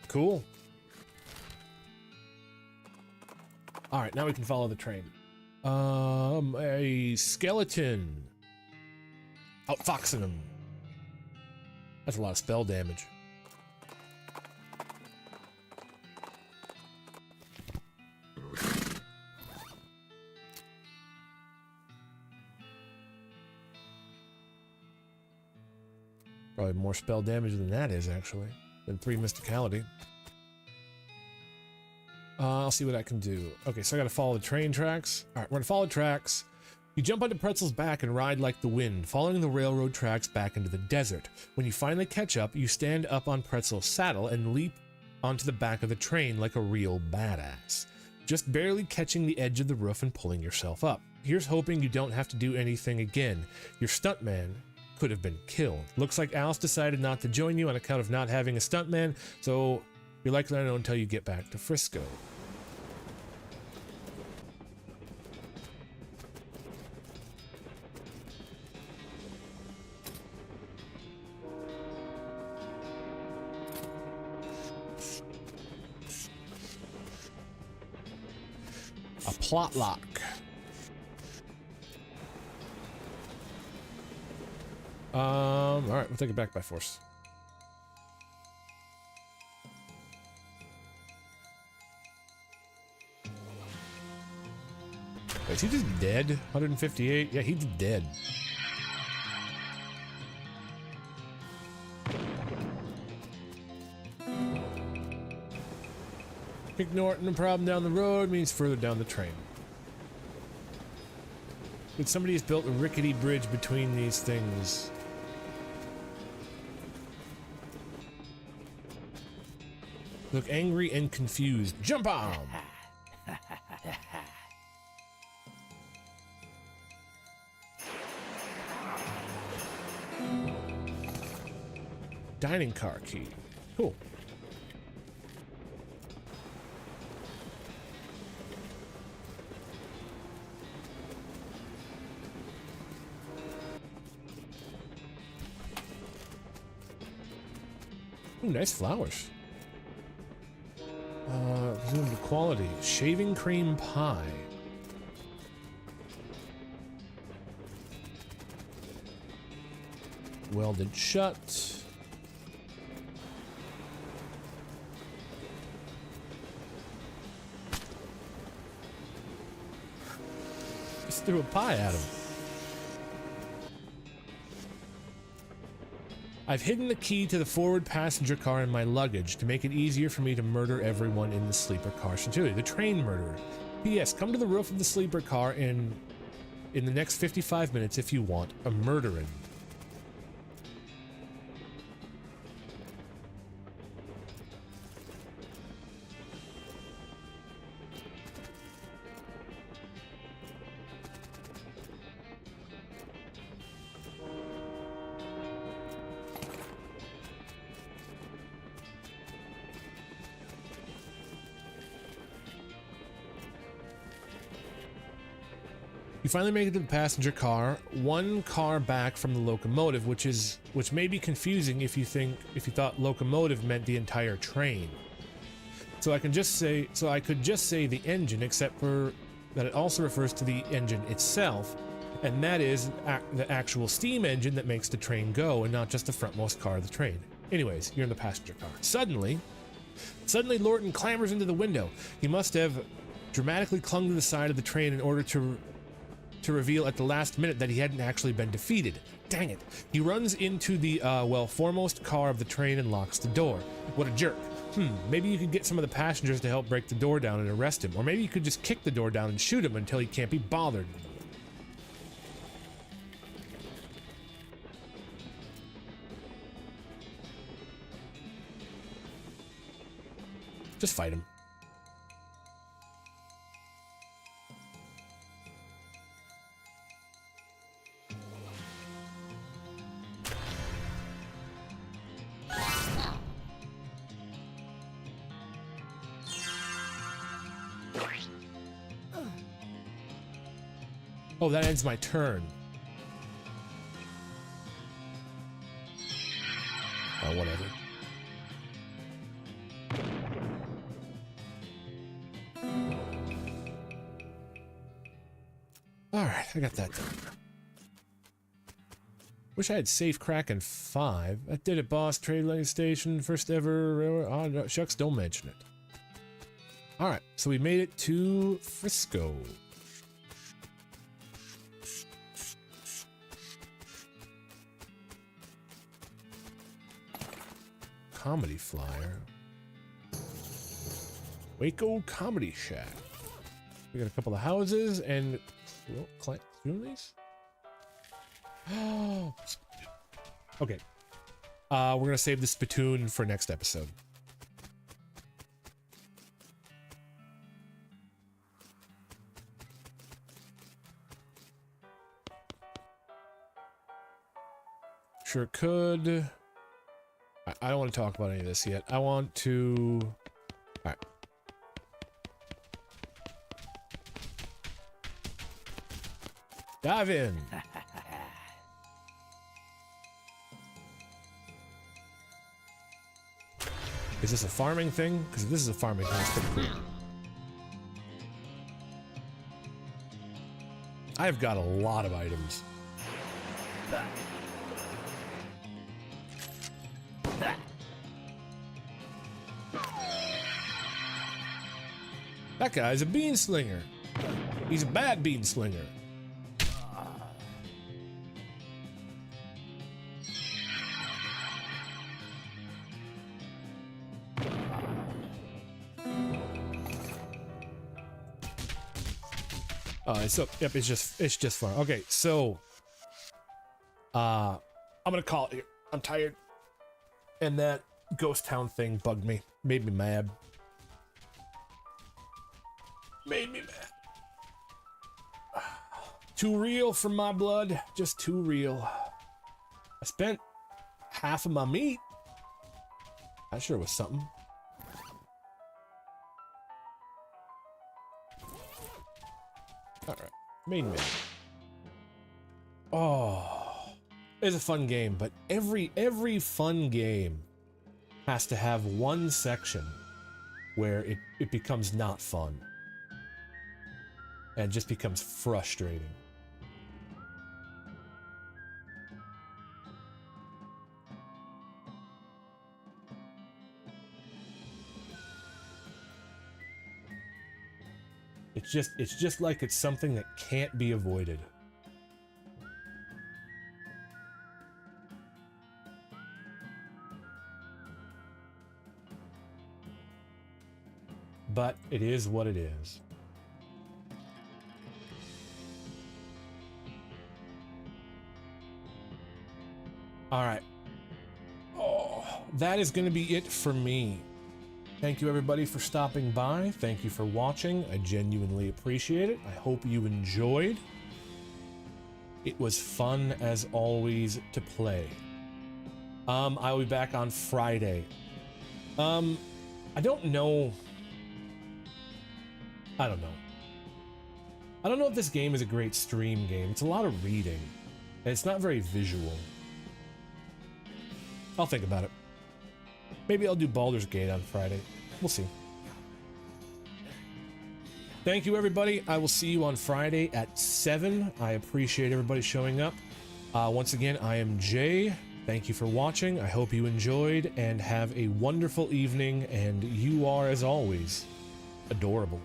Cool. All right, now we can follow the train. A skeleton. Outfoxing him. That's a lot of spell damage. Probably more spell damage than that is, actually. Than 3 mysticality. I'll see what I can do. Okay, so I gotta follow the train tracks. All right, we're gonna follow tracks. You jump onto Pretzel's back and ride like the wind, following the railroad tracks back into the desert. When you finally catch up, you stand up on Pretzel's saddle and leap onto the back of the train like a real badass, just barely catching the edge of the roof and pulling yourself up. Here's hoping you don't have to do anything again. Your stuntman could have been killed. Looks like Alice decided not to join you on account of not having a stuntman, so you're likely to know until you get back to Frisco. A plot lock. All right, we'll take it back by force. Wait, is he just dead? 158? Yeah, he's dead. Ignoring the problem down the road means further down the train. But somebody has built a rickety bridge between these things. Look angry and confused. Jump on! Dining car key. Cool. Ooh, nice flowers. Presumed quality. Shaving cream pie. Welded shut. Just threw a pie at him. I've hidden the key to the forward passenger car in my luggage to make it easier for me to murder everyone in the sleeper car. Centurion, the train murderer. P.S. Come to the roof of the sleeper car in the next 55 minutes if you want a murdering. You finally make it to the passenger car, one car back from the locomotive, which may be confusing if you thought locomotive meant the entire train. So I could just say the engine, except for that it also refers to the engine itself, and that is the actual steam engine that makes the train go, and not just the frontmost car of the train. Anyways, you're in the passenger car. Suddenly Lorton clambers into the window. He must have dramatically clung to the side of the train in order to reveal at the last minute that he hadn't actually been defeated. Dang it. He runs into the, foremost car of the train and locks the door. What a jerk. Maybe you could get some of the passengers to help break the door down and arrest him. Or maybe you could just kick the door down and shoot him until he can't be bothered. Just fight him. Oh, that ends my turn. Oh, whatever. Alright, I got that done. Wish I had safe crack in 5. I did it, boss. Trade lane station, first ever. Oh, no, shucks, don't mention it. Alright, so we made it to Frisco. Comedy flyer. Waco Comedy Shack. We got a couple of houses and these. Oh. Okay. We're gonna save the spittoon for next episode. Sure could. I don't want to talk about any of this yet. I want to... Alright. Dive in. Is this a farming thing? Because if this is a farming thing, it's pretty cool. I've got a lot of items. That guy's a bean slinger. He's a bad bean slinger. Yep, it's just fun. Okay, so I'm gonna call it here. I'm tired. And that ghost town thing bugged me. Made me mad. Made me mad. Too real for my blood. Just too real. I spent half of my meat. That sure was something. Alright. Main menu. Oh. It's a fun game, but every fun game has to have one section where it becomes not fun. And just becomes frustrating. It's just like it's something that can't be avoided. But it is what it is. All right. Oh, that is going to be it for me. Thank you everybody for stopping by. Thank you for watching. I genuinely appreciate it. I hope you enjoyed. It was fun as always to play. I will be back on Friday. I don't know. I don't know if this game is a great stream game. It's a lot of reading, and it's not very visual. I'll think about it. Maybe I'll do Baldur's Gate on Friday. We'll see. Thank you, everybody. I will see you on Friday at 7. I appreciate everybody showing up. Once again, I am Jay. Thank you for watching. I hope you enjoyed, and have a wonderful evening, and you are, as always, adorable.